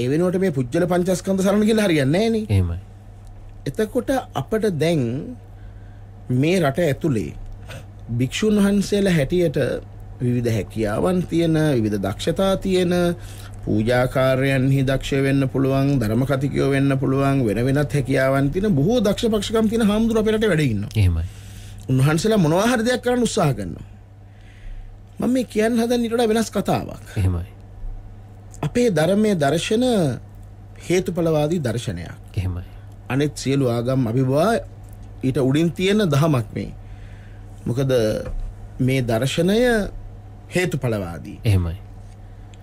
ඒ වෙනුවට මේ පුජ්‍යල පංචස්කන්ධ සරණ කියලා හරියන්නේ නැහැ නේ. එහෙමයි. එතකොට අපිට දැන් මේ රට ඇතුලේ භික්ෂුන් වහන්සේලා හැටියට විවිධ හැකියාවන් තියෙන, විවිධ දක්ෂතා තියෙන, පූජාකාරයන්හි දක්ෂ වෙන්න පුළුවන්, ධර්ම කතිකයෝ වෙන්න පුළුවන්, වෙන වෙනත් හැකියාවන් තියෙන බොහෝ දක්ෂ පක්ෂකම් තියෙන හාමුදුරුවෝ අපේ රටේ වැඩ ඉන්නවා. එහෙමයි. උන්වහන්සේලා මොනවා හරි දෙයක් කරන්න උත්සාහ කරනවා. මම මේ කියන්න හදන ඊට වඩා වෙනස් කතාවක්. එහෙමයි. අපේ ධර්මයේ දර්ශන හේතුඵලවාදී දර්ශනයක්. එහෙමයි. අනෙක් සියලු ආගම් අභිභවා ඊට උඩින් තියෙන දහමක් මේ. මොකද මේ දර්ශනය හේතුඵලවාදී. එහෙමයි.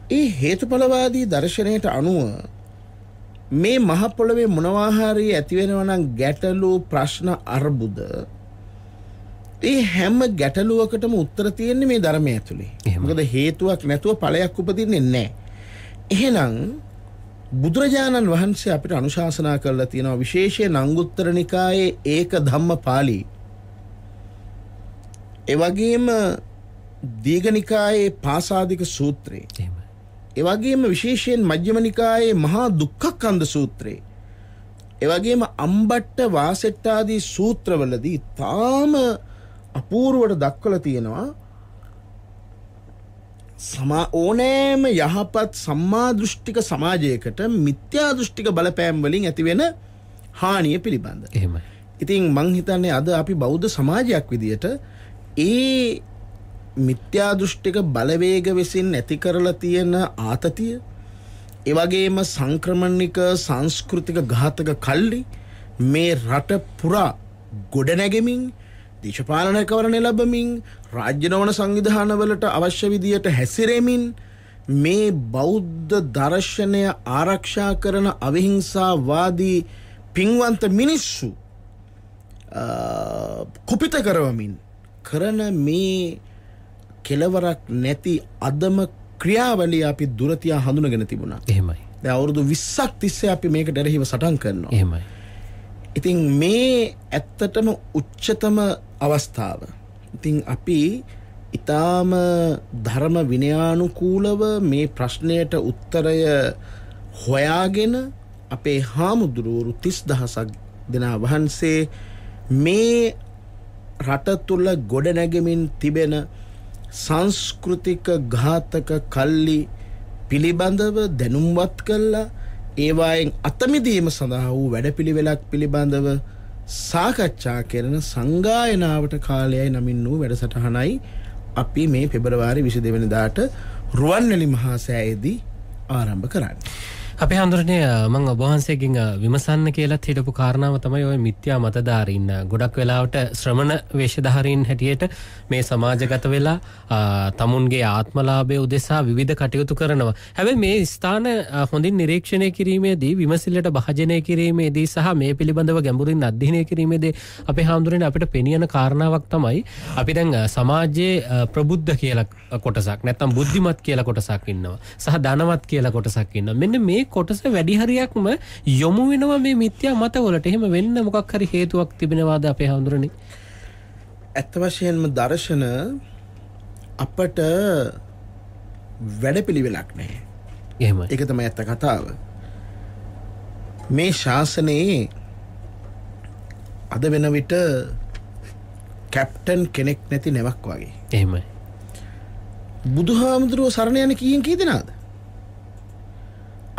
ඒ හේතුඵලවාදී දර්ශනයට අනුව මේ මහ පොළවේ මොනවා හරි ඇති වෙනවා නම් ගැටලු ප්‍රශ්න අර්බුද ඒ හැම ගැටලුවකටම උත්තර තියෙන්නේ මේ ධර්මය ඇතුලේ. මොකද හේතුවක් නැතුව ඵලයක් උපදින්නේ නැහැ. එහෙනම් බුදුරජාණන් වහන්සේ අපිට අනුශාසනා කරලා තියෙනවා විශේෂයෙන් අංගුත්තර නිකායේ ඒක ධම්මපාලි. ඒ වගේම දීඝ නිකායේ පාසාදික සූත්‍රය. ඒ වගේම විශේෂයෙන් මජ්ක්‍ධිම නිකායේ මහා දුක්ඛස්කන්ධ සූත්‍රය. ඒ වගේම අම්බට්ට වාසෙට්ට ආදී සූත්‍රවලදී තාම අපූර්වට දක්වලා තියෙනවා ඕනෑම යහපත් සම්මා දෘෂ්ටික සමාජයකට මිත්‍යා දෘෂ්ටික බලපෑම් වලින් ඇතිවෙන හානිය පිළිබඳ. එහෙමයි. ඉතින් මං හිතන්නේ අද අපි බෞද්ධ සමාජයක් විදියට ඒ මිත්‍යා දෘෂ්ටික බලවේග විසින් ඇති කරලා තියෙන ආතතිය, ඒ වගේම සංක්‍රමණික සංස්කෘතික ඝාතක කල්ලි මේ රට පුරා ගොඩනැගෙමින් දේශපාලන කවරණ ලැබමින් රාජ්‍ය නොවන සංවිධානවලට අවශ්‍ය විදියට හැසිරෙමින් මේ බෞද්ධ දර්ශනය ආරක්ෂා කරන අවිහිංසාවාදී පින්වන්ත මිනිස්සු කුපිත කරවමින් කරන මේ කෙලවරක් නැති අදම ක්‍රියාවලිය අපි දුරතියා හඳුනගෙන තිබුණා. එහෙමයි. දැන් අවුරුදු 20ක් තිස්සේ අපි මේකට එරෙහිව සටන් කරනවා. එහෙමයි. ඉතින් මේ ඇත්තටම උච්චතම අවස්ථාව. ඉතින් අපි ඊටාම ධර්ම විනයානුකූලව මේ ප්‍රශ්නයට උත්තරය හොයාගෙන අපේ හාමුදුරුවරු 30000ක් දෙනා වහන්සේ මේ රට තුල ගොඩනැගෙමින් තිබෙන සංස්කෘතික ඝාතක කල්ලි පිළිබඳව දැනුම්වත් කළා. ඒවායෙන් අතමිදීම සඳහා වූ වැඩපිළිවෙලක් පිළිබඳව සාකච්ඡා කරන සංගායනාවට කාලයයි නමින් වූ වැඩසටහනයි අපි මේ පෙබරවාරි 22 වෙනිදාට රුවන්වැලි මහා සෑයේදී ආරම්භ කරන්නේ. අපේ හඳුරන්නේ මම ඔබ වහන්සේගෙන් විමසන්න කියලා හිටපු කාරණාව තමයි ඔය මිත්‍යා මතධාරීන් ගොඩක් වෙලාවට ශ්‍රමණ වේශධාරීන් හැටියට මේ සමාජගත වෙලා තමුන්ගේ ආත්මලාභය උදෙසා විවිධ කටයුතු කරනවා. හැබැයි මේ ස්ථාන හොඳින් නිරීක්ෂණය කිරීමේදී විමසිල්ලට භාජනය කිරීමේදී සහ මේ පිළිබඳව ගැඹුරින් අධ්‍යයනය කිරීමේදී අපේ හඳුරන්නේ අපිට පෙනියන කාරණාවක් තමයි අපි දැන් සමාජයේ ප්‍රබුද්ධ කියලා කොටසක් නැත්නම් බුද්ධිමත් කියලා කොටසක් ඉන්නවා. සහ ධනවත් කියලා කොටසක් ඉන්නවා. මෙන්න මේ කොටස වැඩි හරියක්ම යොමු වෙනවා මේ මිත්‍යා මතවලට. එහෙම වෙන්න මොකක් හරි හේතුවක් තිබෙනවාද අපේ හඳුරන්නේ? ඇත්ත වශයෙන්ම දර්ශන අපට වැඩපිළිවෙලක් නැහැ. එහෙමයි. ඒක තමයි ඇත්ත කතාව. මේ ශාසනයේ අද වෙන විට කැප්ටන් කෙනෙක් නැති නැවක් වගේ. එහෙමයි. බුදුහාමුදුරුවෝ සරණ යන කීයෙන් කී දෙනාද?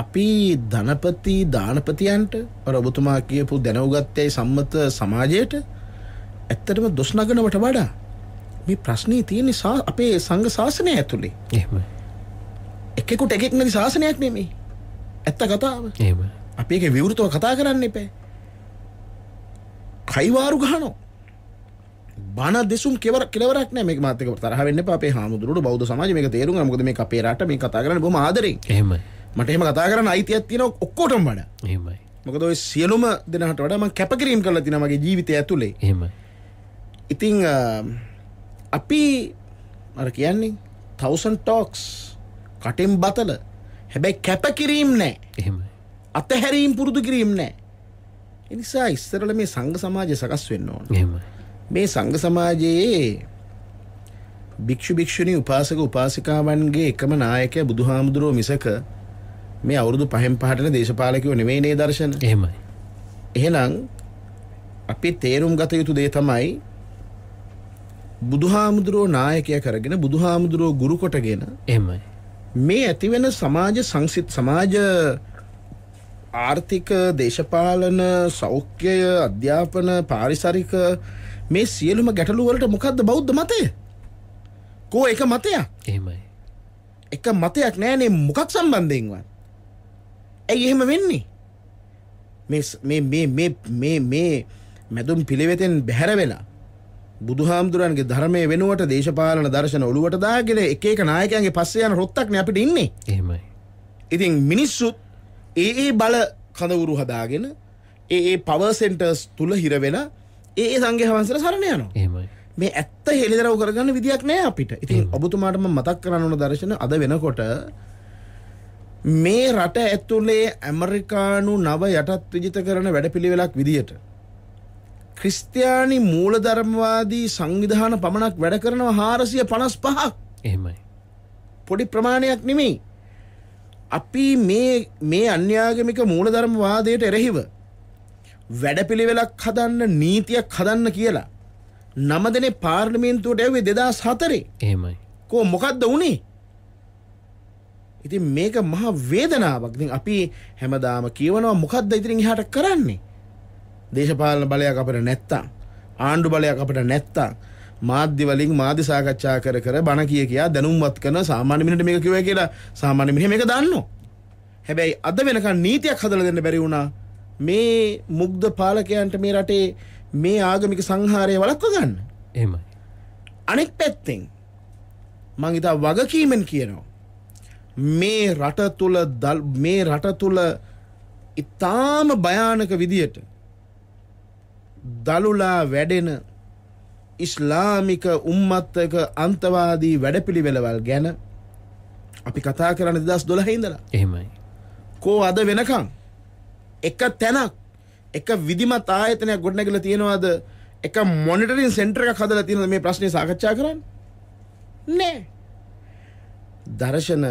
අපි ධනපති දානපතියන්ට අර ඔබතුමා කියපු දැනුගත්තේ සම්මත සමාජයට ඇත්තටම දොස් නගනවට වඩා මේ ප්‍රශ්නේ තියෙන්නේ අපේ සංඝ ශාසනය ඇතුලේ. එහෙමයි. එකෙකුට එකෙක් නැති ශාසනයක් නෙමෙයි. ඇත්ත කතාව. එහෙමයි. අපි ඒක විවෘතව කතා කරන්න එපා. කයිවාරු ගහනවා. බණ දෙසුම් කෙලවරක් නැහැ. මේක මාත් එක්ක තරහ වෙන්න එපා. අපේ හාමුදුරුවෝ බෞද්ධ සමාජය මේක තේරුම් ගන්න. මොකද මේක අපේ රට මේ කතා කරන්නේ බොහොම ආදරෙන්. එහෙමයි. මට එහෙම කතා කරන්න අයිතියක් තියෙනවා ඔක්කොටම වඩා. එහෙමයි. මොකද ඔය සියලුම දෙනාට වඩා මම කැපකිරීම කරලා තියෙනවා මගේ ජීවිතය ඇතුලේ. එහෙමයි. ඉතින් අපි අර කියන්නේ 1000 talks කටින් බතල. හැබැයි කැපකිරීම නැහැ. එහෙමයි. අතහැරීම් පුරුදු කිරීම නැහැ. ඒ නිසා ඉස්සරල මේ සංඝ සමාජය සකස් වෙන්න ඕන. එහෙමයි. මේ සංඝ සමාජයේ භික්ෂු භික්ෂුණී උපාසක උපාසිකාවන්ගේ එකම නායකයා බුදුහාමුදුරුවෝ මිසක මේ අවුරුදු 5න් 5ටන දේශපාලකයෝ නෙමෙයි නේ දර්ශන. එහෙමයි. එහෙනම් අපි තේරුම් ගත යුතු දේ තමයි බුදුහාමුදුරුවෝ නායකයා කරගෙන බුදුහාමුදුරුවෝ ගුරු කොටගෙන එහෙමයි. මේ ඇතිවෙන සමාජ සංසිත් සමාජ ආර්ථික දේශපාලන සෞඛ්‍යය අධ්‍යාපන පාරිසරික මේ සියලුම ගැටලු වලට මොකද්ද බෞද්ධ මතය? කෝ එක මතයක්? එහෙමයි. එක මතයක් නෑනේ මොකක් සම්බන්ධයෙන්වත්. ඇයි එහෙම වෙන්නේ? මේ මැදුම් පිළිවෙතෙන් බැහැර වෙලා බුදුහාමුදුරන්ගේ ධර්මයේ වෙනුවට දේශපාලන දර්ශන ඔළුවට දාගෙන එක එක නායකයන්ගේ පස්සේ යන රොත්තක්නේ අපිට ඉන්නේ. එහෙමයි. ඉතින් මිනිස්සුත් ඒ බල කඳවුරු හදාගෙන ඒ පවර් සෙන්ටර්ස් තුල හිර වෙලා ඒ සංඝයා වහන්සේලා සරණ යනවා. එහෙමයි. මේ ඇත්ත හෙළිදරව් කරගන්න විදියක් නෑ අපිට. ඉතින් ඔබතුමාට මම මතක් කරන්න ඕන දර්ශන අද වෙනකොට මේ රට ඇතුලේ ඇමරිකානු නව යටත් විජිත කරන වැඩපිළිවෙලක් විදියට ක්‍රිස්තියානි මූලධර්මවාදී සංවිධාන පමණක් වැඩ කරනවා 455ක්. එහෙමයි. පොඩි ප්‍රමාණයක් නෙමෙයි. අපි මේ අන්‍යාගමික මූලධර්මවාදයට එරෙහිව වැඩපිළිවෙලක් හදන්න නීතියක් හදන්න කියලා 9 දෙනේ පාර්ලිමේන්තුවට ඇව්වේ 2004. එහෙමයි. කො මොකද්ද උනේ? ඉතින් මේක මහ වේදනාවක්. ඉතින් අපි හැමදාම කියවනවා මොකද්ද ඉතින් එහාට කරන්නේ? දේශපාලන බලයක් අපිට නැත්තම්, ආණ්ඩු බලයක් අපිට නැත්තම්, මාධ්‍ය වලින් මාධ්‍ය සාකච්ඡා කර බණ කියා දැනුම්වත් කරන සාමාන්‍ය මිනිහට මේක කිව්වයි කියලා සාමාන්‍ය මිනිහ මේක දන්නෝ. හැබැයි අද වෙනකන් නීතියක් හදලා දෙන්න බැරි වුණා මේ මුග්ධ පාලකයන්ට මේ රටේ මේ ආගමික සංහාරය වළක්ව ගන්න. එහෙමයි. අනෙක් පැත්තෙන් මං ඉතා වගකීමෙන් කියනවා මේ රට තුල ඉතාම භයානක විදියට දළුලා වැඩෙන ඉස්ලාමික උම්මත්තක අන්තවාදී වැඩපිළිවෙළවල් ගැන අපි කතා කරන්නේ 2012 ඉඳලා. එහෙමයි. කෝ අද වෙනකන් එක තැනක් එක විධිමත් ආයතනයක් ගොඩනැගිලා තියෙනවද? එක මොනිටරින් සෙන්ටර් එකක් හදලා තියෙනවද මේ ප්‍රශ්නේ සාකච්ඡා කරන්න? නෑ. දර්ශන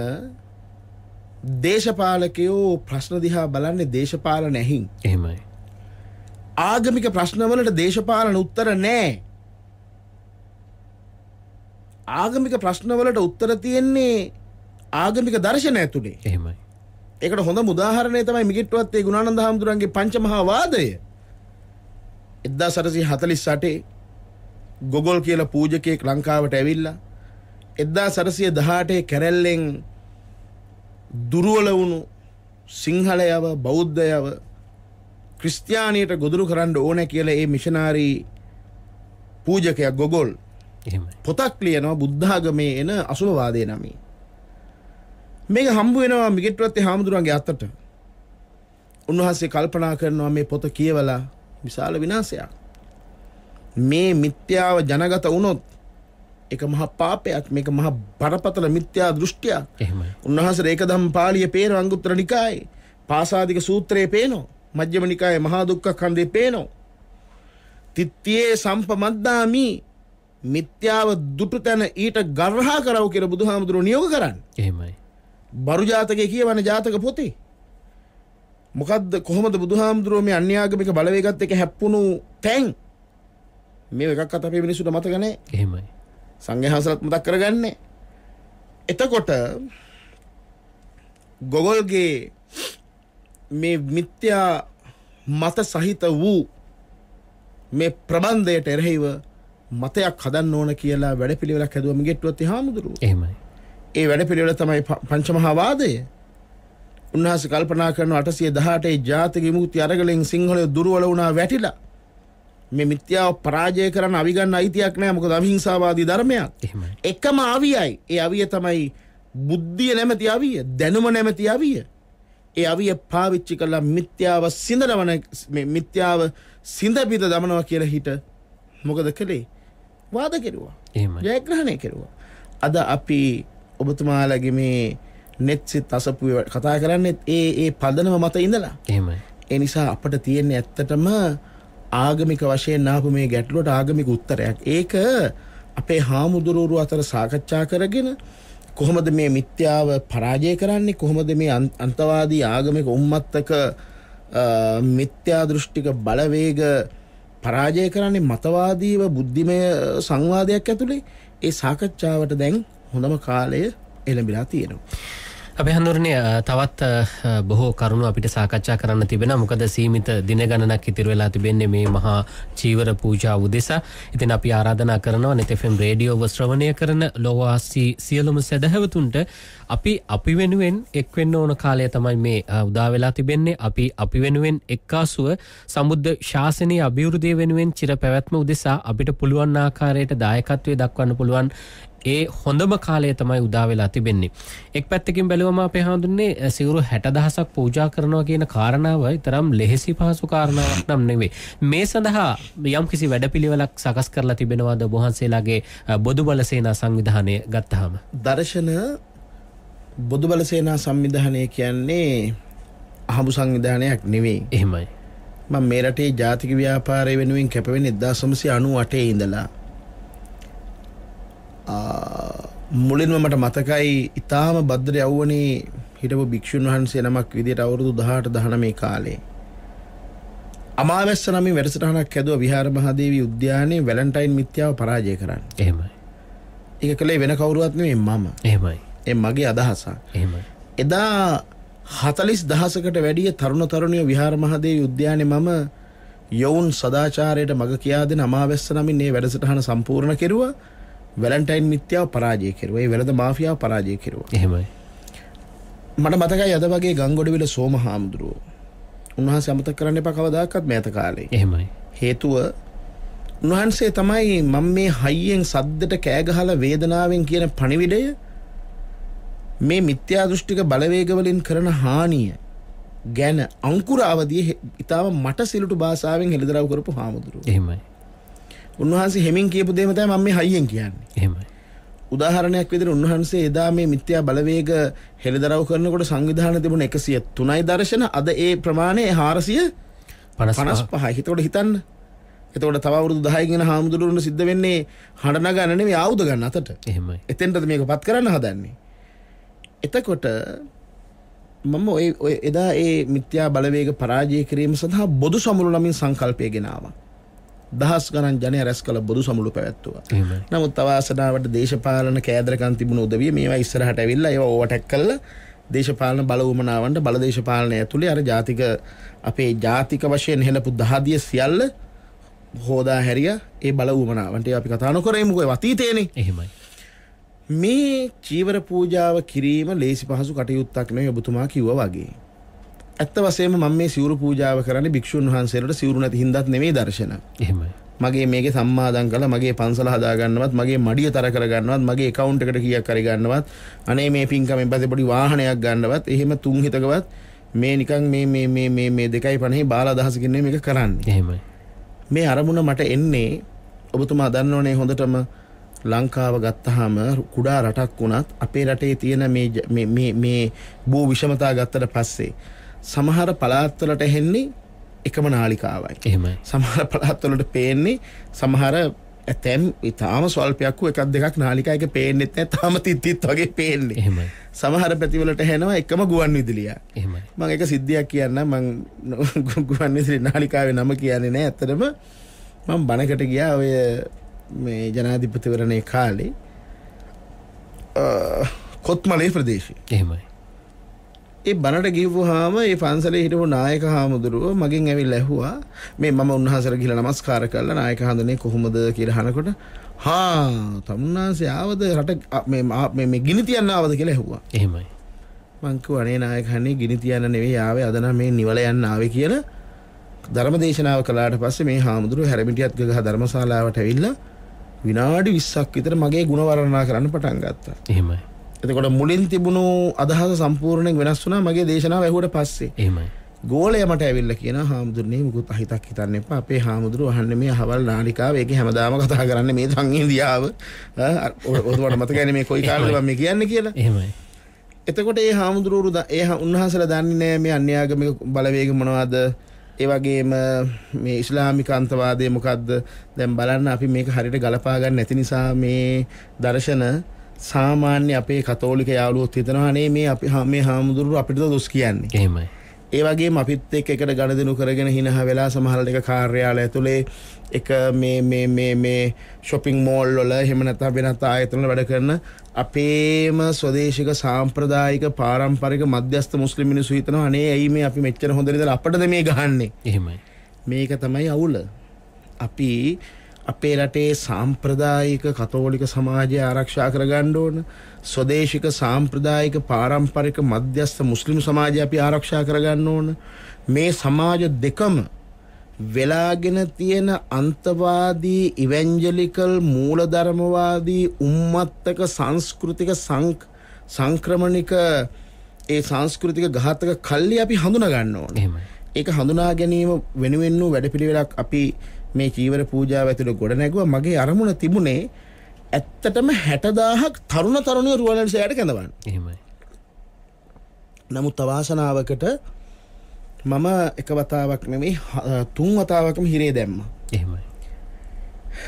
දේශපාලකයෝ ප්‍රශ්න දිහා බලන්නේ දේශපාලන ඇහින්. එහෙමයි. ආගමික ප්‍රශ්නවලට දේශපාලන උත්තර නෑ. ආගමික ප්‍රශ්නවලට උත්තර තියෙන්නේ ආගමික දර්ශන ඇතුලේ. එහෙමයි. ඒකට හොඳම උදාහරණය තමයි මිගිට්ටුවත්තේ ගුණානන්ද හාමුදුරන්ගේ පංචමහා වාදය. 1848 ගොගොල් කියලා පූජකයෙක් ලංකාවට ඇවිල්ලා 1818 කැරැල්ලෙන් දුර්වල වුණු සිංහලයව බෞද්ධයව ක්‍රිස්තියානියට ගොදුරු කරන්න ඕන කියලා ඒ මිෂනාරි පූජකයා ගොගොල් පොතක් ලියනවා බුද්ධාගමේ එන අසුභවාදය නමින්. මේක හම්බ වෙනවා මිගිට්ටුවත්තේ හාමුදුරන්ගේ අතට. උන්වහන්සේ කල්පනා කරනවා මේ පොත කියවලා විශාල විනාශයක්. මේ මිත්‍යාව ජනගත වුණොත් ඒක මහා පාපයක්. මේක මහා බරපතල මිත්‍යා දෘෂ්ටියක්. එහෙමයි. උන්වහන්සේ ඒක ධම්ම පාළියේ පේන අංගුත්තර නිකායේ පාසාදික සූත්‍රයේ පේනවා. මජ්ක්‍ධිම නිකායේ මහා දුක්ඛ ඛණ්ඩේ පේනවා. තිත්තියේ සම්පමද්දාමි මිත්‍යාව දුටු තැන ඊට ගර්හා කරව කියලා බුදුහාමුදුරුවෝ නියෝග කරන්නේ. එහෙමයි. බරු ජාතකයේ කියවන ජාතක පොතේ මොකද්ද කොහොමද බුදුහාමුදුරුවෝ මේ අන්‍යාගමික බලවේගත් එක්ක හැප්පුණු තැන් මේ එකක්වත් අපේ මිනිස්සුන්ට මතක නැහැ. එහෙමයි. සංඝයාසලත් මතක් කරගන්නේ. එතකොට ගොගොල්ගේ මේ මිත්‍යා මත සහිත වූ මේ ප්‍රබන්ධයට එරෙහිව මතයක් හදන්න ඕන කියලා වැඩපිළිවෙලක් හැදුවා මිගෙට්ටුවත්තේ හාමුදුරුවෝ. එහෙමයි. ඒ වැඩපිළිවෙල තමයි පංචමහා වාදය. උන්වහන්සේ කල්පනා කරන 818 ජාතික විමුක්ති අරගලෙන් සිංහලය දුර්වල වුණා වැටිලා. මේ මිත්‍යාව පරාජය කරන්න අවිගන්න අයිතියක් නැහැ. මොකද අවිහිංසාවාදී ධර්මයක්. එහෙමයි. එකම අවියයි. ඒ අවිය තමයි බුද්ධිය නැමැති අවිය, දැනුම නැමැති අවිය. ඒ අවිය පාවිච්චි කරලා මිත්‍යාව සිඳනවන මේ මිත්‍යාව සිඳපිට දමනවා කියලා හිට මොකද කළේ? වාද කෙරුවා. එහෙමයි. ජයග්‍රහණය කෙරුවා. අද අපි ඔබතුමාලගේ මේ නෙත්සිත් අසපුවේ කතා කරන්නේ ඒ පදනම මත ඉඳලා. එහෙමයි. ඒ නිසා අපිට තියෙන්නේ ඇත්තටම ආගමික වශයෙන් ආපු මේ ගැටලුවට ආගමික උත්තරයක්. ඒක අපේ හාමුදුරුවෝ අතර සාකච්ඡා කරගෙන කොහොමද මේ මිත්‍යාව පරාජය කරන්නේ? කොහොමද මේ අන්තවාදී ආගමික උම්මත්තක මිත්‍යා දෘෂ්ටික බලවේග පරාජය කරන්නේ මතවාදීව බුද්ධිමය සංවාදයක් ඇතුලේ? ඒ සාකච්ඡාවට දැන් හොඳම කාලය එළඹිලා තියෙනවා. අපේ හඳුරන්නේ තවත් බොහෝ කරුණු අපිට සාකච්ඡා කරන්න තිබෙනවා. මොකද සීමිත දින ගණනක් ඉතිරි වෙලා තිබෙන්නේ මේ මහා චීවර පූජා උදෙසා. ඉතින් අපි ආරාධනා කරනවා net FM රේඩියෝව ශ්‍රවණය කරන ලෝවාසී සියලුම සදහවතුන්ට අපි වෙනුවෙන් එක් වෙන්න ඕන කාලය තමයි මේ උදා වෙලා තිබෙන්නේ. අපි වෙනුවෙන් එක්කාසුව සම්බුද්ධ ශාසනීය අභිවෘද්ධිය වෙනුවෙන් චිර පැවැත්ම උදෙසා අපිට පුළුවන් ආකාරයට දායකත්වයේ දක්වන්න පුළුවන් ඒ හොඳම කාලය තමයි උදා වෙලා තිබෙන්නේ. එක් පැත්තකින් බැලුවම අපේ හඳුන්නේ සිවුරු 60000ක් පූජා කරනවා කියන කාරණාව තරම් ලෙහෙසි පහසු කාරණාවක් නම් නෙවෙයි. මේ සඳහා යම්කිසි වැඩපිළිවෙලක් සකස් කරලා තිබෙනවාද වහන්සේලාගේ බොදුබල සේනා සංවිධානය ගත්තාම? දර්ශන බොදුබල සේනා සංවිධානය කියන්නේ අහඹු සංවිධානයක් නෙවෙයි. එහෙමයි. මම මේ රටේ ජාතික ව්‍යාපාරය වෙනුවෙන් කැපවෙන්නේ 1998 ඉඳලා. මුලින්ම මට මතකයි ඉතාම භද්‍ර යවුවනේ හිටපු භික්ෂුන් වහන්සේ නමක් විදියට අවුරුදු 18-19 කාලේ අමාවැස්ස නමින් වැඩසටහනක් හැදුවා විහාර මහදේවී උද්‍යානයේ වැලන්ටයින් මිත්‍යාව පරාජය කරන්න. එහෙමයි. ඒක කළේ වෙන කවුරුවත් නෙමෙයි මම. එහෙමයි. ඒ මගේ අදහසක්. එහෙමයි. එදා 40000කට වැඩිය තරුණ තරුණියෝ විහාර මහදේවී උද්‍යානයේ මම යොවුන් සදාචාරයට මඟ කියා දෙන අමාවැස්ස නමින් මේ වැඩසටහන සම්පූර්ණ කෙරුවා. වැලන්ටයින් මිත්‍යාව පරාජය කෙරුවා. ඒ වෙළඳ මාෆියාව පරාජය කෙරුවා. එහෙමයි. මට මතකයි අද වගේ ගංගොඩවිල සෝම හාමුදුරුවෝ. උන්වහන්සේ අමතක කරන්න එපා කවදාකවත් මෑත කාලේ. එහෙමයි. හේතුව උන්වහන්සේ තමයි මම මේ හයියෙන් සද්දට කෑ ගහලා වේදනාවෙන් කියන පණිවිඩය මේ මිත්‍යා දෘෂ්ටික බලවේග වලින් කරන හානිය ගැන අංකුර අවදියේ ඊටම මට සිලුටු භාෂාවෙන් හෙළිදරව් කරපු හාමුදුරුවෝ. එහෙමයි. උන්වහන්සේ හැමින් කියපු දේම තමයි මම මේ හයියෙන් කියන්නේ. එහෙමයි. උදාහරණයක් විදිහට උන්වහන්සේ එදා මේ මිත්‍යා බලවේග හෙළිදරව් කරනකොට සංවිධානය තිබුණ 103යි දර්ශන අද ඒ ප්‍රමාණය 455යි. එතකොට හිතන්න. එතකොට තව අවුරුදු 10කින් යන හාමුදුරුවෝ සිද්ධ වෙන්නේ හඬ නගන්න නෙමෙයි ආයුධ ගන්න අතට. එහෙමයි. එතෙන්ටද මේකපත් කරන්න හදන්නේ. එතකොට මම ඔය එදා ඒ මිත්‍යා බලවේග පරාජය කිරීම සඳහා බොදු සමුළු නමින් සංකල්පය ගෙනාවා. දහස් ගණන් ජනයා රැස් කළ බොදු සමුළු පැවැත්තුවා. නමුත් අවාසනාවට දේශපාලන කෑදරකම් තිබුණු උදවිය මේවා ඉස්සරහට ඇවිල්ලා ඒවා ඕවර්ටේක් කළා. දේශපාලන බල උවමනාවන්ට බල දේශපාලනය ඇතුලේ අර ජාතික අපේ ජාතික වශයෙන් හෙළපු දහදිය සියල්ල හොදා හැරියා ඒ බල උවමනාවන්ට. ඒ අපි කතා නොකරමුකෝ ඒ අතීතේනේ. එහෙමයි. මේ චීවර පූජාව කිරීම ලේසි පහසු කටයුත්තක් නෙවෙයි ඔබතුමා කිව්වා වගේ. ඇත්ත වශයෙන්ම මම මේ සිවුරු පූජාව කරන්නේ භික්ෂුන් වහන්සේලාට සිවුරු නැති හින්දාත් නෙවෙයි දර්ශන. එහෙමයි. මගේ මේකේ සම්මාදම් කළා මගේ පන්සල හදා ගන්නවත් මගේ මඩිය තර කර ගන්නවත් මගේ account එකට කීයක් හරි ගන්නවත් අනේ මේ පින්කමෙන් පස්සේ පොඩි වාහනයක් ගන්නවත් එහෙම තුන් හිතකවත් මේ නිකන් මේ 2.50 බාල අදහසකින් නෙමෙයි මේක කරන්නේ. එහෙමයි. මේ අරමුණ මට එන්නේ ඔබතුමා දන්නවනේ හොඳටම ලංකාව ගත්තාම කුඩා රටක් වුණත් අපේ රටේ තියෙන මේ භූ විෂමතා ගත්තට පස්සේ සමහර පළාත්වලට එන්නේ එකම නාලිකාවයි. එහෙමයි. සමහර පළාත්වලට පේන්නේ සමහර ඇතැම් ඉතාම ස්වල්පයක් වූ එකක් දෙකක් නාලිකා එක පේන්නෙත් නැහැ. තාම තිත් වගේ පේන්නේ. එහෙමයි. සමහර පැතිවලට හැනවා එකම ගුවන් විදුලිය. එහෙමයි. මම එක සිද්ධියක් කියන්නම්. මම ගුවන් විදුලි නාලිකාවේ නම කියන්නේ නැහැ. ඇත්තටම මම බණකට ගියා ඔය මේ ජනාධිපතිවරණේ කාලේ කොත්මලේ ප්‍රදේශයේ. එහෙමයි. ඒ බණට ගිහුවාම ඒ පන්සලේ හිටපු නායක හාමුදුරුවෝ මගෙන් ඇවිල්ලා ඇහුවා මේ මම උන්වහන්සේට ගිහලා නමස්කාර කළා නායක හඳුනේ කොහොමද කියලා අහනකොට තමුන්නාන්සේ ආවද රට මේ ගිනි තියන්න ආවද කියලා ඇහුවා. එහෙමයි. මං කිව්වා අනේ නායක හන්නේ ගිනි තියන්න නෙවෙයි ආවේ අද නම් මේ නිවල යන්න ආවේ කියලා ධර්මදේශනාව කළාට පස්සේ මේ හාමුදුරුවෝ හැරමිටියත් ගහ ධර්මශාලාවට ඇවිල්ලා විනාඩි 20ක් විතර මගේ ගුණ වර්ණනා කරන්න පටන් ගත්තා. එහෙමයි. එතකොට මුලින් තිබුණු අදහස සම්පූර්ණයෙන් වෙනස් වුණා මගේ දේශනාව ඇහුවට පස්සේ. එහෙමයි. ගෝලයා මට ඇවිල්ලා කියනවා හාමුදුරනේ මුකුත් අහිතක් හිතන්න එපා. අපේ හාමුදුරුවෝ අහන්නේ මේ අහවල් නාලිකාව ඒකේ හැමදාම කතා කරන්නේ මේ සංහිඳියාව. ඔතකොට මතකයිනේ මේ කොයි කාලෙද මම මේ කියන්නේ කියලා. එහෙමයි. එතකොට ඒ හාමුදුරුවෝ උන්වහන්සේලා දන්නේ නැහැ මේ අන්‍යාගමික බලවේග මොනවද? ඒ වගේම මේ ඉස්ලාමික අන්තවාදය මොකද්ද? දැන් බලන්න අපි මේක හරියට ගලපා ගන්න නැති නිසා මේ දර්ශන සාමාන්‍ය අපේ කතෝලික යාළුවොත් හිතනවා නේ මේ අපි මේ හාමුදුරුවෝ අපිට දොස් කියන්නේ. එහෙමයි. ඒ වගේම අපිත් එක්ක එකට ගනුදෙනු කරගෙන හිනහ වෙලා සමහර එක කාර්යාලය ඇතුලේ එක මේ shopping mall වල එහෙම නැත්නම් වෙනත් ආයතන වල වැඩ කරන අපේම ස්වදේශික සාම්ප්‍රදායික පාරම්පරික මධ්‍යස්ථ මුස්ලිම් මිනිස්සු හිතනවා අනේ ඇයි මේ අපි මෙච්චර හොඳ ඉඳලා අපටද මේ ගහන්නේ. එහෙමයි. මේක තමයි අවුල. අපි අපේ රටේ සාම්ප්‍රදායික කතෝලික සමාජය ආරක්ෂා කරගන්න ඕන. ස්වදේශික සාම්ප්‍රදායික පාරම්පරික මධ්‍යස්ථ මුස්ලිම් සමාජය අපි ආරක්ෂා කරගන්න ඕන. මේ සමාජ දෙකම වෙලාගෙන තියෙන අන්තවාදී ඉවැන්ජලිකල් මූලධර්මවාදී උම්මත්තක සංස්කෘතික සංක්‍රමණික ඒ සංස්කෘතික ඝාතක කල්ලි අපි හඳුනා ගන්න ඕනේ. ඒක හඳුනා ගැනීම වෙනුවෙන් වූ වැඩපිළිවෙලක් අපි මේ චීවර පූජාව ඇතුළේ ගොඩ නැගුවා. මගේ අරමුණ තිබුණේ ඇත්තටම 60000ක් තරුණ තරුණිය රුවන්වැලිසෑයට කැඳවන්න. එහෙමයි. නමුත් අවාසනාවකට මම එක වතාවක් නෙමෙයි 3 වතාවකම හිරේ දැම්මා. එහෙමයි.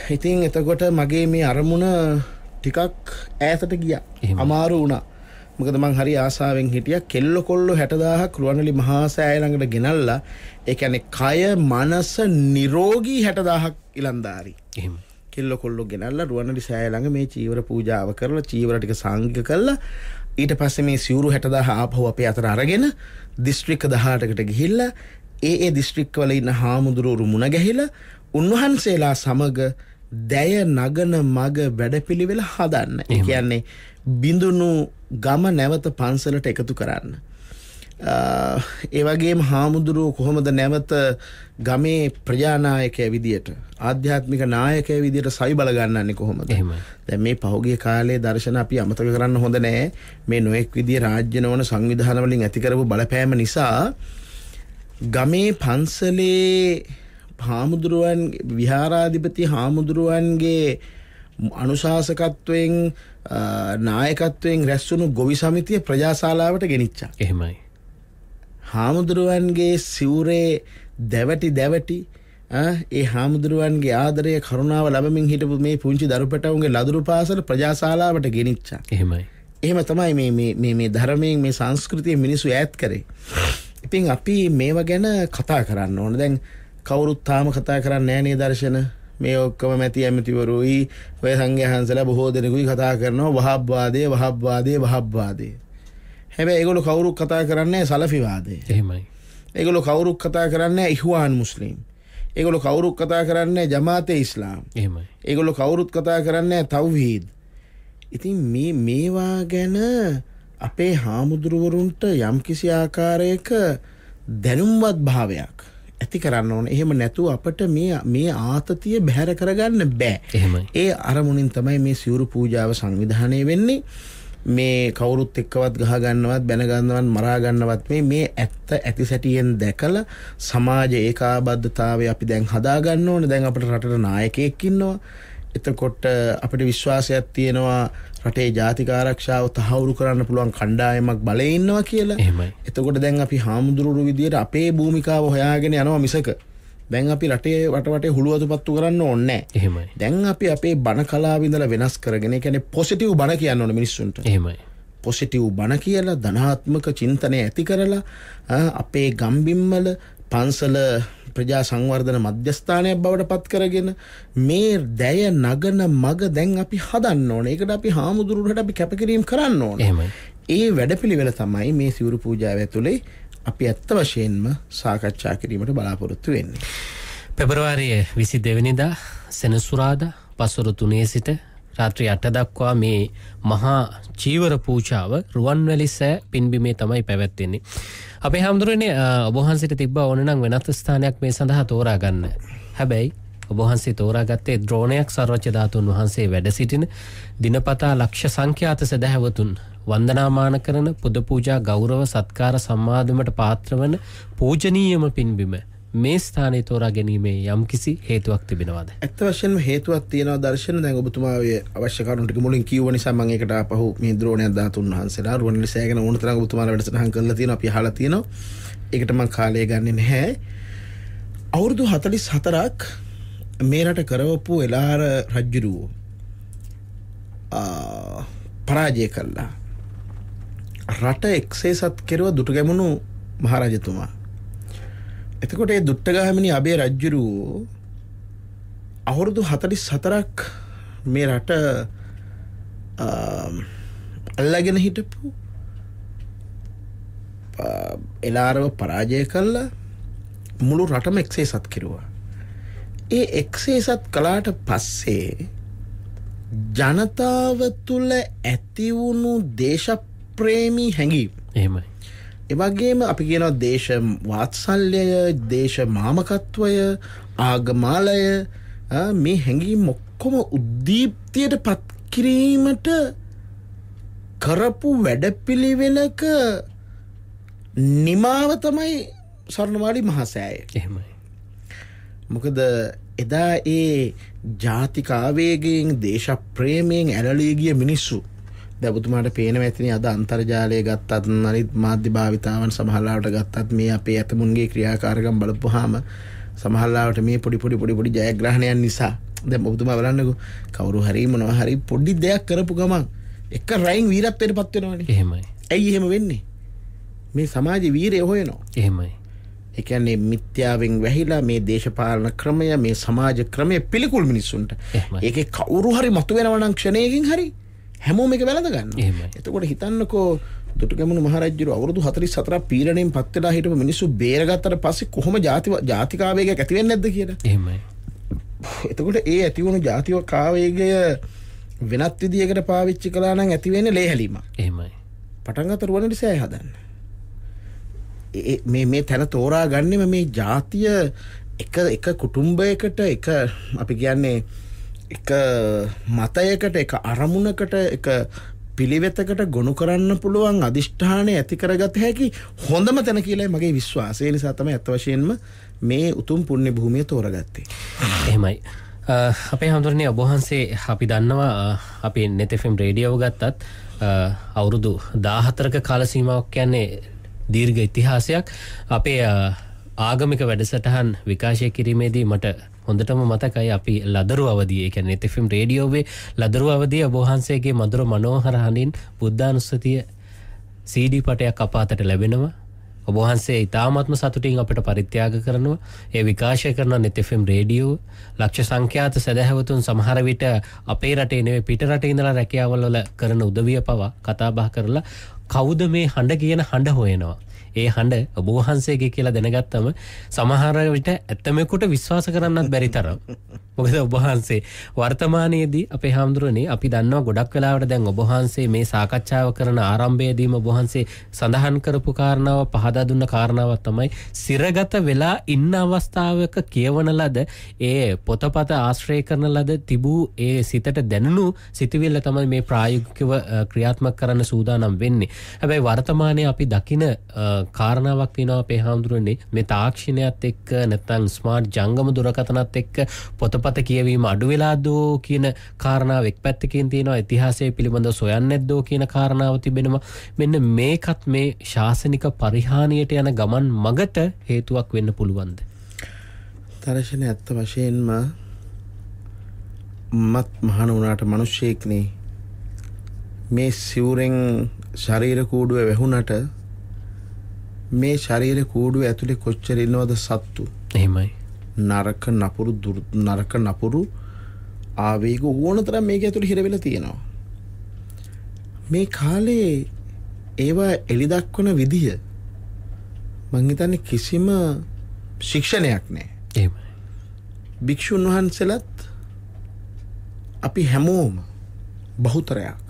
ඉතින් එතකොට මගේ මේ අරමුණ ටිකක් ඈතට ගියා. අමාරු වුණා. මොකද මං හරි ආසාවෙන් හිටියා කෙල්ල කොල්ල 60000ක් රුවන්වැලි මහා සෑය ළඟට ගෙනල්ලා ඒ කියන්නේ කය මනස නිරෝගී 60000ක් ඉලන්දාරි. එහෙම. කෙල්ල කොල්ල ගෙනල්ලා රුවන්වැලි සෑය ළඟ මේ චීවර පූජාව කරලා චීවර ටික සංඝ කළා. ඊට පස්සේ මේ සිවුරු 60000 ආපහු අපේ අතට අරගෙන දිස්ත්‍රික්ක 18කට ගිහිල්ලා ඒ දිස්ත්‍රික්කවල ඉන්න හාමුදුරුවෝ මුණ ගැහිලා උන්වහන්සේලා සමග දැය නගන මග වැඩපිළිවෙල හදන්න. ඒ කියන්නේ බිඳුණු ගම නැවත පන්සලට එකතු කරන්න. ඒ වගේම හාමුදුරුවෝ කොහොමද නැවත ගමේ ප්‍රජානායකයා විදියට ආධ්‍යාත්මික නායකයා විදියට සවි බල ගන්නන්නේ කොහොමද? දැන් මේ පහුගිය කාලේ දර්ශන අපි අමතක කරන්න හොඳ නෑ. මේ නොඑක් විදිය රාජ්‍ය නොවන සංවිධාන වලින් ඇති කරපු බලපෑම නිසා ගමේ පන්සලේ හාමුදුරුවන් විහාරාධිපති හාමුදුරුවන්ගේ අනුශාසකත්වයෙන් නායකත්වයෙන් රැස්වුණු ගොවි සමිතිය ප්‍රජාශාලාවට ගෙනිච්චා. එහෙමයි. හාමුදුරුවන්ගේ සිවුරේ දැවටි ඒ හාමුදුරුවන්ගේ ආදරය කරුණාව ලැබමින් හිටපු මේ පුංචි දරු පැටවුන්ගේ ලදරු පාසල ප්‍රජාශාලාවට ගෙනිච්චා. එහෙමයි. එහෙම තමයි මේ ධර්මයෙන් මේ සංස්කෘතිය මිනිස්සු ඈත් කරේ. ඉතින් අපි මේවා ගැන කතා කරන්න ඕන. දැන් කවුරුත් තාම කතා කරන්නේ නැහැ නේ දර්ශන. මේ ඔක්කොම මැති ඇමතිවරුයි ඔය සංඝයාහන්සලා බොහෝ දෙනෙකුයි කතා කරනවා වහබ්වාදේ. හැබැයි ඒගොල්ලෝ කවුරුත් කතා කරන්නේ සලෆිවාදේ. එහෙමයි. ඒගොල්ලෝ කවුරුත් කතා කරන්නේ ඉහ්වාන් මුස්ලිම්. ඒගොල්ලෝ කවුරුත් කතා කරන්නේ ජමාතේ ඉස්ලාම්. එහෙමයි. ඒගොල්ලෝ කවුරුත් කතා කරන්නේ තව්හීද්. ඉතින් මේවා ගැන අපේ හාමුදුරුවරුන්ට යම්කිසි ආකාරයක දැනුම්වත් භාවයක් ඇති කරන්න ඕන. එහෙම නැතුව අපට මේ ආතතිය බැහැර කරගන්න බෑ. එහෙමයි. ඒ අරමුණින් තමයි මේ සිවුරු පූජාව සංවිධානය වෙන්නේ. මේ කවුරුත් එක්කවත් ගහ ගන්නවත් බැන ගන්නවත් මරා ගන්නවත් මේ ඇත්ත ඇති සැටියෙන් දැකලා සමාජ ඒකාබද්ධතාවය අපි දැන් හදා ගන්න ඕනේ. දැන් අපිට රටට නායකයෙක් ඉන්නවා. එතකොට අපිට විශ්වාසයක් තියෙනවා රටේ ජාතික ආරක්ෂාව තහවුරු කරන්න පුළුවන් කණ්ඩායමක් බලේ ඉන්නවා කියලා. එහෙමයි. එතකොට දැන් අපි හාමුදුරුවෝ විදියට අපේ භූමිකාව හොයාගෙන යනවා මිසක දැන් අපි රටේ වටේ හුළුවතුපත්තු කරන්න ඕනේ නැහැ. එහෙමයි. දැන් අපි අපේ බණ කලාව ඉඳලා වෙනස් කරගෙන ඒ කියන්නේ පොසිටිව් බණ කියන්න ඕනේ මිනිස්සුන්ට. එහෙමයි. පොසිටිව් බණ කියලා ධනාත්මක චින්තනය ඇති කරලා අපේ ගම්බිම්වල පන්සල ප්‍රජා සංවර්ධන මධ්‍යස්ථානයක් බවට පත් කරගෙන මේ දැය නගන මග දැන් අපි හදන්න ඕනේ. ඒකට අපි හාමුදුරුවන්ට අපි කැපකිරීම කරන්න ඕනේ. එහෙමයි. ඒ වැඩපිළිවෙල තමයි මේ සිවුරු පූජාව ඇතුලේ අපි ඇත්ත වශයෙන්ම සාකච්ඡා කිරීමට බලාපොරොත්තු වෙන්නේ. පෙබරවාරියේ 22 වෙනිදා සෙනසුරාදා පස්වරු 3 සිට රාත්‍රී 8 දක්වා මේ මහා චීවර පූජාව රුවන්වැලි සෑ පින්බිමේ තමයි පැවැත්වෙන්නේ. අපේ හැමදෙරනේ ඔබ වහන්සේට තිබ්බ ඕන නම් වෙනත් ස්ථානයක් මේ සඳහා තෝරා ගන්න. හැබැයි ඔබ වහන්සේ තෝරාගත්තේ ද්‍රෝණයක් සර්වජ්‍ය ධාතුන් වහන්සේ වැඩ සිටින දිනපතා ලක්ෂ සංඛ්‍යාත සදහැවතුන් වන්දනාමාන කරන පුද පූජා ගෞරව සත්කාර සම්මාදමට පාත්‍ර වන පූජනීයම පින්බිම මේ ස්ථානයේ තෝරා ගැනීමේ යම්කිසි හේතුවක් තිබෙනවද? ඇත්ත වශයෙන්ම හේතුවක් තියෙනවා දර්ශන. දැන් ඔබතුමා ඔය අවශ්‍ය කරුණු ටික මුලින් කිව්ව නිසා මම ඒකට ආපහු මේ ද්‍රෝණයක් ධාතුන් වහන්සේලා රුවන්වැලි සෑගෙන ඕන තරම් ඔබතුමාලා වැඩසටහන් කරලා තියෙනවා. අපි අහලා තියෙනවා. ඒකට මම කාලය ගන්නෙ නැහැ. අවුරුදු 44ක් මේ රට කරවපු එළාර රජුරුවෝ පරාජය කළා. රට එක්සේසත් කෙරුව දුටුගැමුණු මහරජතුමා. එතකොට ඒ දුට්ටගාමිනී අබේ රජුරෝ අවුරුදු 44ක් මේ රට අල්ලගෙන හිටපු එලාරව පරාජය කළා මුළු රටම එක්සේසත් කෙරුවා. ඒ එක්සේසත් කළාට පස්සේ ජනතාව තුළ ඇති වුණු දේශප්‍රේමී හැඟීම් එහෙමයි. ඒ වගේම අපි කියනවා දේශ වාත්සල්‍යය, දේශ මාමකත්වය, ආගමාලය මේ හැඟීම් ඔක්කොම උද්දීප්තියට පත් කිරීමට කරපු වැඩපිළිවෙලක නිමාව තමයි ස්වර්ණමාලි මහසෑය. එහෙමයි. මොකද එදා ඒ ජාතික ආවේගයෙන් දේශප්‍රේමයෙන් ඇලලී ගිය මිනිස්සු දැන් ඔබතුමාට පේනවා ඇතිනේ අද අන්තර්ජාලය ගත්තත් අනිත් මාධ්‍ය භාවිතාවන් සමහරවිට ගත්තත් මේ අපේ ඇතමුන්ගේ ක්‍රියාකාරකම් බලපුවාම සමහරවිට මේ පොඩි ජයග්‍රහණයන් නිසා දැන් ඔබතුමා බලන්නකෝ කවුරු හරි මොනවා හරි පොඩි දෙයක් කරපු ගමන් එක රයින් වීරත්වයට පත් වෙනවනේ. එහෙමයි. ඇයි එහෙම වෙන්නේ? මේ සමාජයේ වීරය හොයනවා. එහෙමයි. ඒ කියන්නේ මිත්‍යාවෙන් වැහිලා මේ දේශපාලන ක්‍රමය මේ සමාජ ක්‍රමය පිළිකුල් මිනිස්සුන්ට. ඒකේ කවුරු හරි මතු වෙනවා නම් ක්ෂණයකින් හරි හැමෝම මේක වැළඳ ගන්නවා. එතකොට හිතන්නකෝ දුටුගැමුණු මහරජුරු අවුරුදු 44ක් පීඩණයෙන් පත් වෙලා හිටපු මිනිස්සු බේරගත්තට පස්සේ කොහොම ජාතික ආවේගයක් ඇති වෙන්නේ නැද්ද කියලා. එහෙමයි. එතකොට ඒ ඇති වුණු ජාතික ආවේගය වෙනත් විදියකට පාවිච්චි කළා නම් ඇති වෙන්නේ ලේහැලීමක්. එහෙමයි. පටන් ගත්ත රුවන්වැලි සෑය හදන්න. මේ තැන තෝරා ගන්නෙම මේ ජාතිය එක කුටුම්බයකට එක අපි කියන්නේ එක මතයකට එක අරමුණකට එක පිළිවෙතකට ගොනු කරන්න පුළුවන් අධිෂ්ඨානය ඇති කරගත හැකි හොඳම තැන කියලායි මගේ විශ්වාසය. ඒ නිසා තමයි අත් වශයෙන්ම මේ උතුම් පුණ්‍ය භූමිය තෝරගත්තේ. එහෙමයි. අපේ හඳුරන්නේ ඔබ වහන්සේ අපි දන්නවා අපි net FM රේඩියෝ ගත්තත් අවුරුදු 14ක කාල සීමාවක් කියන්නේ දීර්ඝ ඉතිහාසයක්. අපේ ආගමික වැඩසටහන් විකාශය කිරීමේදී මට හොඳටම මතකයි අපි ලදරු අවදියේ ඒ කියන්නේ net FM රේඩියෝවේ ලදරු අවදියේ ඔබ වහන්සේගේ මధుර මනෝහර හඬින් බුද්ධානුස්සතිය CD පටයක් අපාතට ලැබෙනවා. ඔබ වහන්සේ ඉතාමත්ම සතුටින් අපිට පරිත්‍යාග කරනවා. ඒ විකාශය කරන net FM රේඩියෝ ලක්ෂ සංඛ්‍යාත සදහැවතුන් සමහර විට අපේ රටේ නෙවෙයි පිට රටේ ඉඳලා රැකියාවල් වල කරන උදවිය පවා කතා බහ කරලා කවුද මේ හඬ කියන හඬ හොයනවා. ඒ හඬ ඔබ වහන්සේගේ කියලා දැනගත්තම සමහර විට ඇත්තමෙකුට විශ්වාස කරන්නත් බැරි තරම්. මොකද ඔබ වහන්සේ වර්තමානයේදී අපේ හාමුදුරනේ අපි දන්නවා ගොඩක් වෙලාවට දැන් ඔබ වහන්සේ මේ සාකච්ඡාව කරන ආරම්භයේදීම ඔබ වහන්සේ සඳහන් කරපු කාරණාව පහදා දුන්න කාරණාවක් තමයි සිරගත වෙලා ඉන්න අවස්ථාවක කියවන ලද ඒ පොතපත ආශ්‍රය කරන ලද තිබූ ඒ සිතට දැනුණු සිතුවිල්ල තමයි මේ ප්‍රායෝගිකව ක්‍රියාත්මක කරන්න සූදානම් වෙන්නේ. හැබැයි වර්තමානයේ අපි දකින කාරණාවක් තියෙනවා අපේ හාමුදුරනේ මේ තාක්ෂණයත් එක්ක නැත්නම් ස්මාර්ට් ජංගම දුරකථනත් එක්ක පොතපත කියවීම අඩු වෙලාදෝ කියන කාරණාව එක් පැත්තකින් තියෙනවා. ඉතිහාසය පිළිබඳව සොයන්නේ නැද්දෝ කියන කාරණාව තිබෙනවා. මෙන්න මේකත් මේ ශාසනික පරිහානියට යන ගමන් මගට හේතුවක් වෙන්න පුළුවන්ද? දර්ශන ඇත්ත වශයෙන්ම මත් මහාන වුණාට මිනිස්සෙක්නේ මේ සිවුරෙන් ශරීර කූඩුව වැහුණට මේ ශරීර කූඩුව ඇතුලේ කොච්චර ඉන්නවද සත්තු. එහෙමයි. නරක නපුරු ආවේග ඕනතරම් මේක ඇතුලේ හිර වෙලා තියෙනවා. මේ කාලේ ඒවා එලි දක්වන විදිය මං හිතන්නේ කිසිම ශික්ෂණයක් නැහැ. එහෙමයි. භික්ෂුන් වහන්සේලාත් අපි හැමෝම බහුතරයක්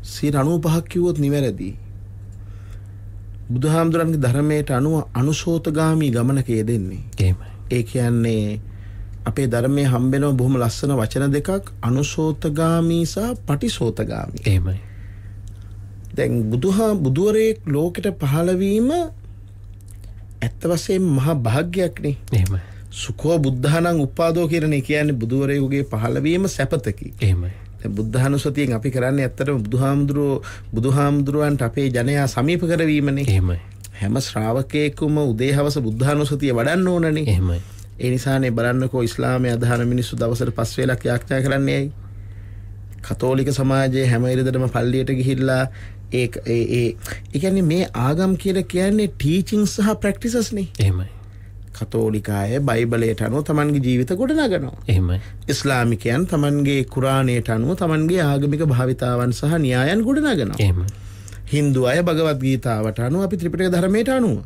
95ක් කිව්වොත් නිවැරදි. බුදුහාමුදුරන්ගේ ධර්මයට අනුව අනුශෝතගාමී ගමනක යෙදෙන්නේ. එහෙමයි. ඒ කියන්නේ අපේ ධර්මයේ හම්බෙන බොහොම ලස්සන වචන දෙකක් අනුශෝතගාමී සහ පටිශෝතගාමී. එහෙමයි. දැන් බුදුවරයෙක් ලෝකෙට පහළ වීම ඇත්ත වශයෙන්ම මහා භාග්‍යයක් නේ. එහෙමයි. සුඛෝ බුද්ධානං උපාදෝ කියන්නේ කියන්නේ බුදුවරයෙකුගේ පහළ වීම සැපතකි. එහෙමයි. බුද්ධානුස්සතියෙන් අපි කරන්නේ ඇත්තටම බුදුහාමුදුරුවන්ට අපේ ජනයා සමීප කරවීමනේ. එහෙමයි. හැම ශ්‍රාවකයෙකුම උදේ හවස බුද්ධානුස්සතිය වඩන්න ඕනනේ. එහෙමයි. ඒ නිසානේ බලන්නකෝ ඉස්ලාමයේ අදහන මිනිස්සු දවසට 5 වේලක් යාඥා කරන්නේ ඇයි? කතෝලික සමාජයේ හැම ඉරිදටම පල්ලියට ගිහිල්ලා ඒ කියන්නේ මේ ආගම් කියලා කියන්නේ ටීචිං සහ ප්‍රැක්ටිසස් නේ. එහෙමයි. කතෝලිකාය බයිබලයට අනුව තමන්ගේ ජීවිත ගොඩනගනවා. එහෙමයි. ඉස්ලාමිකයන් තමන්ගේ කුරාණයට අනුව තමන්ගේ ආගමික භාවිතාවන් සහ න්‍යායන් ගොඩනගනවා. එහෙමයි. හින්දු අය භගවත් ගීතාවට අනුව අපි ත්‍රිපිටක ධර්මයට අනුව.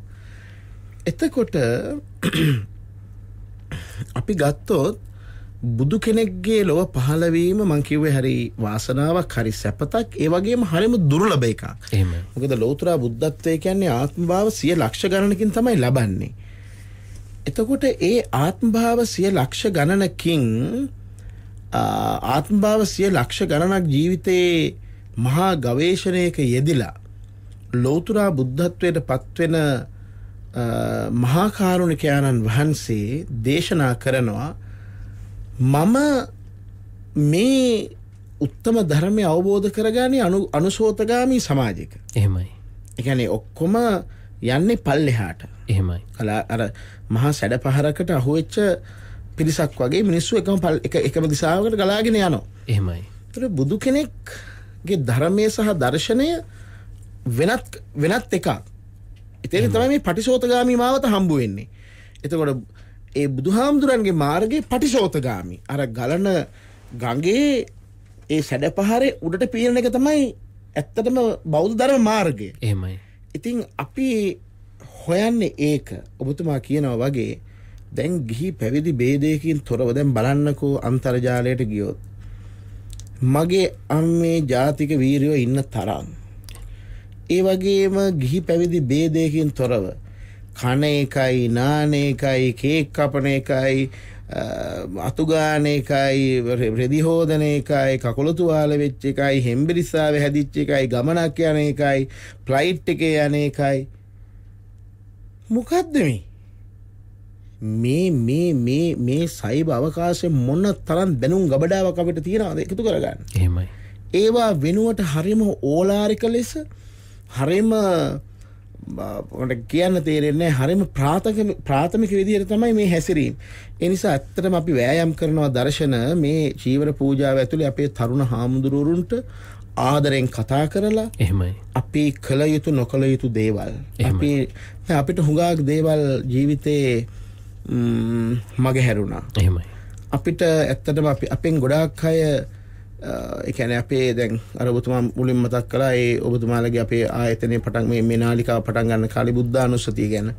එතකොට අපි ගත්තොත් බුදු කෙනෙක්ගේ ලොව පහළවීම මං කිව්වේ හරි වාසනාවක් හරි සැපතක් ඒ වගේම හරිම දුර්ලභ එකක්. එහෙමයි. මොකද ලෞතර බුද්ධත්වයේ කියන්නේ ආත්මභාව 100 ලක්ෂ ගණනකින් තමයි ලබන්නේ. එතකොට ඒ ආත්මභාව 100 ලක්ෂ ගණනකින් ආත්මභාව 100 ලක්ෂ ගණනක් ජීවිතේ මහා ගවේෂණයක යෙදිලා ලෞතර බුද්ධත්වයට පත්වෙන මහා කාරුණිකයන්න් වහන්සේ දේශනා කරනවා මම මේ උත්තම ධර්මය අවබෝධ කරගන්නේ අනුසෝතගාමී සමාජයක. එහෙමයි. ඒ කියන්නේ ඔක්කොම යන්නේ පල්ලෙහාට. එහෙමයි. අර මහා සැඩ පහරකට අහුවෙච්ච පිරිසක් වගේ මිනිස්සු එකම දිශාවකට ගලාගෙන යනවා. එහෙමයි. ඒතර බුදු කෙනෙක්ගේ ධර්මයේ සහ දර්ශනය වෙනත් එකක්. ඉතින් තමයි මේ පටිසෝතගාමී මාවත හම්බ වෙන්නේ. එතකොට ඒ බුදුහාමුදුරන්ගේ මාර්ගයේ පටිසෝතගාමී අර ගලන ගඟේ ඒ සැඩපහරේ උඩට පීරන එක තමයි ඇත්තටම බෞද්ධ ධර්ම මාර්ගය. එහෙමයි. ඉතින් අපි හොයන්නේ ඒක. ඔබතුමා කියනවා වගේ දැන් ගිහි පැවිදි ભેදයකින් තොරව දැන් බලන්නකෝ අන්තර්ජාලයට ගියොත් මගේ අම්මේ ජාතික වීරයෝ ඉන්න තරම් ඒ වගේම ගිහි පැවිදි ભેදයකින් තොරව කන එකයි නාන එකයි කේක් කපන එකයි අතුගාන එකයි රෙදි හෝදන එකයි කකුල තුවාල වෙච්ච එකයි හෙම්බිරිස්සාවේ හැදිච්ච එකයි ගමනක් යන එකයි ෆ්ලයිට් එකේ යන එකයි මොකද්ද මේ සයිබ අවකාශයේ මොන තරම් දැනුම් ගබඩාවක් අපිට තියෙනවද එකතු කරගන්න. එහෙමයි. ඒවා වෙනුවට හරිම ඕලාරික ලෙස හරිම මට කියන්න තේරෙන්නේ හරිම ප්‍රාථමික විදිහට තමයි මේ හැසිරීම. ඒ නිසා ඇත්තටම අපි වෑයම් කරනවා දර්ශන මේ චීවර පූජාව ඇතුලේ අපේ තරුණ හාමුදුරුවරුන්ට ආදරෙන් කතා කරලා එහෙමයි. අපි කළ යුතු නොකළ යුතු දේවල් අපිට හුඟක් දේවල් ජීවිතේ මගහැරුණා. එහෙමයි. අපිට ඇත්තටම අපෙන් ගොඩාක් අය ඒ කියන්නේ අපේ දැන් අර ඔබතුමා මුලින් මතක් කළා ඒ ඔබතුමාලගේ අපේ ආයතනයේ පටන් මේ නාලිකාව පටන් ගන්න කාලේ බුද්ධානුස්සතිය ගැන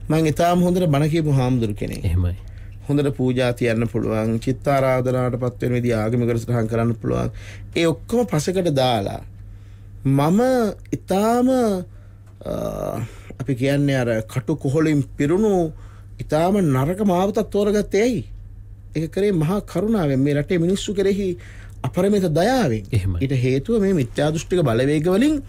මම ඊටාම හොඳට බණ කියපු හාමුදුරු කෙනෙක්. එහෙමයි. හොඳට පූජා තියන්න පුළුවන්, චිත්තාරාධනාවටපත් වෙන විදිහ ආගමික සටහන් කරන්න පුළුවන්. ඒ ඔක්කොම පසකට දාලා මම ඊටාම අපි කියන්නේ අර කටු කොහලින් පිරුණු ඊටාම නරක මාවතක් තෝරගත්තේ ඇයි? ඒක කරේ මහා කරුණාවෙන් මේ රටේ මිනිස්සු කෙරෙහි අපරිමිත දයාවෙන්. ඊට හේතුව මේ මිත්‍යා දෘෂ්ටික බලවේග වලින්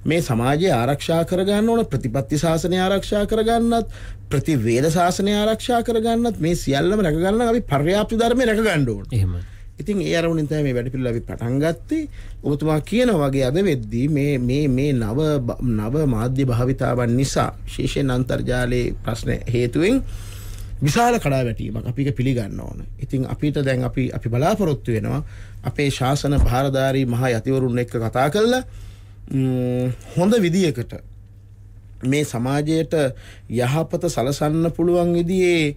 මේ සමාජය ආරක්ෂා කරගන්න ඕන, ප්‍රතිපත්ති ශාසනය ආරක්ෂා කරගන්නත්, ප්‍රතිවේද ශාසනය ආරක්ෂා කරගන්නත් මේ සියල්ලම රැක ගන්න අපි පර්යාප්ති ධර්මයේ රැක ගන්න ඕන. එහෙමයි. ඉතින් ඒ අරමුණින් තමයි මේ වැඩ පිළිවෙල අපි පටන් ගත්තේ. ඔබතුමා කියනවා වගේ අද වෙද්දී මේ නව මාධ්‍ය භාවිතාවන් නිසා විශේෂයෙන් අන්තර්ජාලයේ ප්‍රශ්න හේතුවෙන් විශාල කඩාවැටීමක් අපි ඒක පිළිගන්න ඕන. ඉතින් අපිට දැන් අපි බලාපොරොත්තු වෙනවා අපේ ශාසන භාරධාරී මහා යතිවරුන් එක්ක කතා කරලා හොඳ විදියකට මේ සමාජයට යහපත සලසන්න පුළුවන් විදිහේ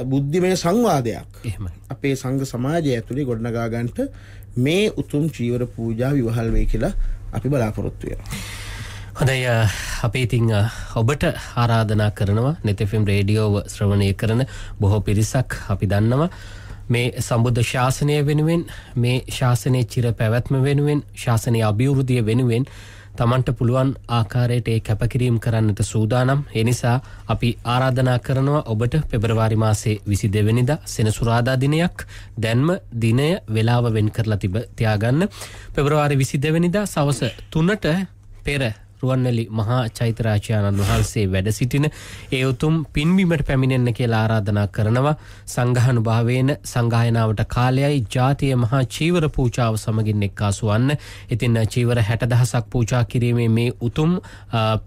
බුද්ධිමය සංවාදයක් අපේ සංඝ සමාජය ඇතුලේ ගොඩනගා ගන්නට මේ උතුම් චීවර පූජා විවහල් වෙයි කියලා අපි බලාපොරොත්තු වෙනවා. හොඳයි අපි ඉතින් ඔබට ආරාධනා කරනවා net FM රේඩියෝව ශ්‍රවණය කරන බොහෝ පිරිසක් අපි දන්නවා මේ සම්බුද්ධ ශාසනය වෙනුවෙන් මේ ශාසනයේ චිර පැවැත්ම වෙනුවෙන් ශාසනයේ අභිවෘද්ධිය වෙනුවෙන් තමන්ට පුළුවන් ආකාරයට ඒ කැපකිරීම කරන්නට සූදානම්. ඒ නිසා අපි ආරාධනා කරනවා ඔබට පෙබරවාරි මාසේ 22 වෙනිදා සෙනසුරාදා දිනයක් දැන්ම දිනය වේලාව වෙන් කරලා තියාගන්න. පෙබරවාරි 22 වෙනිදා සවස 3ට පෙර රුවන්වැලි මහා චෛත්‍යරාජාණන් වහන්සේ වැඩ සිටින ඒ උතුම් පින්බිමට පැමිණෙන්න කියලා ආරාධනා කරනවා. සංඝානුභාවයෙන් සංගායනාවට කාලයයි ජාතිය මහා චීවර පූජාව සමගින් එක්කාසු වන්න. ඉතින් චීවර 60,000ක් පූජා කිරීමේ මේ උතුම්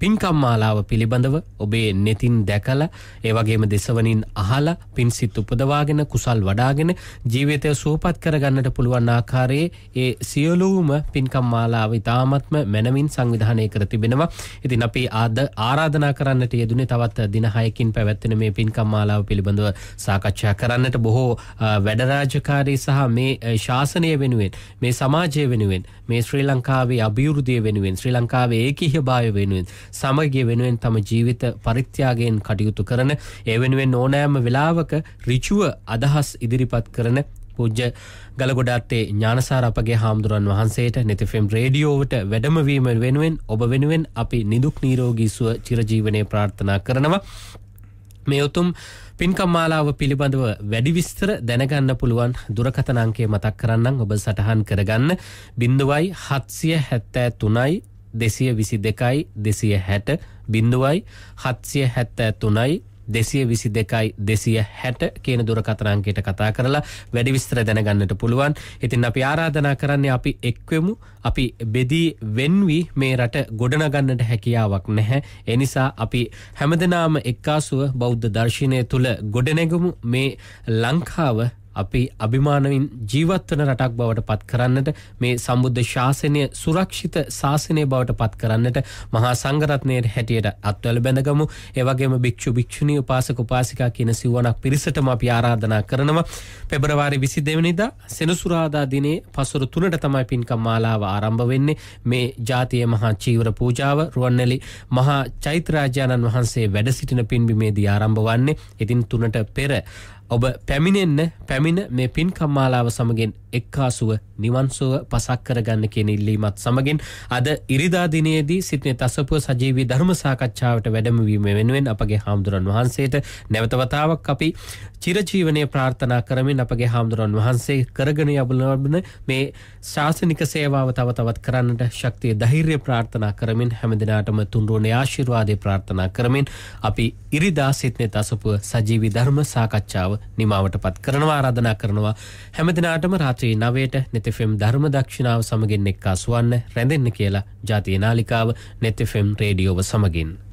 පින්කම් මාලාව පිළිබඳව ඔබේ නෙතින් දැකලා ඒ වගේම දෙසවනින් අහලා පින් සිත් උපදවාගෙන කුසල් වඩාගෙන ජීවිතය සුවපත් කරගන්නට පුළුවන් ආකාරයේ ඒ සියලුම පින්කම් මාලාව ඉතාමත්ම මනමින් සංවිධානය කර තිබෙනවා. ඉතින් අපි ආරාධනා කරන්නට යෙදුනේ තවත් දින 6කින් පැවැත්වෙන මේ පින්කම් මාලාව පිළිබඳව සාකච්ඡා කරන්නට. බොහෝ වැඩ රාජකාරී සහ මේ ශාසනය වෙනුවෙන් මේ සමාජය වෙනුවෙන් මේ ශ්‍රී ලංකාවේ අභිවෘද්ධිය වෙනුවෙන් ශ්‍රී ලංකාවේ ඒකීයභාවය වෙනුවෙන් සමගිය වෙනුවෙන් තම ජීවිත පරිත්‍යාගයෙන් කටයුතු කරන ඒ වෙනුවෙන් ඕනෑම වෙලාවක ඍජුව අදහස් ඉදිරිපත් කරන පූජ්‍ය ගලගොඩාත්තේ ඥානසාර අපගේ හාමුදුරන් වහන්සේට net FM රේඩියෝවට වැඩමවීම වෙනුවෙන් ඔබ වෙනුවෙන් අපි නිදුක් නිරෝගී සුව චිරජීවනයේ ප්‍රාර්ථනා කරනවා. මේ උතුම් පින්කම් මාලාව පිළිබඳව වැඩි විස්තර දැනගන්න පුළුවන් දුරකථන අංකය මතක් කරන්නම්. ඔබ සටහන් කරගන්න 0773 222 260 0773 222 260 කියන දුරකථන අංකයට කතා කරලා වැඩි විස්තර දැනගන්නට පුළුවන්. ඉතින් අපි ආරාධනා කරන්නේ අපි එක්වෙමු. අපි බෙදී වෙන්වි මේ රට ගොඩනගන්නට හැකියාවක් නැහැ. ඒ නිසා අපි හැමදෙනාම එක්කාසුව බෞද්ධ දර්ශනය තුල ගොඩනැගමු. මේ ලංකාව අපි අභිමානවින් ජීවත් වන රටක් බවට පත් කරන්නට, මේ සම්බුද්ධ ශාසනය සුරක්ෂිත ශාසනය බවට පත් කරන්නට මහා සංඝරත්නයේ හැටියට අත්වල බැඳගමු. ඒ වගේම භික්ෂු භික්ෂුණී උපාසක උපාසිකා කියන සිවණක් පිරිසටම අපි ආරාධනා කරනවා. පෙබරවාරි 22 වෙනිදා සෙනසුරාදා දිනේ පසුරු 3ට තමයි පින්කම් මාලාව ආරම්භ වෙන්නේ. මේ ජාතිය මහා චීවර පූජාව රුවන්වැලි මහා චෛත්‍යරාජාණන් වහන්සේ වැඩ සිටින පින්බිමේදී ආරම්භ වන්නේ. ඉතින් 3ට පෙර ඔබ පැමිණ මේ පින්කම් මාලාව සමගින් එක්කාසුව නිවන් සුව පසක් කරගන්න කියන ඉල්ලීමත් සමගින් අද ඉරිදා දිනේදී සිටින තසපුව සජීවී ධර්ම සාකච්ඡාවට වැඩමවීම වෙනුවෙන් අපගේ හාමුදුරන් වහන්සේට නැවත වතාවක් අපි චිරජීවනයේ ප්‍රාර්ථනා කරමින් අපගේ හාමුදුරන් වහන්සේ කරගෙන යබන මේ ශාසනික සේවාව තව තවත් කරන්නට ශක්තිය ධෛර්යය ප්‍රාර්ථනා කරමින් හැමදිනාටම තුන්රුවනේ ආශිර්වාදේ ප්‍රාර්ථනා කරමින් අපි ඉරිදා සිටින තසපුව සජීවී ධර්ම සාකච්ඡාව නිමාවටපත් කරනවා. ආරාධනා කරනවා හැමදිනාටම රාත්‍රී 9ට net FM ධර්ම දක්ෂිනාව සමගින් එක්කාසු වන්න රැඳෙන්න කියලා ජාතිය නාලිකාව net FM රේඩියෝව සමගින්